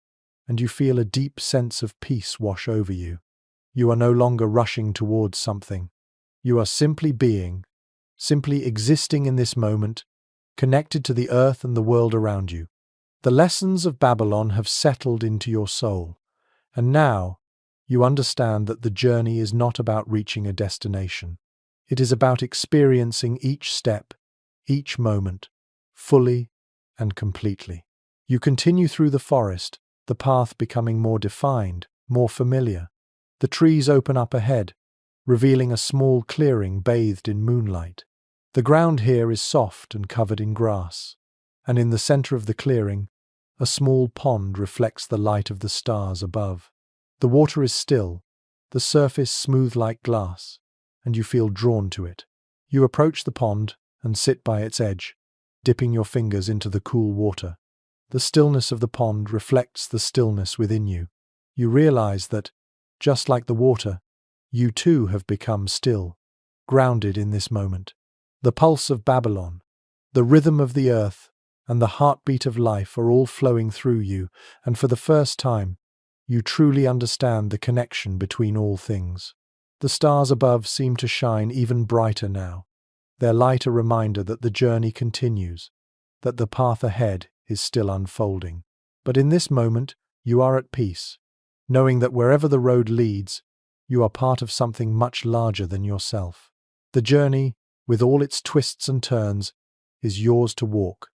and you feel a deep sense of peace wash over you. You are no longer rushing towards something. You are simply being, simply existing in this moment, connected to the earth and the world around you. The lessons of Babylon have settled into your soul, and now you understand that the journey is not about reaching a destination. It is about experiencing each step, each moment, fully and completely. You continue through the forest, the path becoming more defined, more familiar. The trees open up ahead, revealing a small clearing bathed in moonlight. The ground here is soft and covered in grass, and in the center of the clearing, a small pond reflects the light of the stars above. The water is still, the surface smooth like glass, and you feel drawn to it. You approach the pond and sit by its edge, dipping your fingers into the cool water. The stillness of the pond reflects the stillness within you. You realize that, just like the water, you too have become still, grounded in this moment. The pulse of Babylon, the rhythm of the earth, and the heartbeat of life are all flowing through you, and for the first time, you truly understand the connection between all things. The stars above seem to shine even brighter now, their light a reminder that the journey continues, that the path ahead is still unfolding. But in this moment, you are at peace, knowing that wherever the road leads, you are part of something much larger than yourself. The journey, with all its twists and turns, is yours to walk,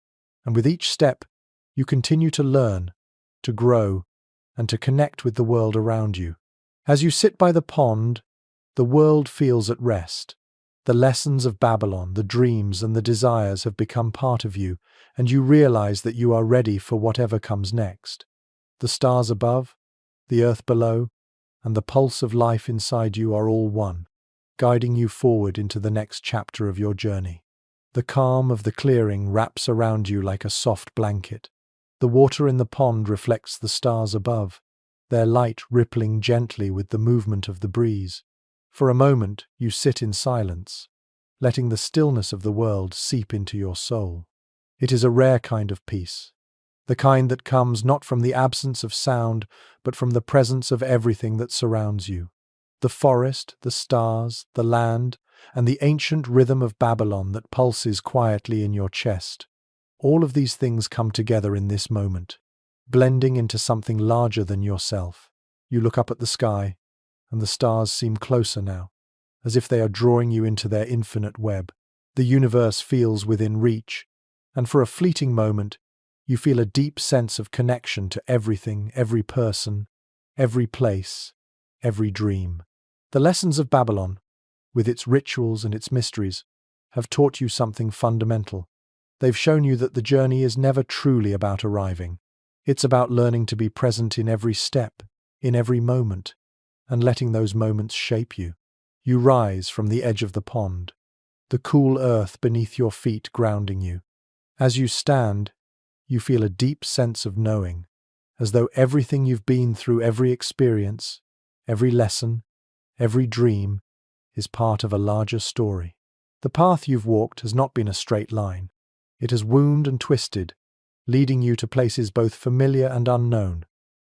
and with each step, you continue to learn, to grow, and to connect with the world around you. As you sit by the pond, the world feels at rest. The lessons of Babylon, the dreams and the desires have become part of you, and you realize that you are ready for whatever comes next. The stars above, the earth below, and the pulse of life inside you are all one, guiding you forward into the next chapter of your journey. The calm of the clearing wraps around you like a soft blanket, The water in the pond reflects the stars above, their light rippling gently with the movement of the breeze. For a moment, you sit in silence, letting the stillness of the world seep into your soul. It is a rare kind of peace, the kind that comes not from the absence of sound, but from the presence of everything that surrounds you. The forest, the stars, the land, and the ancient rhythm of Babylon that pulses quietly in your chest. All of these things come together in this moment, blending into something larger than yourself. You look up at the sky, and the stars seem closer now, as if they are drawing you into their infinite web. The universe feels within reach, and for a fleeting moment, you feel a deep sense of connection to everything, every person, every place, every dream. The lessons of Babylon, with its rituals and its mysteries, have taught you something fundamental. They've shown you that the journey is never truly about arriving. It's about learning to be present in every step, in every moment, and letting those moments shape you. You rise from the edge of the pond, the cool earth beneath your feet grounding you. As you stand, you feel a deep sense of knowing, as though everything you've been through, every experience, every lesson, every dream, is part of a larger story. The path you've walked has not been a straight line. It has wound and twisted, leading you to places both familiar and unknown.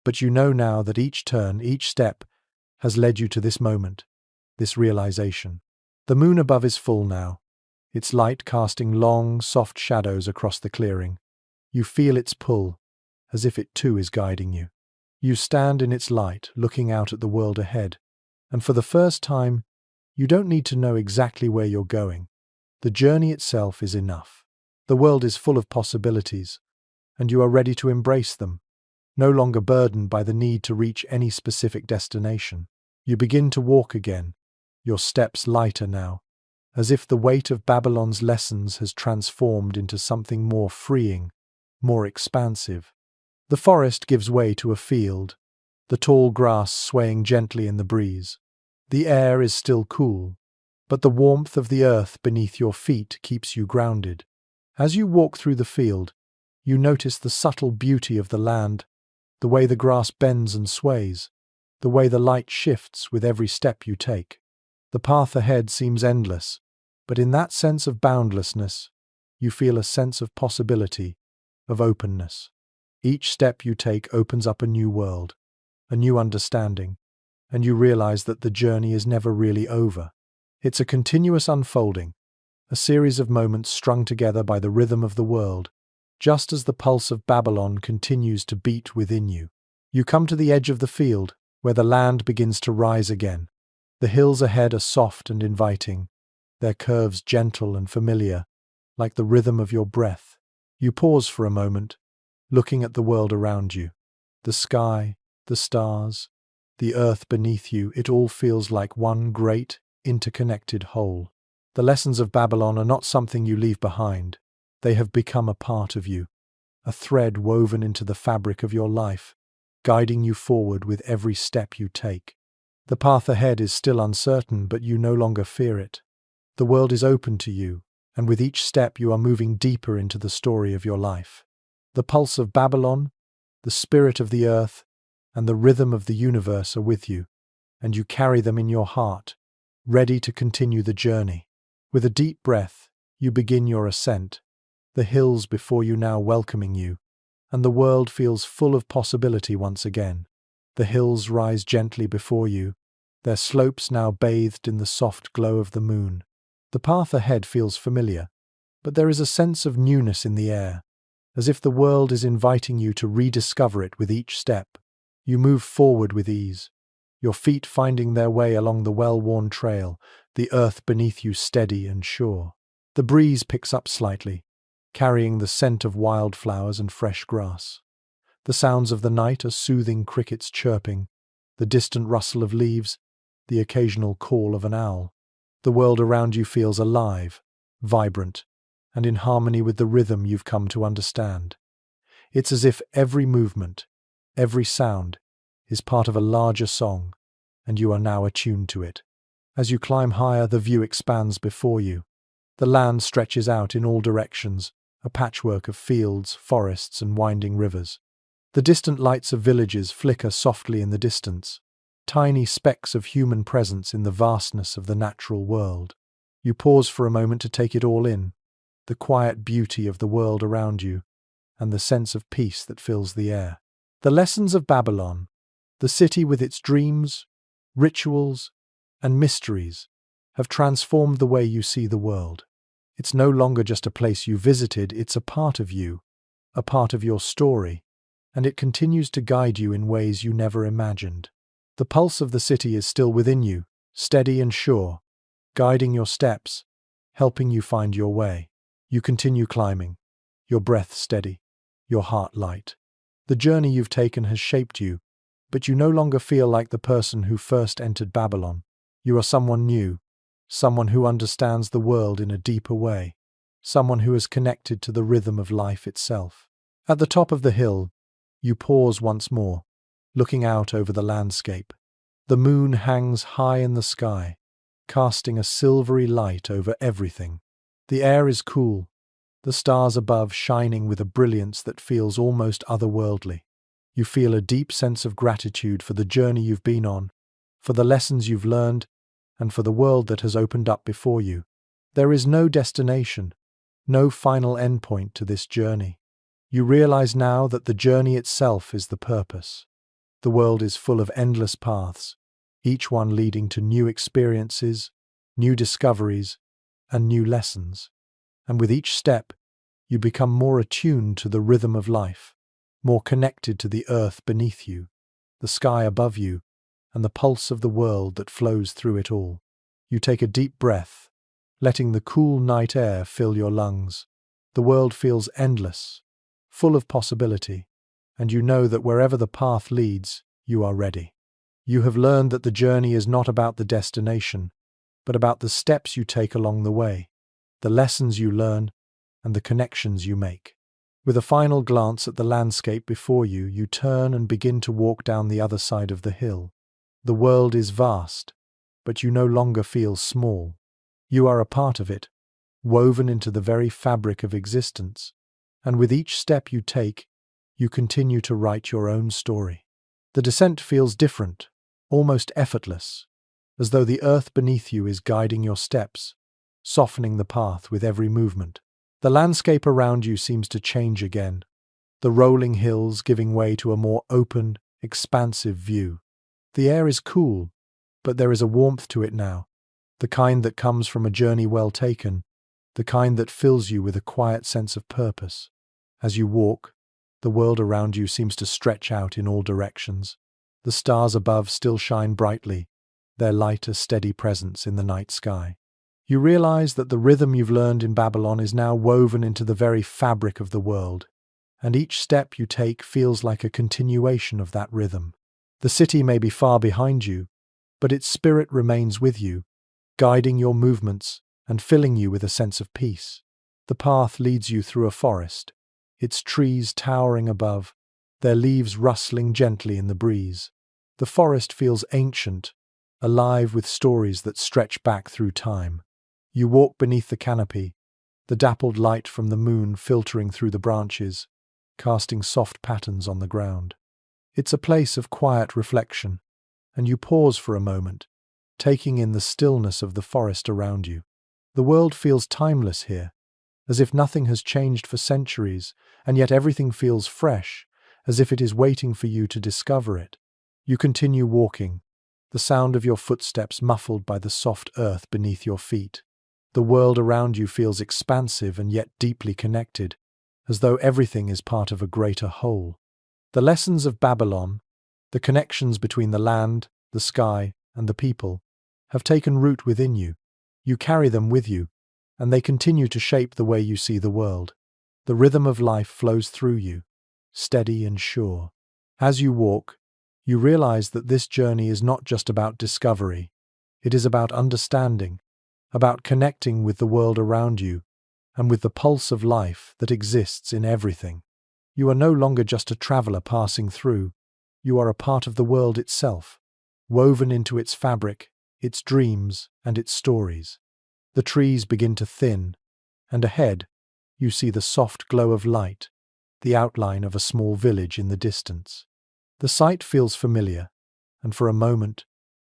But you know now that each turn, each step, has led you to this moment, this realization. The moon above is full now, its light casting long, soft shadows across the clearing. You feel its pull, as if it too is guiding you. You stand in its light, looking out at the world ahead, and for the first time, you don't need to know exactly where you're going. The journey itself is enough. The world is full of possibilities, and you are ready to embrace them, no longer burdened by the need to reach any specific destination. You begin to walk again, your steps lighter now, as if the weight of Babylon's lessons has transformed into something more freeing, more expansive. The forest gives way to a field, the tall grass swaying gently in the breeze. The air is still cool, but the warmth of the earth beneath your feet keeps you grounded. As you walk through the field, you notice the subtle beauty of the land, the way the grass bends and sways, the way the light shifts with every step you take. The path ahead seems endless, but in that sense of boundlessness, you feel a sense of possibility, of openness. Each step you take opens up a new world, a new understanding, and you realize that the journey is never really over. It's a continuous unfolding, a series of moments strung together by the rhythm of the world, just as the pulse of Babylon continues to beat within you. You come to the edge of the field, where the land begins to rise again. The hills ahead are soft and inviting, their curves gentle and familiar, like the rhythm of your breath. You pause for a moment, looking at the world around you. The sky, the stars, the earth beneath you, it all feels like one great, interconnected whole. The lessons of Babylon are not something you leave behind. They have become a part of you, a thread woven into the fabric of your life, guiding you forward with every step you take. The path ahead is still uncertain, but you no longer fear it. The world is open to you, and with each step you are moving deeper into the story of your life. The pulse of Babylon, the spirit of the earth, and the rhythm of the universe are with you, and you carry them in your heart, ready to continue the journey. With a deep breath, you begin your ascent, the hills before you now welcoming you, and the world feels full of possibility once again. The hills rise gently before you, their slopes now bathed in the soft glow of the moon. The path ahead feels familiar, but there is a sense of newness in the air, as if the world is inviting you to rediscover it with each step. You move forward with ease, your feet finding their way along the well-worn trail, the earth beneath you steady and sure. The breeze picks up slightly, carrying the scent of wildflowers and fresh grass. The sounds of the night are soothing crickets chirping, the distant rustle of leaves, the occasional call of an owl. The world around you feels alive, vibrant, and in harmony with the rhythm you've come to understand. It's as if every movement, every sound, is part of a larger song, and you are now attuned to it. As you climb higher, the view expands before you. The land stretches out in all directions, a patchwork of fields, forests, and winding rivers. The distant lights of villages flicker softly in the distance, tiny specks of human presence in the vastness of the natural world. You pause for a moment to take it all in, the quiet beauty of the world around you, and the sense of peace that fills the air. The lessons of Babylon, the city with its dreams, rituals, and mysteries, have transformed the way you see the world. It's no longer just a place you visited, it's a part of you, a part of your story, and it continues to guide you in ways you never imagined. The pulse of the city is still within you, steady and sure, guiding your steps, helping you find your way. You continue climbing, your breath steady, your heart light. The journey you've taken has shaped you, but you no longer feel like the person who first entered Babylon. You are someone new, someone who understands the world in a deeper way, someone who is connected to the rhythm of life itself. At the top of the hill, you pause once more, looking out over the landscape. The moon hangs high in the sky, casting a silvery light over everything. The air is cool, the stars above shining with a brilliance that feels almost otherworldly. You feel a deep sense of gratitude for the journey you've been on, for the lessons you've learned, and for the world that has opened up before you. There is no destination, no final endpoint to this journey. You realize now that the journey itself is the purpose. The world is full of endless paths, each one leading to new experiences, new discoveries, and new lessons. And with each step, you become more attuned to the rhythm of life, more connected to the earth beneath you, the sky above you, and the pulse of the world that flows through it all. You take a deep breath, letting the cool night air fill your lungs. The world feels endless, full of possibility, and you know that wherever the path leads, you are ready. You have learned that the journey is not about the destination, but about the steps you take along the way, the lessons you learn, and the connections you make. With a final glance at the landscape before you, you turn and begin to walk down the other side of the hill. The world is vast, but you no longer feel small. You are a part of it, woven into the very fabric of existence, and with each step you take, you continue to write your own story. The descent feels different, almost effortless, as though the earth beneath you is guiding your steps, softening the path with every movement. The landscape around you seems to change again, the rolling hills giving way to a more open, expansive view. The air is cool, but there is a warmth to it now, the kind that comes from a journey well taken, the kind that fills you with a quiet sense of purpose. As you walk, the world around you seems to stretch out in all directions. The stars above still shine brightly, their light a steady presence in the night sky. You realize that the rhythm you've learned in Babylon is now woven into the very fabric of the world, and each step you take feels like a continuation of that rhythm. The city may be far behind you, but its spirit remains with you, guiding your movements and filling you with a sense of peace. The path leads you through a forest, its trees towering above, their leaves rustling gently in the breeze. The forest feels ancient, alive with stories that stretch back through time. You walk beneath the canopy, the dappled light from the moon filtering through the branches, casting soft patterns on the ground. It's a place of quiet reflection, and you pause for a moment, taking in the stillness of the forest around you. The world feels timeless here, as if nothing has changed for centuries, and yet everything feels fresh, as if it is waiting for you to discover it. You continue walking, the sound of your footsteps muffled by the soft earth beneath your feet. The world around you feels expansive and yet deeply connected, as though everything is part of a greater whole. The lessons of Babylon, the connections between the land, the sky, and the people, have taken root within you. You carry them with you, and they continue to shape the way you see the world. The rhythm of life flows through you, steady and sure. As you walk, you realize that this journey is not just about discovery. It is about understanding, about connecting with the world around you, and with the pulse of life that exists in everything. You are no longer just a traveler passing through. You are a part of the world itself, woven into its fabric, its dreams, and its stories. The trees begin to thin, and ahead, You see the soft glow of light, the outline of a small village in the distance. The sight feels familiar, and for a moment,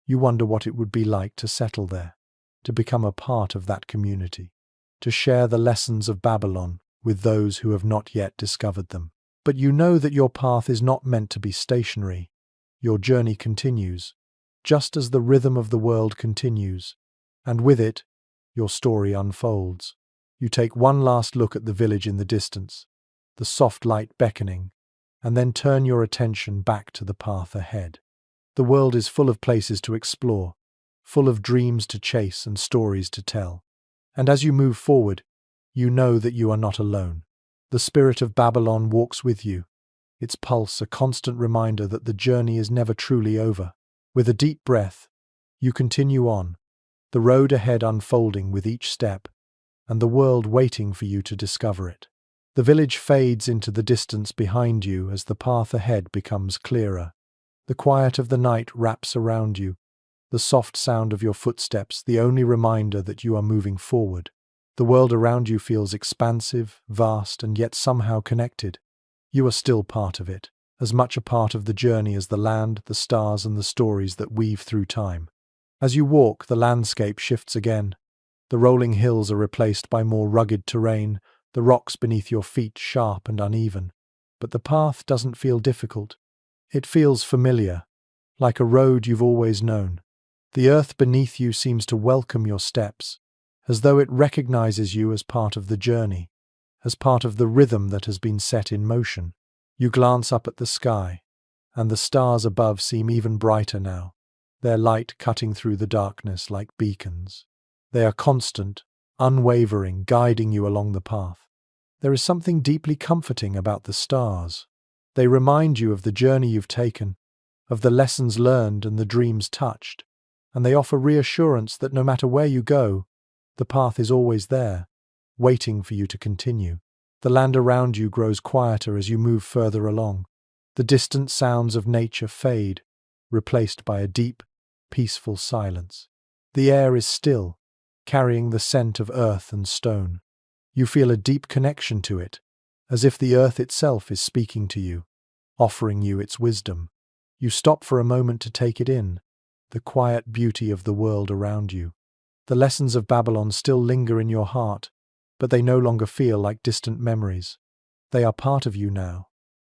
you wonder what it would be like to settle there, to become a part of that community, to share the lessons of Babylon with those who have not yet discovered them. But you know that your path is not meant to be stationary. Your journey continues, just as the rhythm of the world continues, and with it, your story unfolds. You take one last look at the village in the distance, the soft light beckoning, and then turn your attention back to the path ahead. The world is full of places to explore, full of dreams to chase and stories to tell. And as you move forward, you know that you are not alone. The spirit of Babylon walks with you, its pulse a constant reminder that the journey is never truly over. With a deep breath, you continue on, the road ahead unfolding with each step, and the world waiting for you to discover it. The village fades into the distance behind you as the path ahead becomes clearer. The quiet of the night wraps around you, the soft sound of your footsteps the only reminder that you are moving forward. The world around you feels expansive, vast, and yet somehow connected. You are still part of it, as much a part of the journey as the land, the stars, and the stories that weave through time. As you walk, the landscape shifts again. The rolling hills are replaced by more rugged terrain, the rocks beneath your feet sharp and uneven. But the path doesn't feel difficult. It feels familiar, like a road you've always known. The earth beneath you seems to welcome your steps, as though it recognizes you as part of the journey, as part of the rhythm that has been set in motion. You glance up at the sky, and the stars above seem even brighter now, their light cutting through the darkness like beacons. They are constant, unwavering, guiding you along the path. There is something deeply comforting about the stars. They remind you of the journey you've taken, of the lessons learned and the dreams touched, and they offer reassurance that no matter where you go, the path is always there, waiting for you to continue. The land around you grows quieter as you move further along. The distant sounds of nature fade, replaced by a deep, peaceful silence. The air is still, carrying the scent of earth and stone. You feel a deep connection to it, as if the earth itself is speaking to you, offering you its wisdom. You stop for a moment to take it in, the quiet beauty of the world around you. The lessons of Babylon still linger in your heart, but they no longer feel like distant memories. They are part of you now,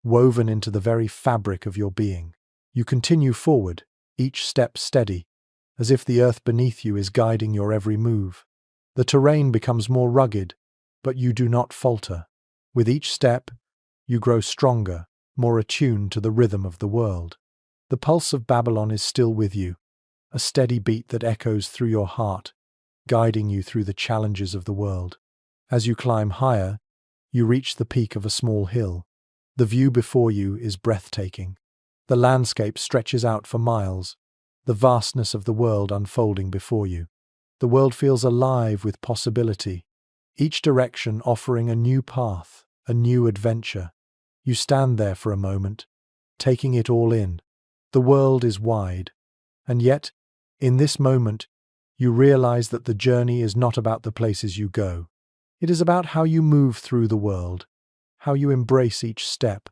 woven into the very fabric of your being. You continue forward, each step steady, as if the earth beneath you is guiding your every move. The terrain becomes more rugged, but you do not falter. With each step, you grow stronger, more attuned to the rhythm of the world. The pulse of Babylon is still with you, a steady beat that echoes through your heart, guiding you through the challenges of the world. As you climb higher, you reach the peak of a small hill. The view before you is breathtaking. The landscape stretches out for miles, the vastness of the world unfolding before you. The world feels alive with possibility, each direction offering a new path, a new adventure. You stand there for a moment, taking it all in. The world is wide, and yet, in this moment, you realize that the journey is not about the places you go. It is about how you move through the world, how you embrace each step,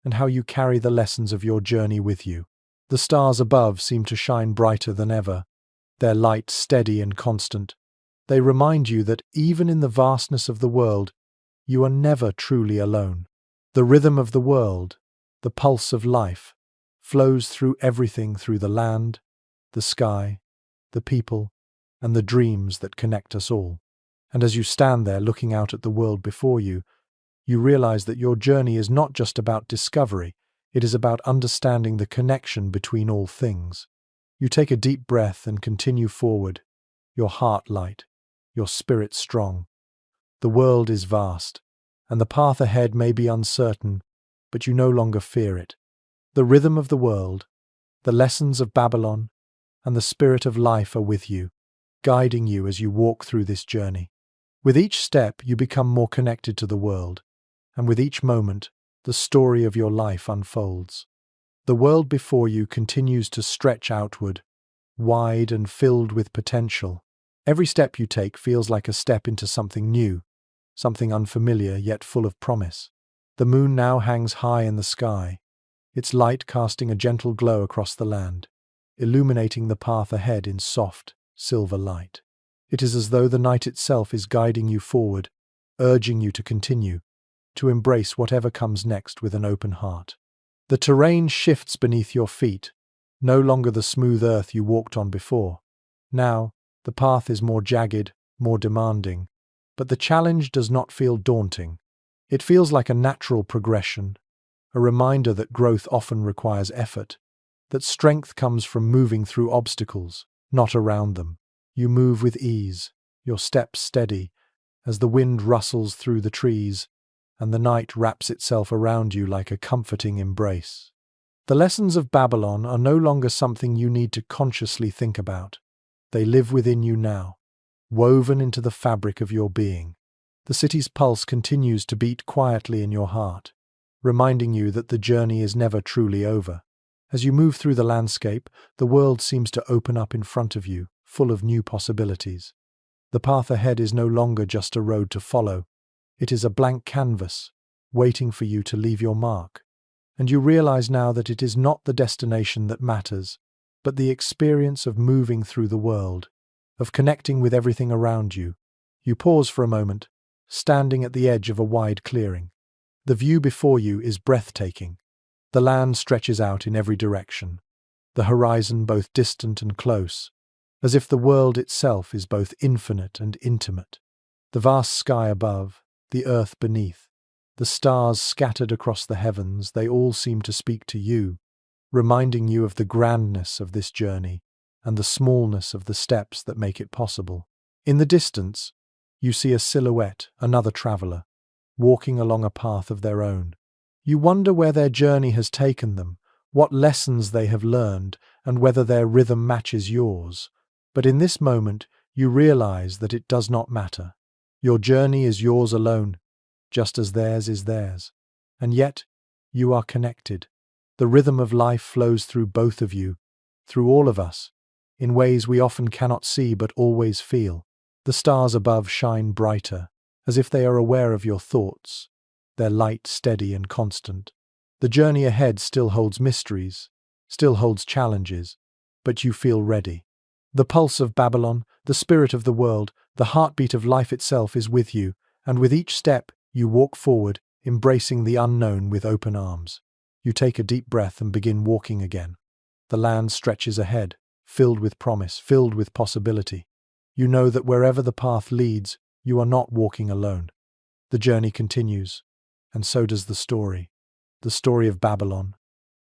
and how you carry the lessons of your journey with you. The stars above seem to shine brighter than ever, their light steady and constant. They remind you that even in the vastness of the world, you are never truly alone. The rhythm of the world, the pulse of life, flows through everything, through the land, the sky, the people, and the dreams that connect us all. And as you stand there looking out at the world before you, you realize that your journey is not just about discovery, it is about understanding the connection between all things. You take a deep breath and continue forward, your heart light, your spirit strong. The world is vast, and the path ahead may be uncertain, but you no longer fear it. The rhythm of the world, the lessons of Babylon, and the spirit of life are with you, guiding you as you walk through this journey. With each step, you become more connected to the world, and with each moment, the story of your life unfolds. The world before you continues to stretch outward, wide and filled with potential. Every step you take feels like a step into something new, something unfamiliar yet full of promise. The moon now hangs high in the sky, its light casting a gentle glow across the land, illuminating the path ahead in soft, silver light. It is as though the night itself is guiding you forward, urging you to continue, to embrace whatever comes next with an open heart. The terrain shifts beneath your feet, no longer the smooth earth you walked on before. Now, the path is more jagged, more demanding, but the challenge does not feel daunting. It feels like a natural progression, a reminder that growth often requires effort, that strength comes from moving through obstacles, not around them. You move with ease, your steps steady, as the wind rustles through the trees, and the night wraps itself around you like a comforting embrace. The lessons of Babylon are no longer something you need to consciously think about. They live within you now, woven into the fabric of your being. The city's pulse continues to beat quietly in your heart, reminding you that the journey is never truly over. As you move through the landscape, the world seems to open up in front of you, full of new possibilities. The path ahead is no longer just a road to follow. It is a blank canvas, waiting for you to leave your mark. And you realize now that it is not the destination that matters, but the experience of moving through the world, of connecting with everything around you. You pause for a moment, standing at the edge of a wide clearing. The view before you is breathtaking. The land stretches out in every direction, the horizon both distant and close, as if the world itself is both infinite and intimate. The vast sky above, the earth beneath, the stars scattered across the heavens, they all seem to speak to you, reminding you of the grandness of this journey and the smallness of the steps that make it possible. In the distance, you see a silhouette, another traveler, walking along a path of their own. You wonder where their journey has taken them, what lessons they have learned, and whether their rhythm matches yours. But in this moment, you realize that it does not matter. Your journey is yours alone, just as theirs is theirs. And yet, you are connected. The rhythm of life flows through both of you, through all of us, in ways we often cannot see but always feel. The stars above shine brighter, as if they are aware of your thoughts, their light steady and constant. The journey ahead still holds mysteries, still holds challenges, but you feel ready. The pulse of Babylon, the spirit of the world, the heartbeat of life itself is with you, and with each step, you walk forward, embracing the unknown with open arms. You take a deep breath and begin walking again. The land stretches ahead, filled with promise, filled with possibility. You know that wherever the path leads, you are not walking alone. The journey continues, and so does the story. The story of Babylon,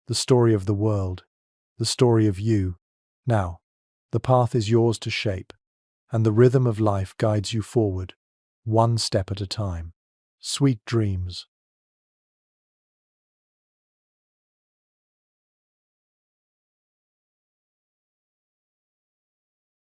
the story of the world, the story of you. Now, the path is yours to shape, and the rhythm of life guides you forward, one step at a time. Sweet dreams.